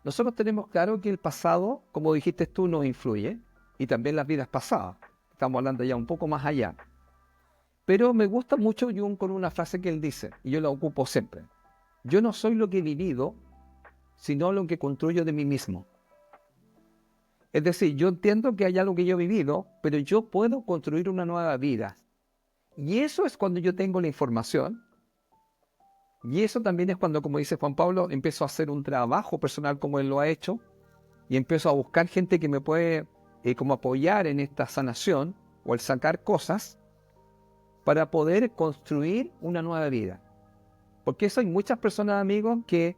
Nosotros tenemos claro que el pasado, como dijiste tú, nos influye, y también las vidas pasadas. Estamos hablando ya un poco más allá. Pero me gusta mucho Jung con una frase que él dice, y yo la ocupo siempre. Yo no soy lo que he vivido, sino lo que construyo de mí mismo. Es decir, yo entiendo que hay algo que yo he vivido, pero yo puedo construir una nueva vida. Y eso es cuando yo tengo la información. Y eso también es cuando, como dice Juan Pablo, empiezo a hacer un trabajo personal como él lo ha hecho, y empiezo a buscar gente que me puede como apoyar en esta sanación, o el sacar cosas, para poder construir una nueva vida. Porque eso hay muchas personas, amigos, que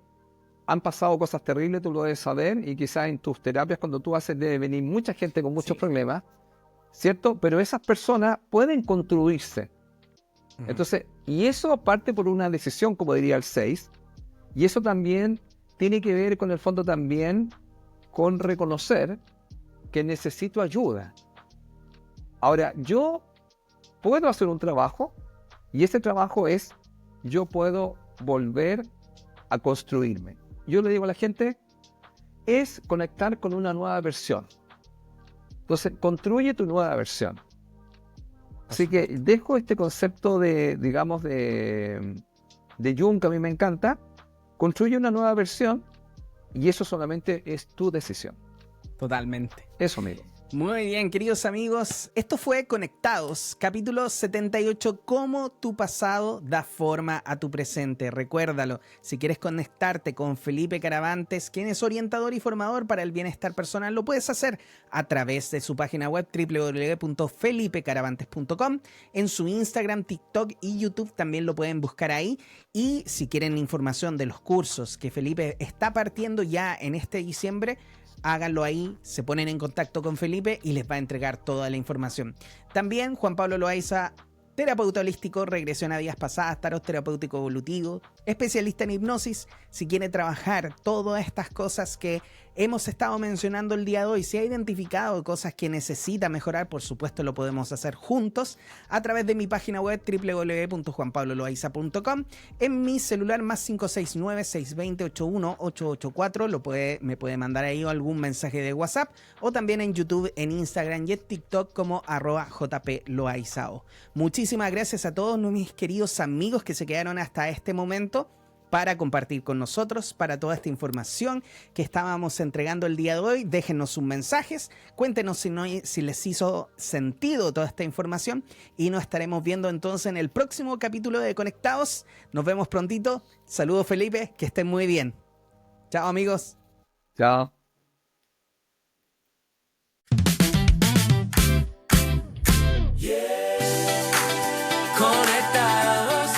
han pasado cosas terribles, tú lo debes saber, y quizás en tus terapias cuando tú haces debe venir mucha gente con muchos problemas, ¿cierto? Pero esas personas pueden construirse. Entonces, y eso parte por una decisión, como diría el 6, y eso también tiene que ver con el fondo también con reconocer que necesito ayuda. Ahora, yo puedo hacer un trabajo, y ese trabajo es, yo puedo volver a construirme. Yo le digo a la gente, es conectar con una nueva versión. Entonces, construye tu nueva versión. Así que dejo este concepto de, digamos, de Jung, que a mí me encanta. Construye una nueva versión y eso solamente es tu decisión. Totalmente. Eso, amigo. Muy bien, queridos amigos. Esto fue Conectados, capítulo 78, cómo tu pasado da forma a tu presente. Recuérdalo, si quieres conectarte con Felipe Caravantes, quien es orientador y formador para el bienestar personal, lo puedes hacer a través de su página web www.felipecaravantes.com, en su Instagram, TikTok y YouTube también lo pueden buscar ahí. Y si quieren información de los cursos que Felipe está partiendo ya en este diciembre, háganlo ahí, se ponen en contacto con Felipe y les va a entregar toda la información. También Juan Pablo Loaiza, terapeuta holístico, regresión a vidas pasadas, tarot terapéutico evolutivo, especialista en hipnosis. Si quiere trabajar todas estas cosas que hemos estado mencionando el día de hoy, si ha identificado cosas que necesita mejorar, por supuesto lo podemos hacer juntos a través de mi página web www.juanpabloloaiza.com, en mi celular más 569-620-81884, me puede mandar ahí algún mensaje de WhatsApp, o también en YouTube, en Instagram y en TikTok como @jploaizao. Muchísimas gracias a todos mis queridos amigos que se quedaron hasta este momento para compartir con nosotros, para toda esta información que estábamos entregando el día de hoy. Déjenos sus mensajes, cuéntenos si les hizo sentido toda esta información y nos estaremos viendo entonces en el próximo capítulo de Conectados. Nos vemos prontito. Saludos, Felipe, que estén muy bien. Chao, amigos. Chao. Conectados,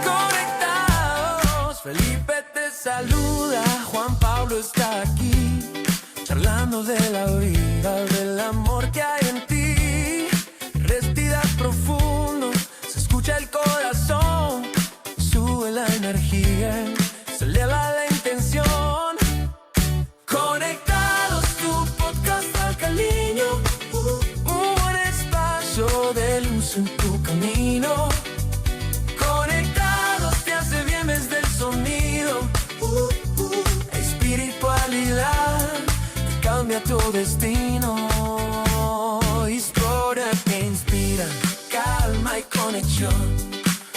conectados. Felipe te saluda, Juan Pablo está aquí, charlando de la vida, del amor que hay en ti. Respiras profundo, se escucha el corazón, sube la energía, se eleva la intención. Conectados, tu podcast alcalino, de luz en tu camino. Conectados, te hace bien desde el sonido. Espiritualidad que cambia tu destino. Historia que inspira, calma y conexión.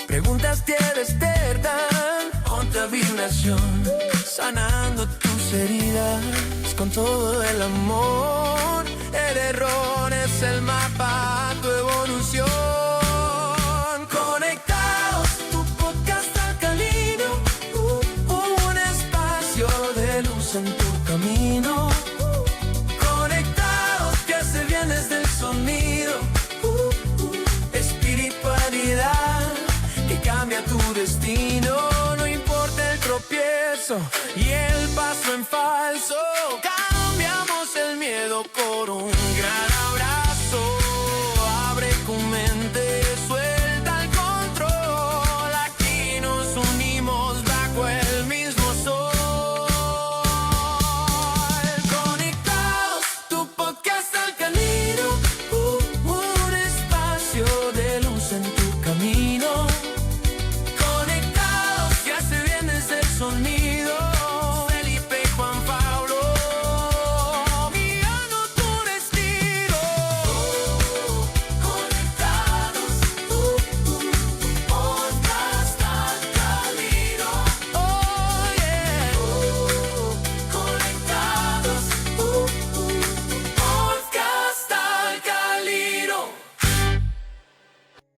Preguntas que despiertan otra vibración, sanando tus heridas con todo el amor. El error es el mapa a tu evolución. Conectados, tu podcast alcalino, un espacio de luz en tu camino. Conectados, te hace bien desde el sonido. Espiritualidad que cambia tu destino. No importa el tropiezo y el paso en falso, cambiamos el miedo por un gran amor.